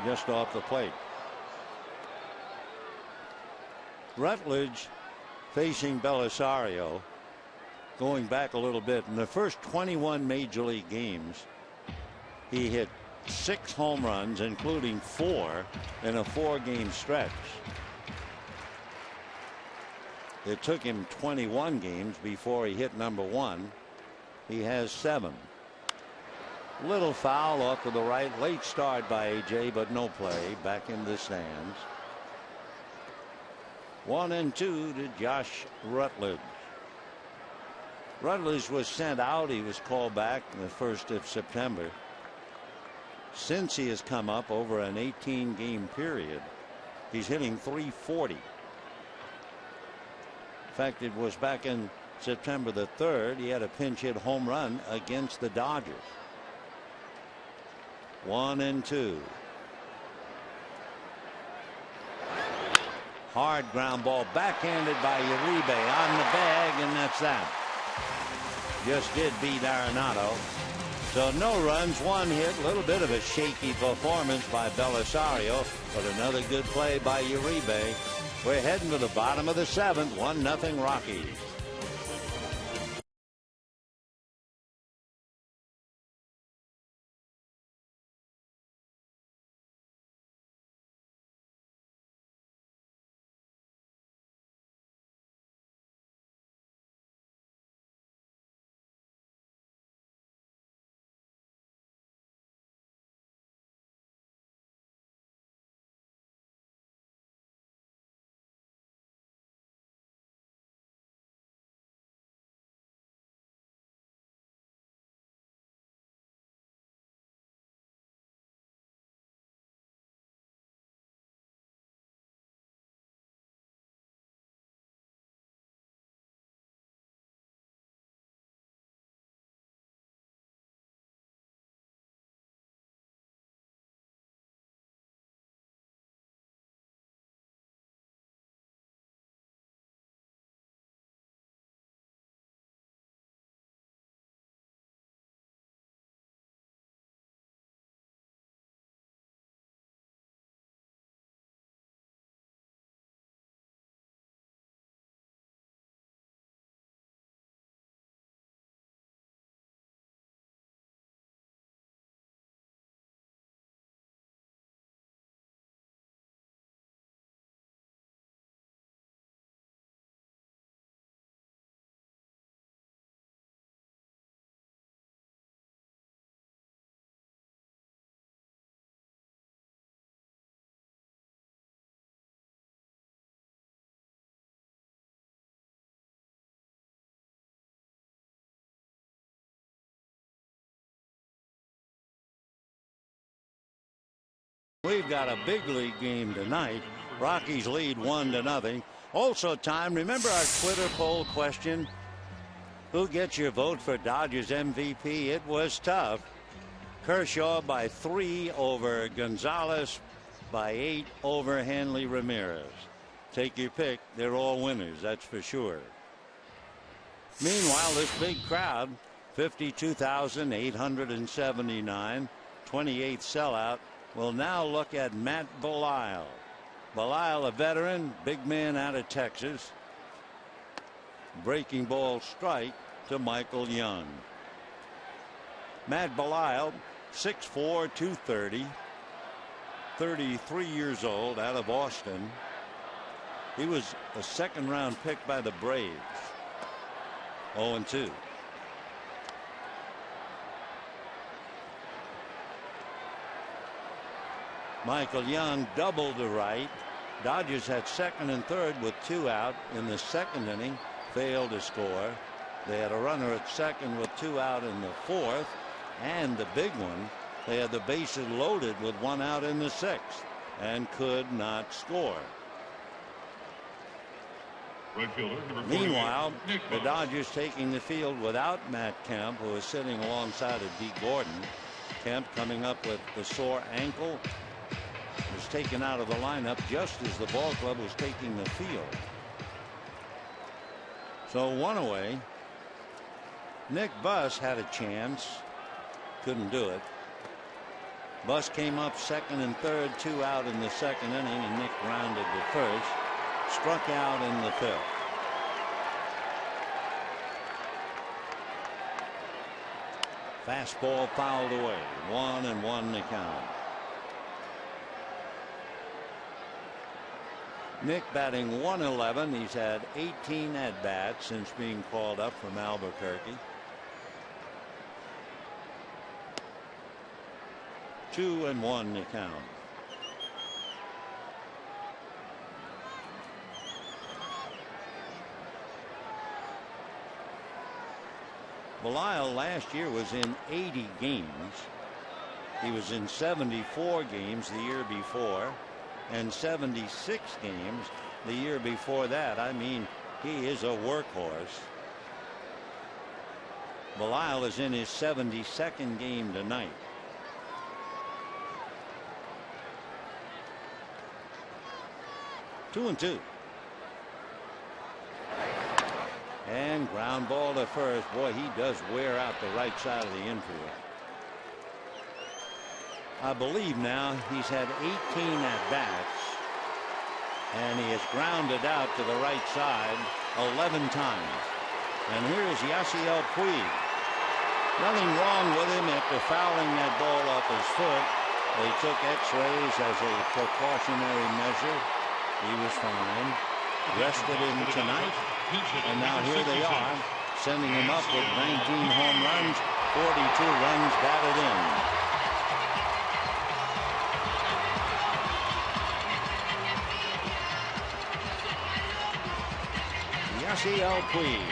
Just off the plate. Rutledge facing Belisario. Going back a little bit, in the first 21 major league games, he hit 6 home runs, including 4 in a 4-game stretch. It took him 21 games before he hit number 1. He has 7. Little foul off to the right. Late start by A.J., but no play. Back in the stands. 1-2 to Josh Rutledge. Rutledge was sent out. He was called back the 1st of September. Since he has come up over an 18-game period, he's hitting .340. In fact, it was back in September the 3rd. He had a pinch hit home run against the Dodgers. 1-2. Hard ground ball backhanded by Uribe on the bag, and that's that. Just did beat Arenado. So no runs, 1 hit, a little bit of a shaky performance by Belisario, but another good play by Uribe. We're heading to the bottom of the 7th, 1-0 Rockies. We've got a big league game tonight. Rockies lead 1-0. Also time, remember our Twitter poll question? Who gets your vote for Dodgers MVP? It was tough. Kershaw by 3 over Gonzalez, by 8 over Hanley Ramirez. Take your pick. They're all winners, that's for sure. Meanwhile, this big crowd, 52,879, 28th sellout, will now look at Matt Belisle. Belisle, a veteran, big man out of Texas. Breaking ball strike to Michael Young. Matt Belisle, 6'4", 230, 33 years old, out of Austin. He was a 2nd round pick by the Braves. 0-2. Michael Young doubled to right. Dodgers had 2nd and 3rd with 2 out in the 2nd inning. Failed to score. They had a runner at 2nd with 2 out in the 4th. And the big one, they had the bases loaded with 1 out in the 6th and could not score. Meanwhile, the Dodgers taking the field without Matt Kemp, who is sitting alongside of Dee Gordon. Kemp coming up with the sore ankle, was taken out of the lineup just as the ball club was taking the field. So 1 away. Nick Buss had a chance, couldn't do it. Buss came up 2nd and 3rd, 2 out in the 2nd inning, and Nick grounded to first, struck out in the 5th. Fastball fouled away. 1-1 to count. Nick batting .111. He's had 18 at bats since being called up from Albuquerque. 2-1 to count. Belial last year was in 80 games. He was in 74 games the year before and 76 games the year before that. I mean, he is a workhorse. Belial is in his 72nd game tonight. Two and two. And ground ball to first. Boy, he does wear out the right side of the infield. I believe now he's had 18 at-bats, and he has grounded out to the right side 11 times. And here is Yasiel Puig. Nothing wrong with him after fouling that ball off his foot. They took x-rays as a precautionary measure. He was fine. Rested him tonight. And now here they are, sending him up with 19 home runs, 42 runs batted in. Yasiel Puig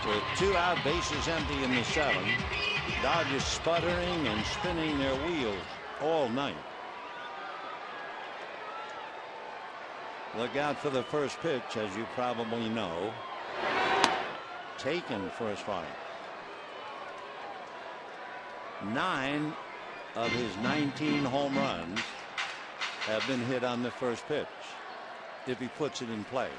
with 2 out, bases empty in the 7th. Dodgers sputtering and spinning their wheels all night. Look out for the first pitch, as you probably know. Taken for a strike. 9 of his 19 home runs have been hit on the first pitch, if he puts it in play.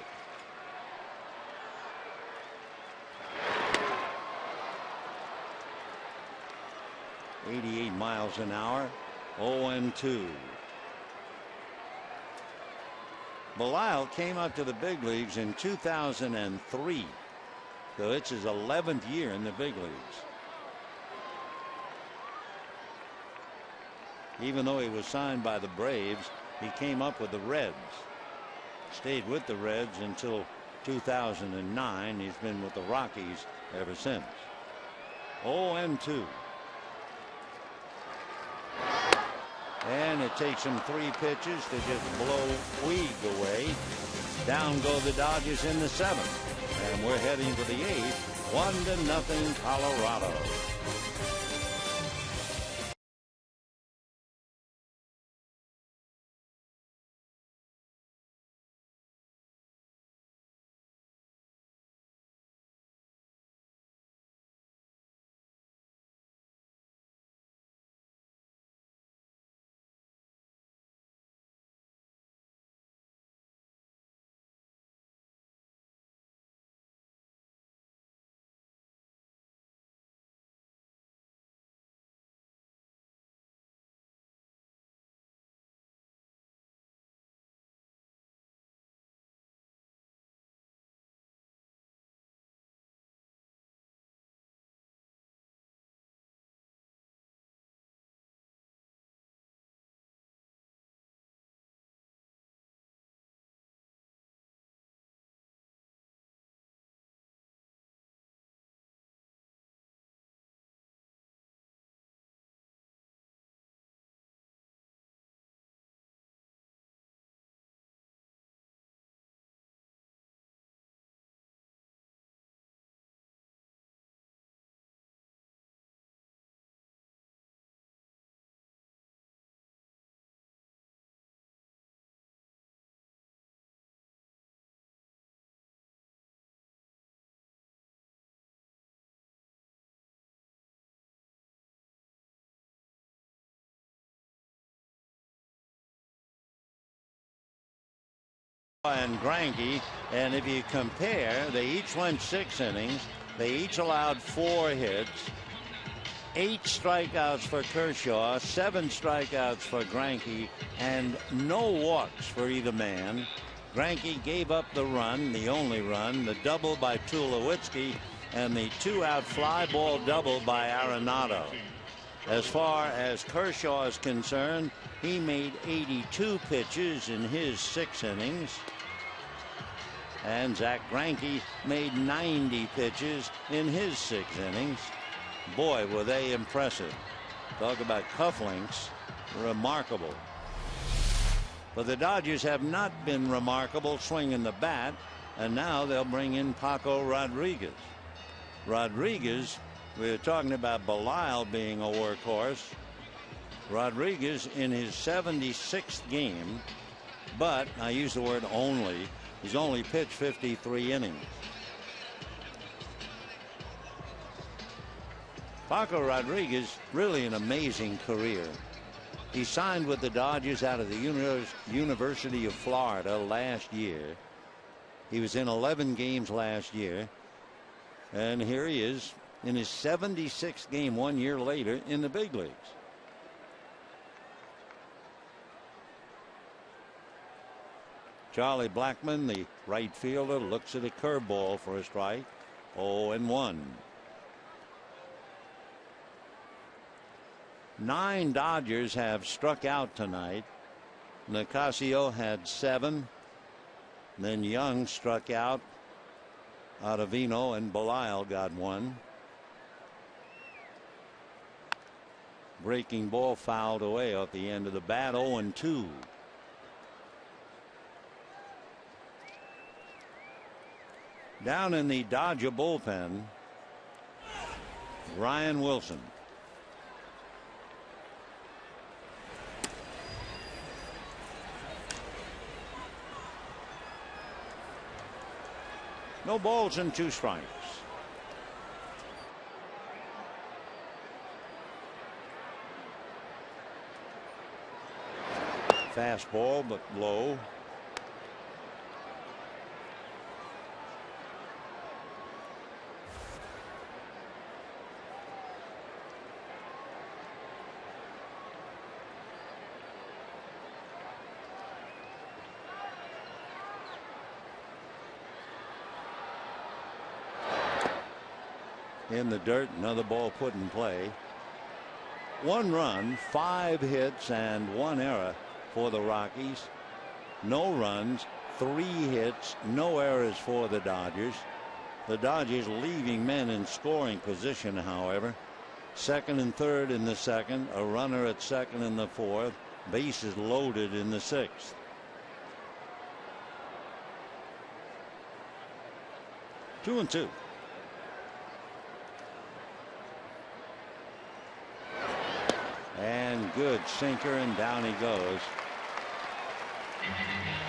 .88 miles an hour. 0-2. Belial came up to the big leagues in 2003. So it's his 11th year in the big leagues. Even though he was signed by the Braves, he came up with the Reds. Stayed with the Reds until 2009. He's been with the Rockies ever since. 0-2. And it takes him 3 pitches to just blow Puig away. Down go the Dodgers in the 7th. And we're heading to the 8th. 1-0 Colorado. And Greinke, and if you compare, they each went 6 innings. They each allowed 4 hits, 8 strikeouts for Kershaw, 7 strikeouts for Greinke, and no walks for either man. Greinke gave up the run, the only run, the double by Tulowitzki, and the 2-out fly ball double by Arenado. As far as Kershaw is concerned, he made 82 pitches in his 6 innings. And Zach Greinke made 90 pitches in his 6 innings. Boy, were they impressive. Talk about cufflinks. Remarkable. But the Dodgers have not been remarkable swinging the bat, and now they'll bring in Paco Rodriguez. Rodriguez We were talking about Belial being a workhorse. Rodriguez in his 76th game, but I use the word only. He's only pitched 53 innings. Paco Rodriguez, really an amazing career. He signed with the Dodgers out of the University of Florida last year. He was in 11 games last year. And here he is in his 76th game 1 year later in the big leagues. Charlie Blackmon, the right fielder, looks at a curveball for a strike. 0-1. 9 Dodgers have struck out tonight. Nicasio had 7. Then Young struck out. Ottavino and Belial got 1. Breaking ball fouled away off the end of the bat. 0-2. Down in the Dodger bullpen, Ryan Wilson. No balls and 2 strikes. Fastball, but low. In the dirt, another ball put in play. 1 run, 5 hits, and 1 error for the Rockies. No runs, 3 hits, no errors for the Dodgers. The Dodgers leaving men in scoring position, however. 2nd and 3rd in the 2nd, a runner at 2nd in the 4th, bases loaded in the 6th. Two and 2. And good sinker, and down he goes.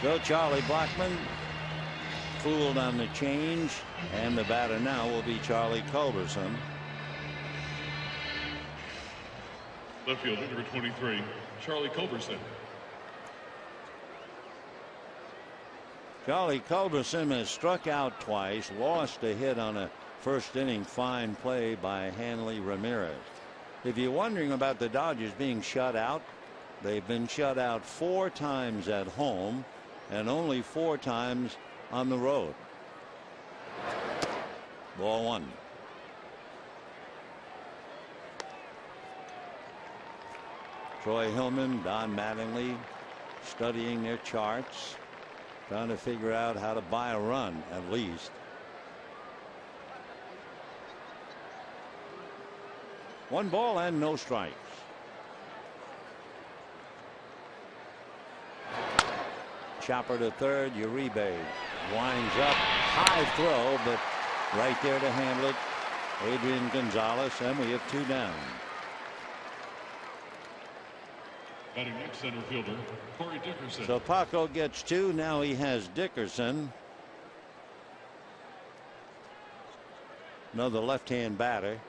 So Charlie Blackmon fooled on the change, and the batter now will be Charlie Culberson. Left fielder, number 23, Charlie Culberson. Charlie Culberson has struck out twice, lost a hit on a first inning fine play by Hanley Ramirez. If you're wondering about the Dodgers being shut out, they've been shut out 4 times at home and only 4 times on the road. Ball 1. Troy Hillman, Don Mattingly studying their charts, trying to figure out how to buy a run at least. 1 ball and no strikes. Chopper to third. Uribe winds up. High throw, but right there to handle it, Adrian Gonzalez, and we have 2 down. Batting next, center fielder Corey Dickerson. So Paco gets 2. Now he has Dickerson, another left-hand batter,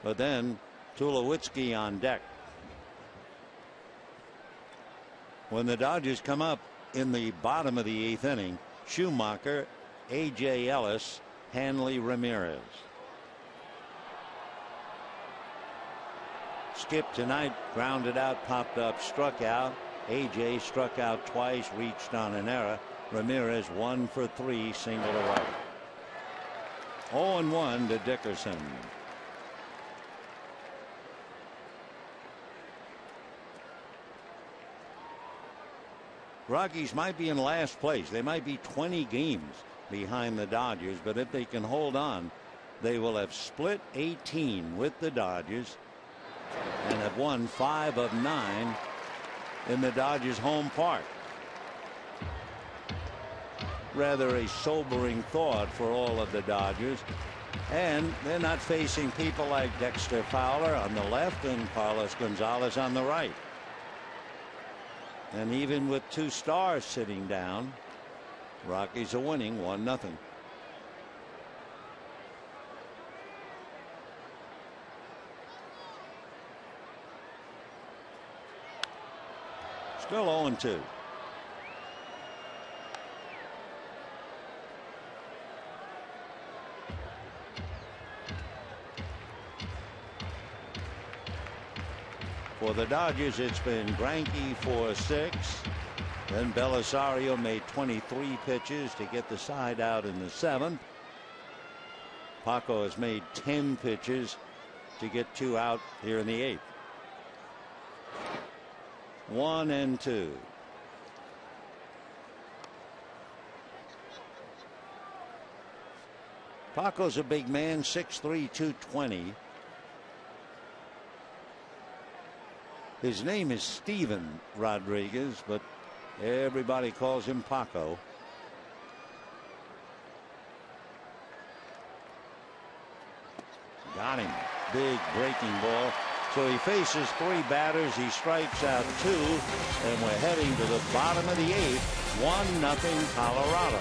but then Tulowitzki on deck. When the Dodgers come up in the bottom of the 8th inning, Schumacher, A.J. Ellis, Hanley Ramirez. Skip tonight, grounded out, popped up, struck out. A.J. struck out twice, reached on an error. Ramirez 1 for 3, single away. 0-1 to Dickerson. Rockies might be in last place. They might be 20 games behind the Dodgers, but if they can hold on, they will have split 18 with the Dodgers and have won 5 of 9 in the Dodgers' home park. Rather a sobering thought for all of the Dodgers. And they're not facing people like Dexter Fowler on the left and Carlos Gonzalez on the right. And even with 2 stars sitting down, Rockies are winning 1-0. Still 0-2. For the Dodgers, it's been Greinke for 6. Then Belisario made 23 pitches to get the side out in the 7th. Paco has made 10 pitches to get 2 out here in the 8th. 1-2. Paco's a big man, 6'3", 220. His name is Steven Rodriguez, but everybody calls him Paco. Got him. Big breaking ball. So he faces 3 batters. He strikes out 2. And we're heading to the bottom of the 8th. 1-0 Colorado.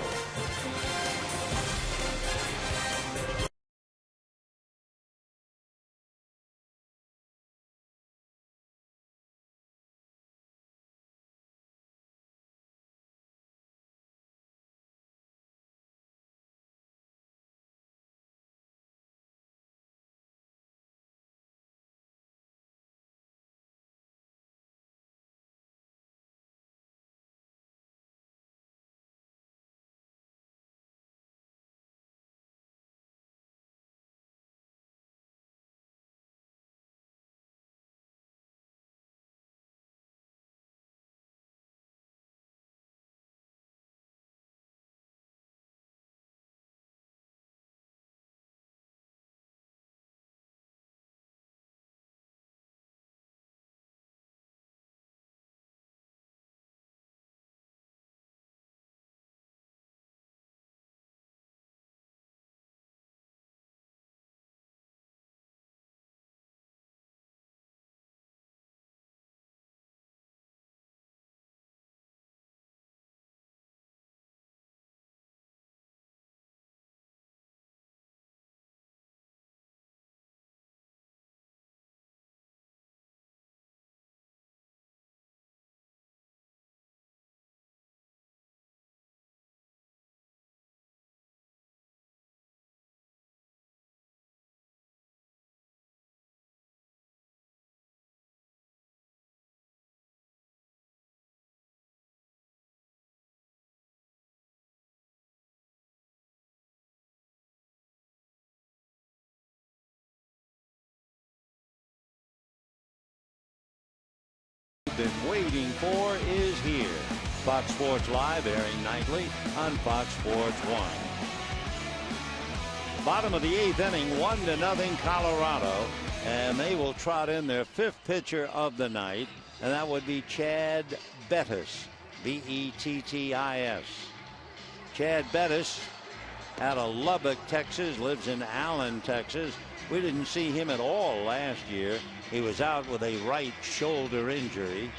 Been waiting for is here. Fox Sports Live, airing nightly on Fox Sports 1. Bottom of the 8th inning, 1-0 Colorado, and they will trot in their 5th pitcher of the night, and that would be Chad Bettis, Bettis. Chad Bettis out of Lubbock, Texas, lives in Allen, Texas. We didn't see him at all last year. He was out with a right shoulder injury.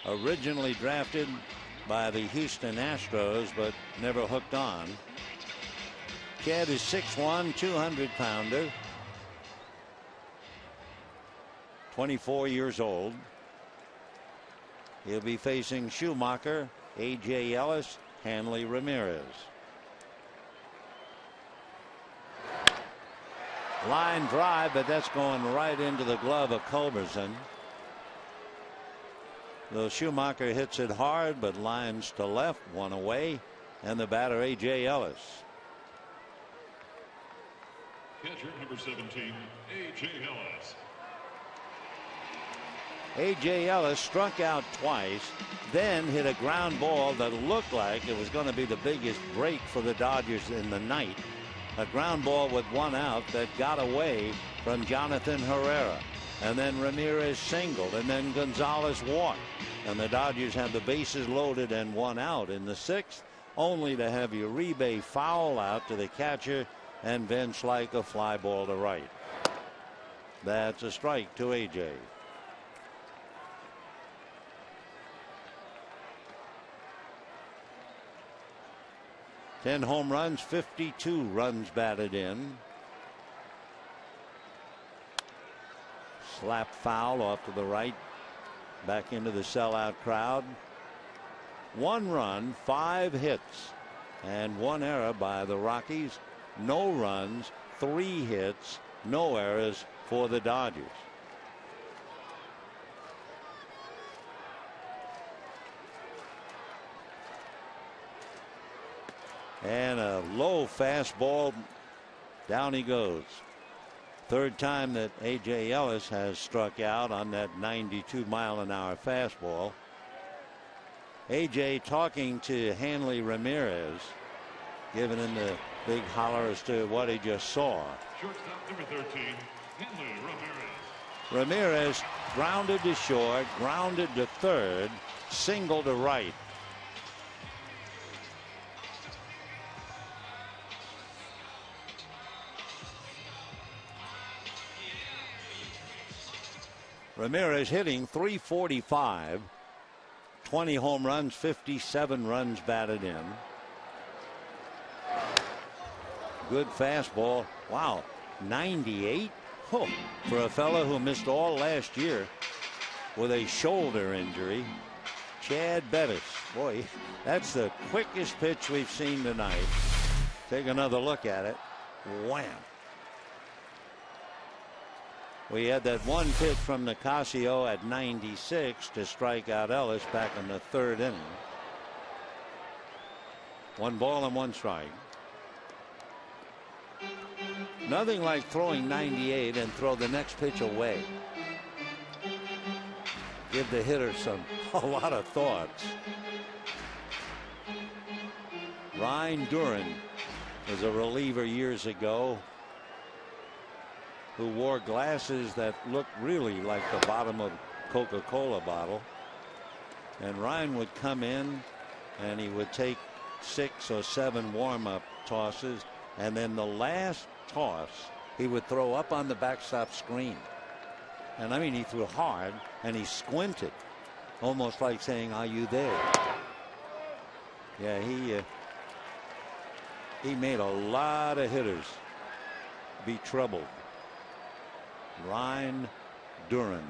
Originally drafted by the Houston Astros, but never hooked on. Chad is 6'1", 200-pounder. 24 years old. He'll be facing Schumacher, A.J. Ellis, Hanley Ramirez. Line drive, but that's going right into the glove of Culberson. Though Schumacher hits it hard, but lines to left, 1 away, and the batter A.J. Ellis. Catcher number 17, A.J. Ellis. A.J. Ellis struck out twice, then hit a ground ball that looked like it was going to be the biggest break for the Dodgers in the night. A ground ball with 1 out that got away from Jonathan Herrera. And then Ramirez singled, and then Gonzalez walked. And the Dodgers have the bases loaded and 1 out in the 6th, only to have Uribe foul out to the catcher and Van Slyke a fly ball to right. That's a strike to AJ. Ten home runs, 52 runs batted in. Slap foul off to the right, back into the sellout crowd. 1 run, 5 hits, and 1 error by the Rockies. No runs, 3 hits, no errors for the Dodgers. And a low fastball. Down he goes. Third time that A.J. Ellis has struck out on that 92-mile-an-hour fastball. A.J. talking to Hanley Ramirez, giving him the big holler as to what he just saw. Shortstop number 13, Hanley Ramirez. Ramirez grounded to short, grounded to third, single to right. Ramirez hitting .345, 20 home runs, 57 runs batted in. Good fastball. Wow, 98. Oh, for a fellow who missed all last year with a shoulder injury. Chad Bettis. Boy, that's the quickest pitch we've seen tonight. Take another look at it. Wham. We had that one pitch from Nicasio at 96 to strike out Ellis back in the 3rd inning. 1 ball and 1 strike. Nothing like throwing 98 and throw the next pitch away. Give the hitter a lot of thoughts. Ryan Duran was a reliever years ago who wore glasses that looked really like the bottom of a Coca-Cola bottle. And Ryan would come in and he would take 6 or 7 warm-up tosses, and then the last toss he would throw up on the backstop screen. And I mean, he threw hard and he squinted, almost like saying, "Are you there?" Yeah, he made a lot of hitters be troubled. Ryan Duran,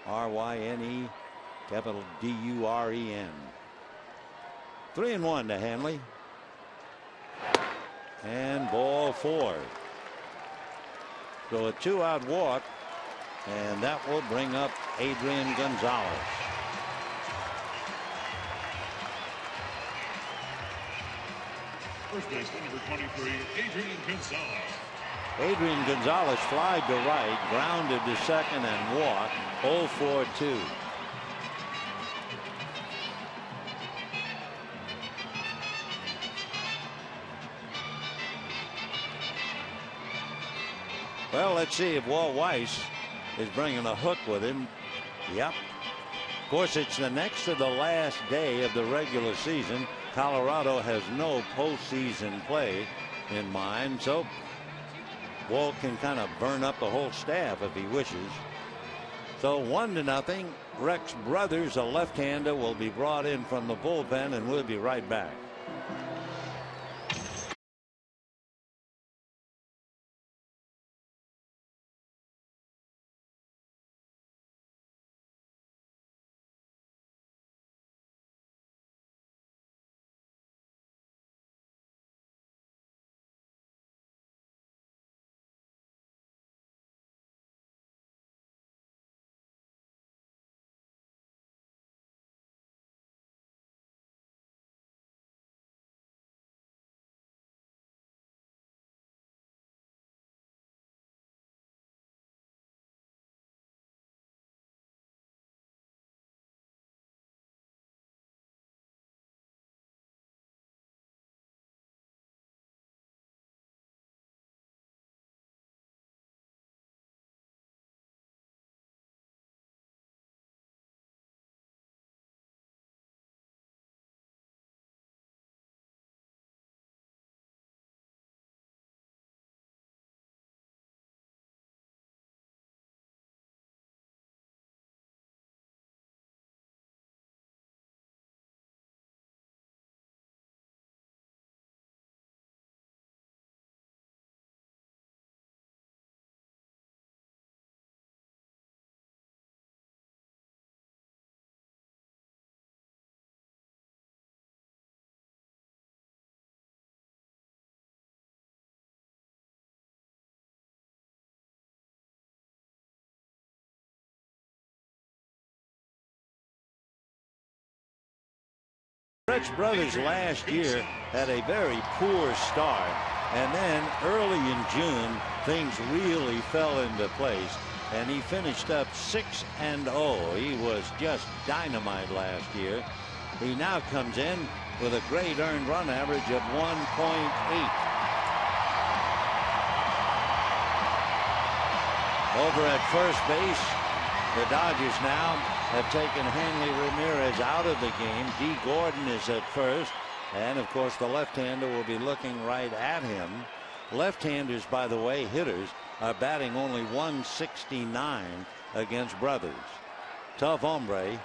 R-Y-N-E, capital D-U-R-E-N. 3-1 to Hanley. And ball 4. So a 2-out walk, and that will bring up Adrian Gonzalez. First baseman number 23, Adrian Gonzalez. Adrian Gonzalez flied to right, grounded to second, and walked. 0-4-2. Well, let's see if Walt Weiss is bringing a hook with him. Yep. Of course, it's the next to the last day of the regular season. Colorado has no postseason play in mind, so Walt can kind of burn up the whole staff if he wishes. So 1-0. Rex Brothers, a left-hander, will be brought in from the bullpen, and we'll be right back. Rex brothers last year had a very poor start, and then early in June things really fell into place, and he finished up 6-0. He was just dynamite last year. He now comes in with a great earned run average of 1.8. Over at first base, the Dodgers now have taken Hanley Ramirez out of the game. D. Gordon is at first, and of course the left-hander will be looking right at him. Left-handers, by the way, hitters, are batting only 169 against brothers. Tough hombre.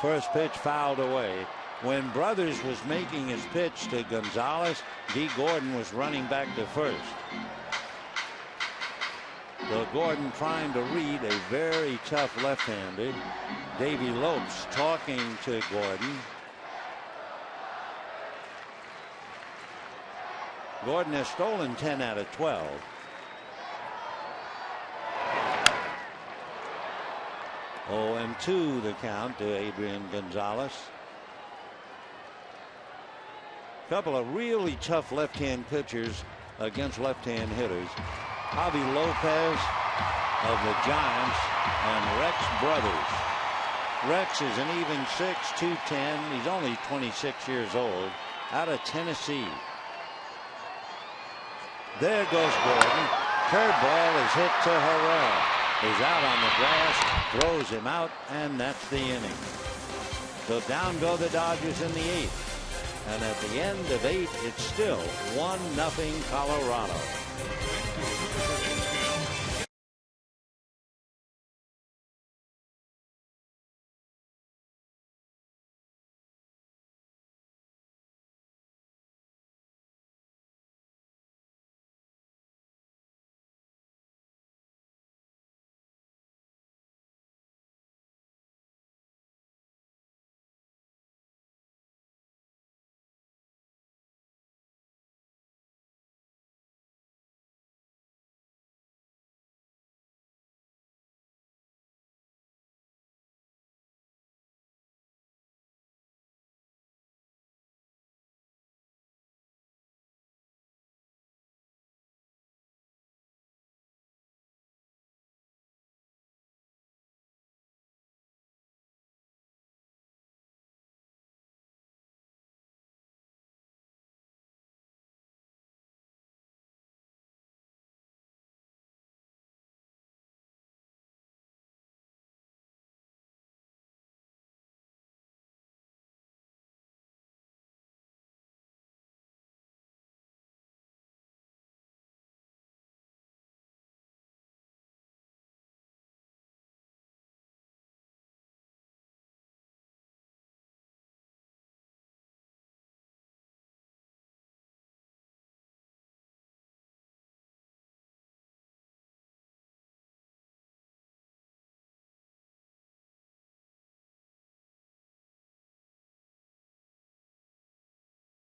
First pitch fouled away. When Brothers was making his pitch to Gonzalez, D. Gordon was running back to first. So Gordon trying to read a very tough left-hander. Davey Lopes talking to Gordon. Gordon has stolen 10 out of 12. Oh, and 2 the count to Adrian Gonzalez. Couple of really tough left-hand pitchers against left-hand hitters. Javi Lopez of the Giants and Rex Brothers. Rex is an even 6, 210. He's only 26 years old, out of Tennessee. There goes Gordon. Curveball is hit to Harrell. He's out on the grass, throws him out, and that's the inning. So down go the Dodgers in the 8th. And at the end of 8, it's still 1-0 Colorado.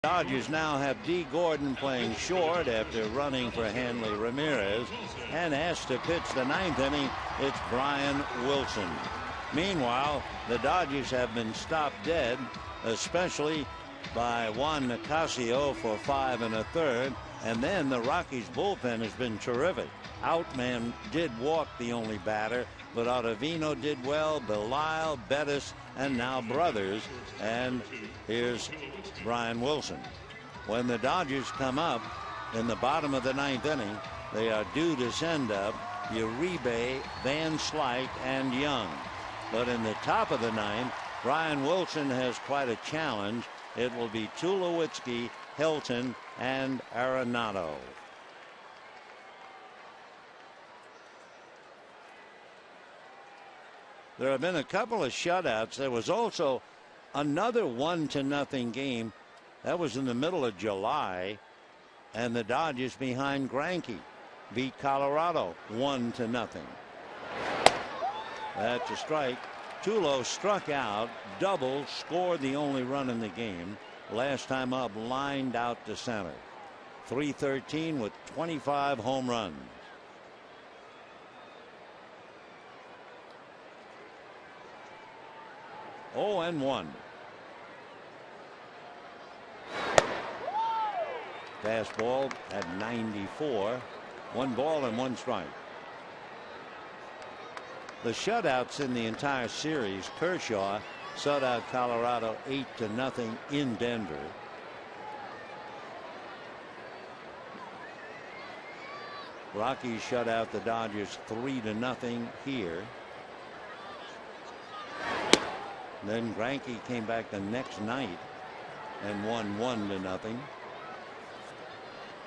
Dodgers now have D. Gordon playing short after running for Hanley Ramirez, and asked to pitch the 9th inning, it's Brian Wilson. Meanwhile, the Dodgers have been stopped dead, especially by Juan Nicasio for 5 1/3, and then the Rockies bullpen has been terrific. Outman did walk the only batter, but Ottavino did well, Belisle, Bettis, and now Brothers, and here's Brian Wilson. When the Dodgers come up in the bottom of the 9th inning, they are due to send up Uribe, Van Slyke, and Young. But in the top of the 9th, Brian Wilson has quite a challenge. It will be Tulowitzki, Hilton, and Arenado. There have been a couple of shutouts. There was also another 1-0 game. That was in the middle of July, and the Dodgers behind Greinke beat Colorado 1-0. That's a strike. Tulo struck out, double, scored the only run in the game. Last time up, lined out to center. .313 with 25 home runs. Oh, and 1. Fastball at 94. 1 ball and 1 strike. The shutouts in the entire series, Kershaw shut out Colorado 8-0 in Denver. Rockies shut out the Dodgers 3-0 here. Then Greinke came back the next night and won 1-0.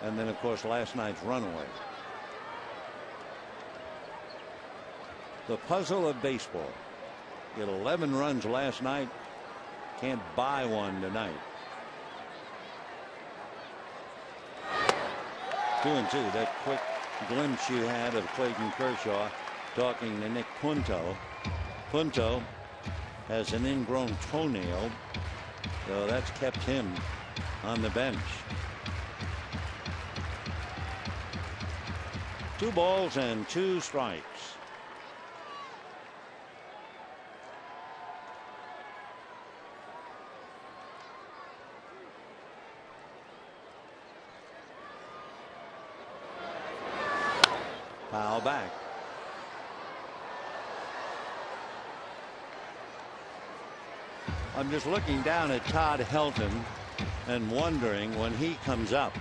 And then, of course, last night's runaway. The puzzle of baseball. Get 11 runs last night. Can't buy one tonight. 2-2. That quick glimpse you had of Clayton Kershaw talking to Nick Punto. Punto has an ingrown toenail, so that's kept him on the bench. 2 balls and 2 strikes. Foul back. I'm just looking down at Todd Helton and wondering, when he comes up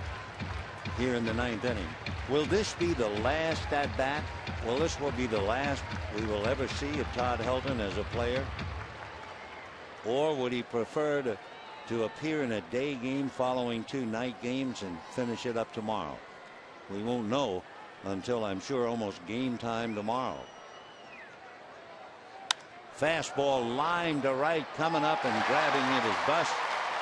here in the 9th inning, will this be the last at bat? Will this be the last we will ever see of Todd Helton as a player? Or would he prefer to appear in a day game following 2 night games and finish it up tomorrow? We won't know until, I'm sure, almost game time tomorrow. Fastball lined to right, coming up and grabbing at his bust,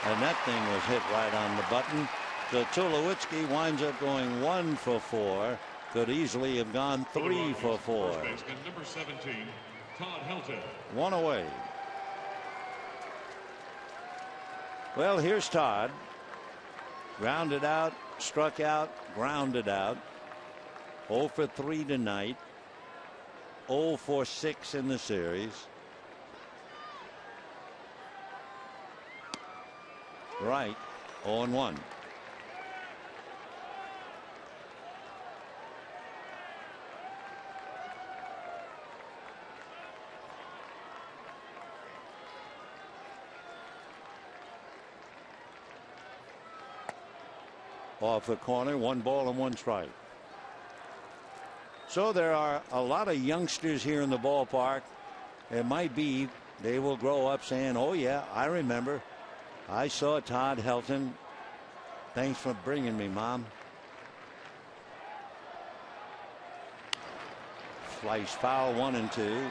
and that thing was hit right on the button. So Tulowitzki winds up going 1 for 4. Could easily have gone 3 for 4. First baseman, number 17, Todd Helton. 1 away. Well, here's Todd. Grounded out, struck out, grounded out. 0 for 3 tonight. 0 for 6 in the series. Right, 0-1. Off the corner, 1 ball and 1 strike. So there are a lot of youngsters here in the ballpark. It might be they will grow up saying, oh yeah, I remember. I saw Todd Helton. Thanks for bringing me, Mom. Slice foul, 1-2.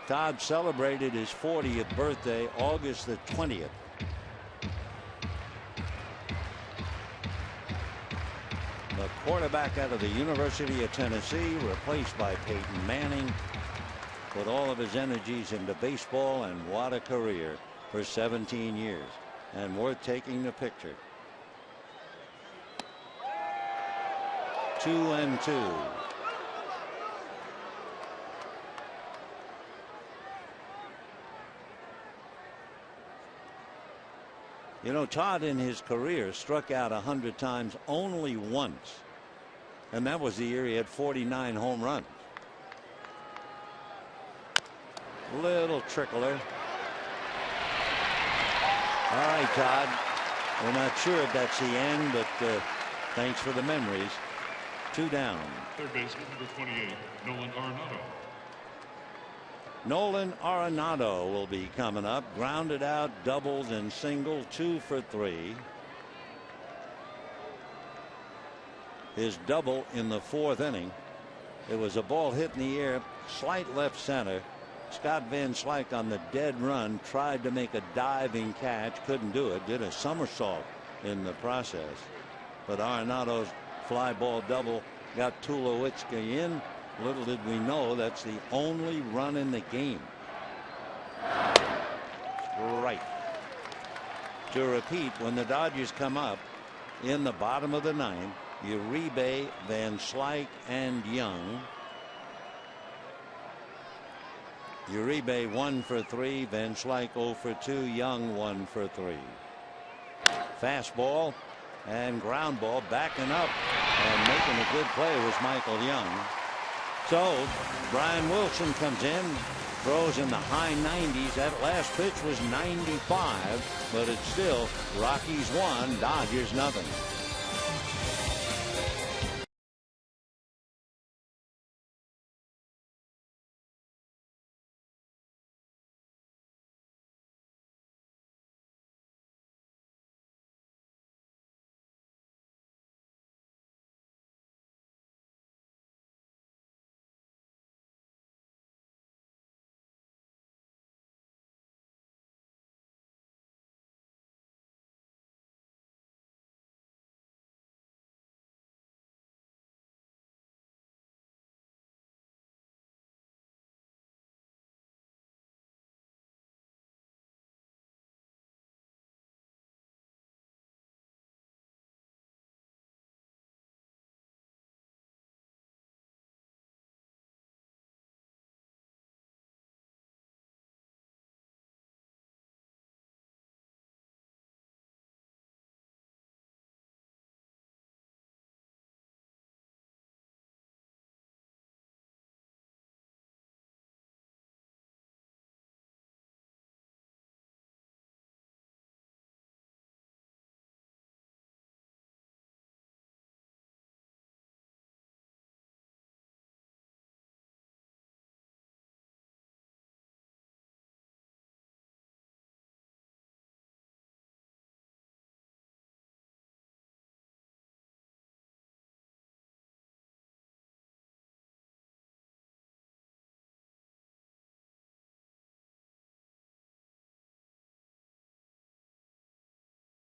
Todd celebrated his 40th birthday August the 20th. The quarterback out of the University of Tennessee, replaced by Peyton Manning, put all of his energies into baseball, and what a career for 17 years, and worth taking the picture. 2-2. You know, Todd in his career struck out 100 times only once, and that was the year he had 49 home runs. Little trickler. All right, Todd. We're not sure if that's the end, but thanks for the memories. 2 down. Third baseman, number 28, Nolan Arenado. Nolan Arenado will be coming up. Grounded out, doubles and single, 2 for 3. His double in the 4th inning. It was a ball hit in the air, slight left center. Scott Van Slyke on the dead run tried to make a diving catch, couldn't do it, did a somersault in the process. But Arenado's fly ball double got Tulowitzki in. Little did we know that's the only run in the game. Right. To repeat, when the Dodgers come up in the bottom of the 9th, Uribe, Van Slyke, and Young. Uribe 1 for 3, Van Slyke 0 for 2, Young 1 for 3. Fastball and ground ball. Backing up and making a good play was Michael Young. So Brian Wilson comes in, throws in the high 90s. That last pitch was 95, but it's still Rockies 1, Dodgers nothing.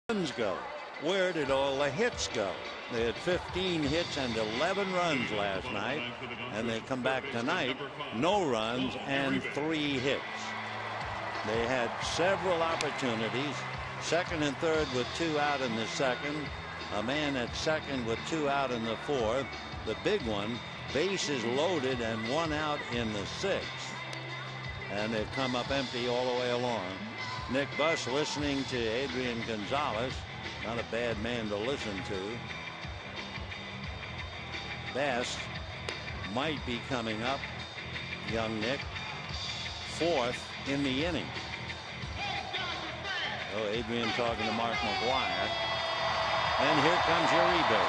Runs go. Where did all the hits go? They had 15 hits and 11 runs last night, and they come back tonight, no runs and 3 hits. They had several opportunities, second and third with 2 out in the second, a man at second with 2 out in the fourth. The big one, bases loaded and 1 out in the 6th, and they've come up empty all the way along. Nick Buss listening to Adrian Gonzalez. Not a bad man to listen to. Bass might be coming up, young Nick, 4th in the inning. Oh, Adrian talking to Mark McGuire. And here comes Uribe.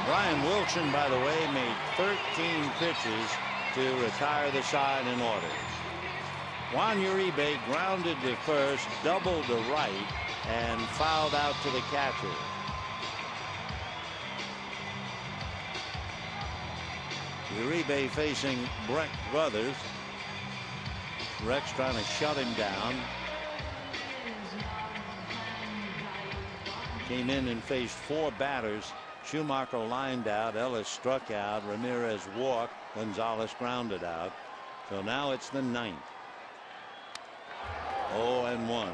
Brian Wilson, by the way, made 13 pitches to retire the side in order. Juan Uribe grounded to first, doubled to right, and fouled out to the catcher. Uribe facing Breck Brothers. Rex trying to shut him down. Came in and faced 4 batters. Schumacher lined out, Ellis struck out, Ramirez walked, Gonzalez grounded out. So now it's the 9th. 0-1.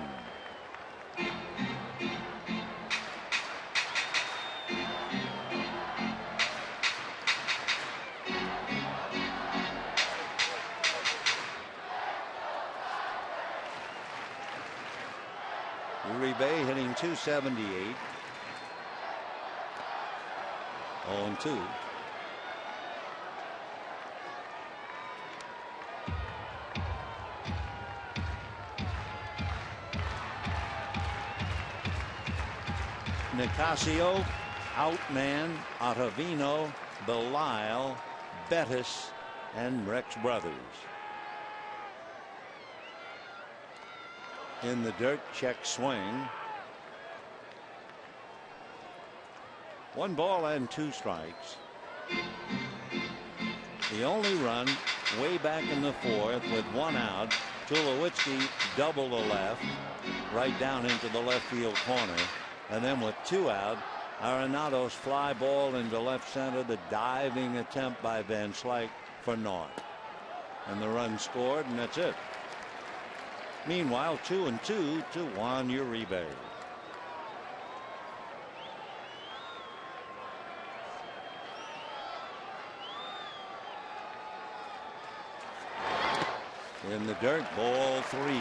Uribe hitting .278. 0-2. Nicasio, Outman, Ottavino, Belisle, Bettis, and Rex Brothers. In the dirt, check swing. 1 ball and 2 strikes. The only run way back in the 4th with 1 out. Tulowitzki double to left, right down into the left field corner. And then with 2 out, Arenado's fly ball into left center, the diving attempt by Van Slyke for naught. And the run scored, and that's it. Meanwhile, 2-2 to Juan Uribe. In the dirt, ball 3.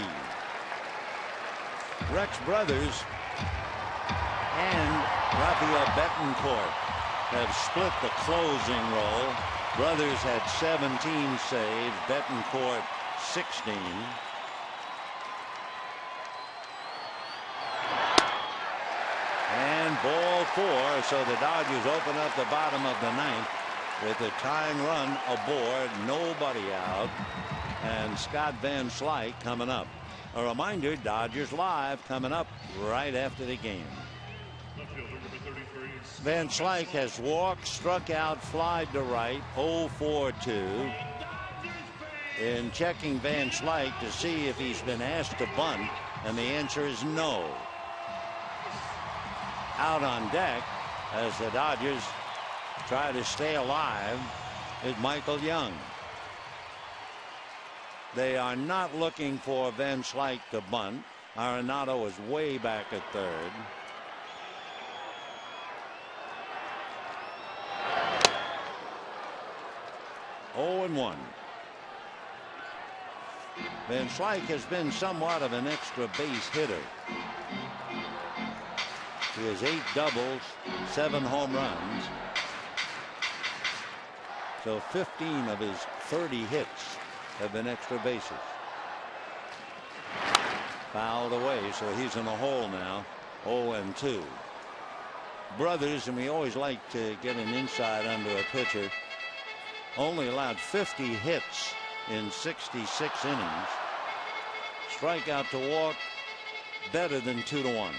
Rex Brothers and Rafael Betancourt have split the closing role. Brothers had 17 saves, Betancourt 16. And ball 4, so the Dodgers open up the bottom of the ninth with a tying run aboard, nobody out, and Scott Van Slyke coming up. A reminder, Dodgers Live coming up right after the game. Van Slyke has walked, struck out, flied to right, 0-4-2. In checking Van Slyke to see if he's been asked to bunt, and the answer is no. Out on deck as the Dodgers try to stay alive is Michael Young. They are not looking for Van Slyke to bunt. Arenado is way back at third. Oh, 0-1. Van Slyke has been somewhat of an extra base hitter. He has 8 doubles, 7 home runs. So 15 of his 30 hits have been extra bases. Fouled away, so he's in the hole now. 0-2. Brothers, and we always like to get an insight under a pitcher, only allowed 50 hits in 66 innings. Strikeout to walk better than 2-1.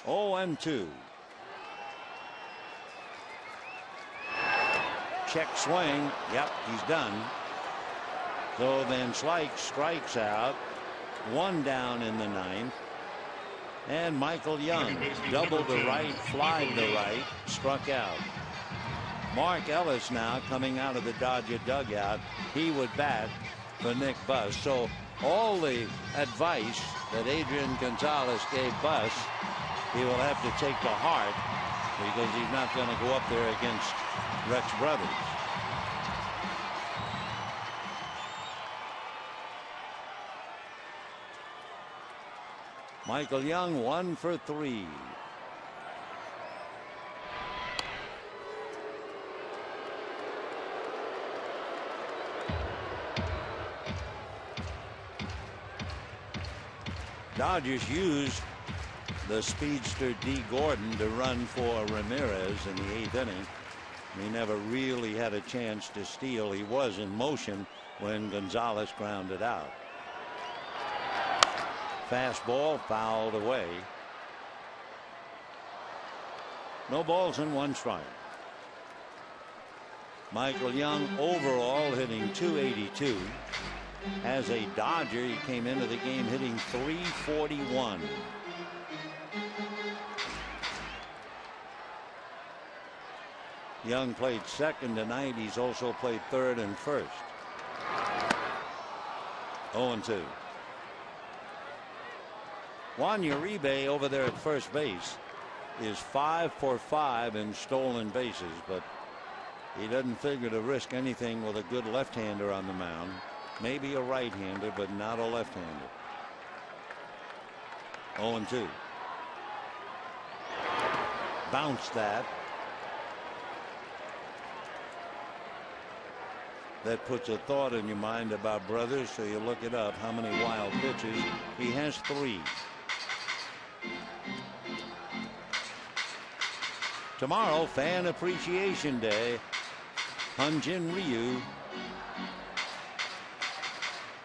0-2. Check swing. Yep, he's done. So Van Slyke strikes out. 1 down in the ninth. And Michael Young doubled to right, flied to right, struck out. Mark Ellis now coming out of the Dodger dugout. He would bat for Nick Buss. So all the advice that Adrian Gonzalez gave Buss, he will have to take to heart, because he's not going to go up there against Rex Brothers. Michael Young 1 for 3. Dodgers used the speedster D. Gordon to run for Ramirez in the 8th inning. He never really had a chance to steal. He was in motion when Gonzalez grounded out. Fastball fouled away. No balls and 1 strike. Michael Young overall hitting .282. As a Dodger, he came into the game hitting .341. Young played second tonight. He's also played third and first. 0-2. Juan Uribe over there at first base is 5 for 5 in stolen bases, but he doesn't figure to risk anything with a good left-hander on the mound. Maybe a right-hander, but not a left-hander. 0-2. Bounce that. That puts a thought in your mind about Brothers, so you look it up. How many wild pitches? He has 3. Tomorrow, Fan Appreciation Day. Hyun-Jin Ryu.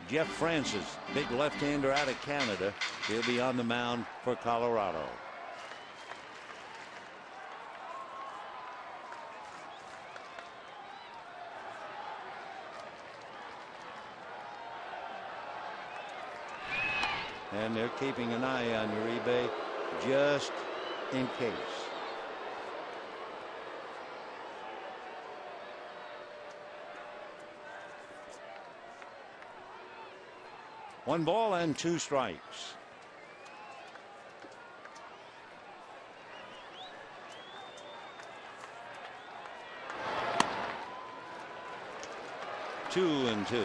Jeff Francis, big left-hander out of Canada. He'll be on the mound for Colorado. And they're keeping an eye on Uribe just in case. One ball and 2 strikes. Two and 2.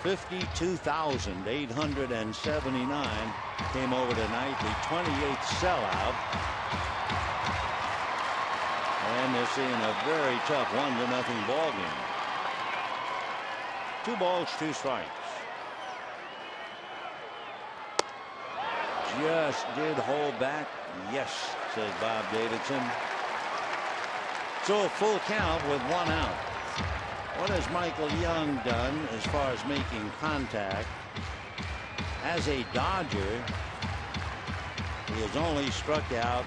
52,879 came over tonight, the 28th sellout. And they're seeing a very tough 1-0 ball game. 2 balls, 2 strikes. Just did hold back. Yes, says Bob Davidson. So a full count with 1 out. What has Michael Young done as far as making contact? As a Dodger, he has only struck out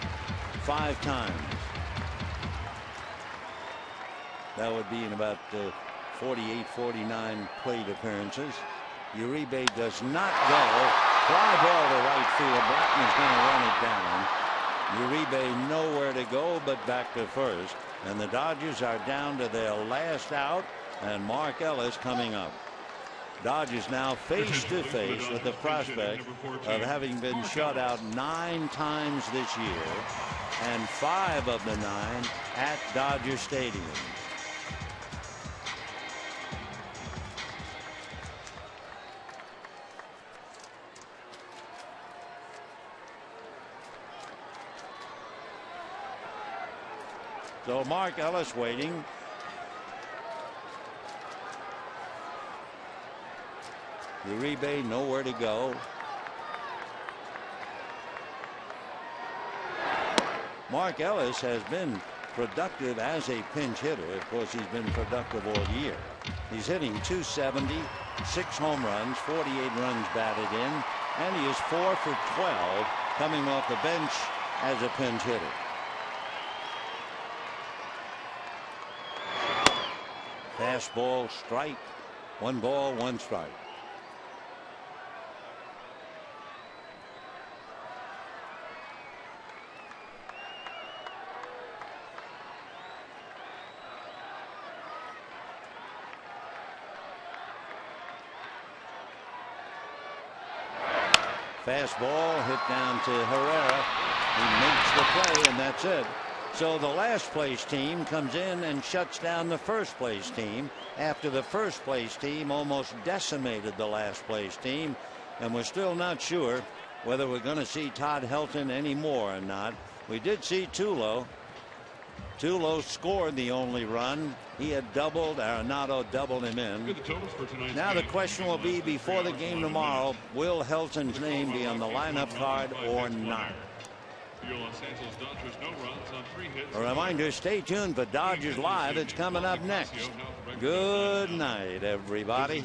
5 times. That would be in about 48, 49 plate appearances. Uribe does not go. Fly ball to right field. Blackman's going to run it down. Uribe nowhere to go but back to first. And the Dodgers are down to their last out. And Mark Ellis coming up. Dodgers now face to face with the prospect of having been shut out 9 times this year. And 5 of the 9 at Dodger Stadium. So Mark Ellis waiting. Uribe nowhere to go. Mark Ellis has been productive as a pinch hitter. Of course, he's been productive all year. He's hitting .270, 6 home runs, 48 runs batted in, and he is 4 for 12 coming off the bench as a pinch hitter. Fastball, strike. 1 ball, 1 strike. Fastball hit down to Herrera. He makes the play, and that's it. So the last place team comes in and shuts down the first place team after the first place team almost decimated the last place team. And we're still not sure whether we're going to see Todd Helton anymore or not. We did see Tulo. Tulo scored the only run. He had doubled. Arenado doubled him in. Now the question will be before the game tomorrow, will Helton's name be on the lineup card or not? A reminder, stay tuned for Dodgers Live. It's coming up next. Good night, everybody.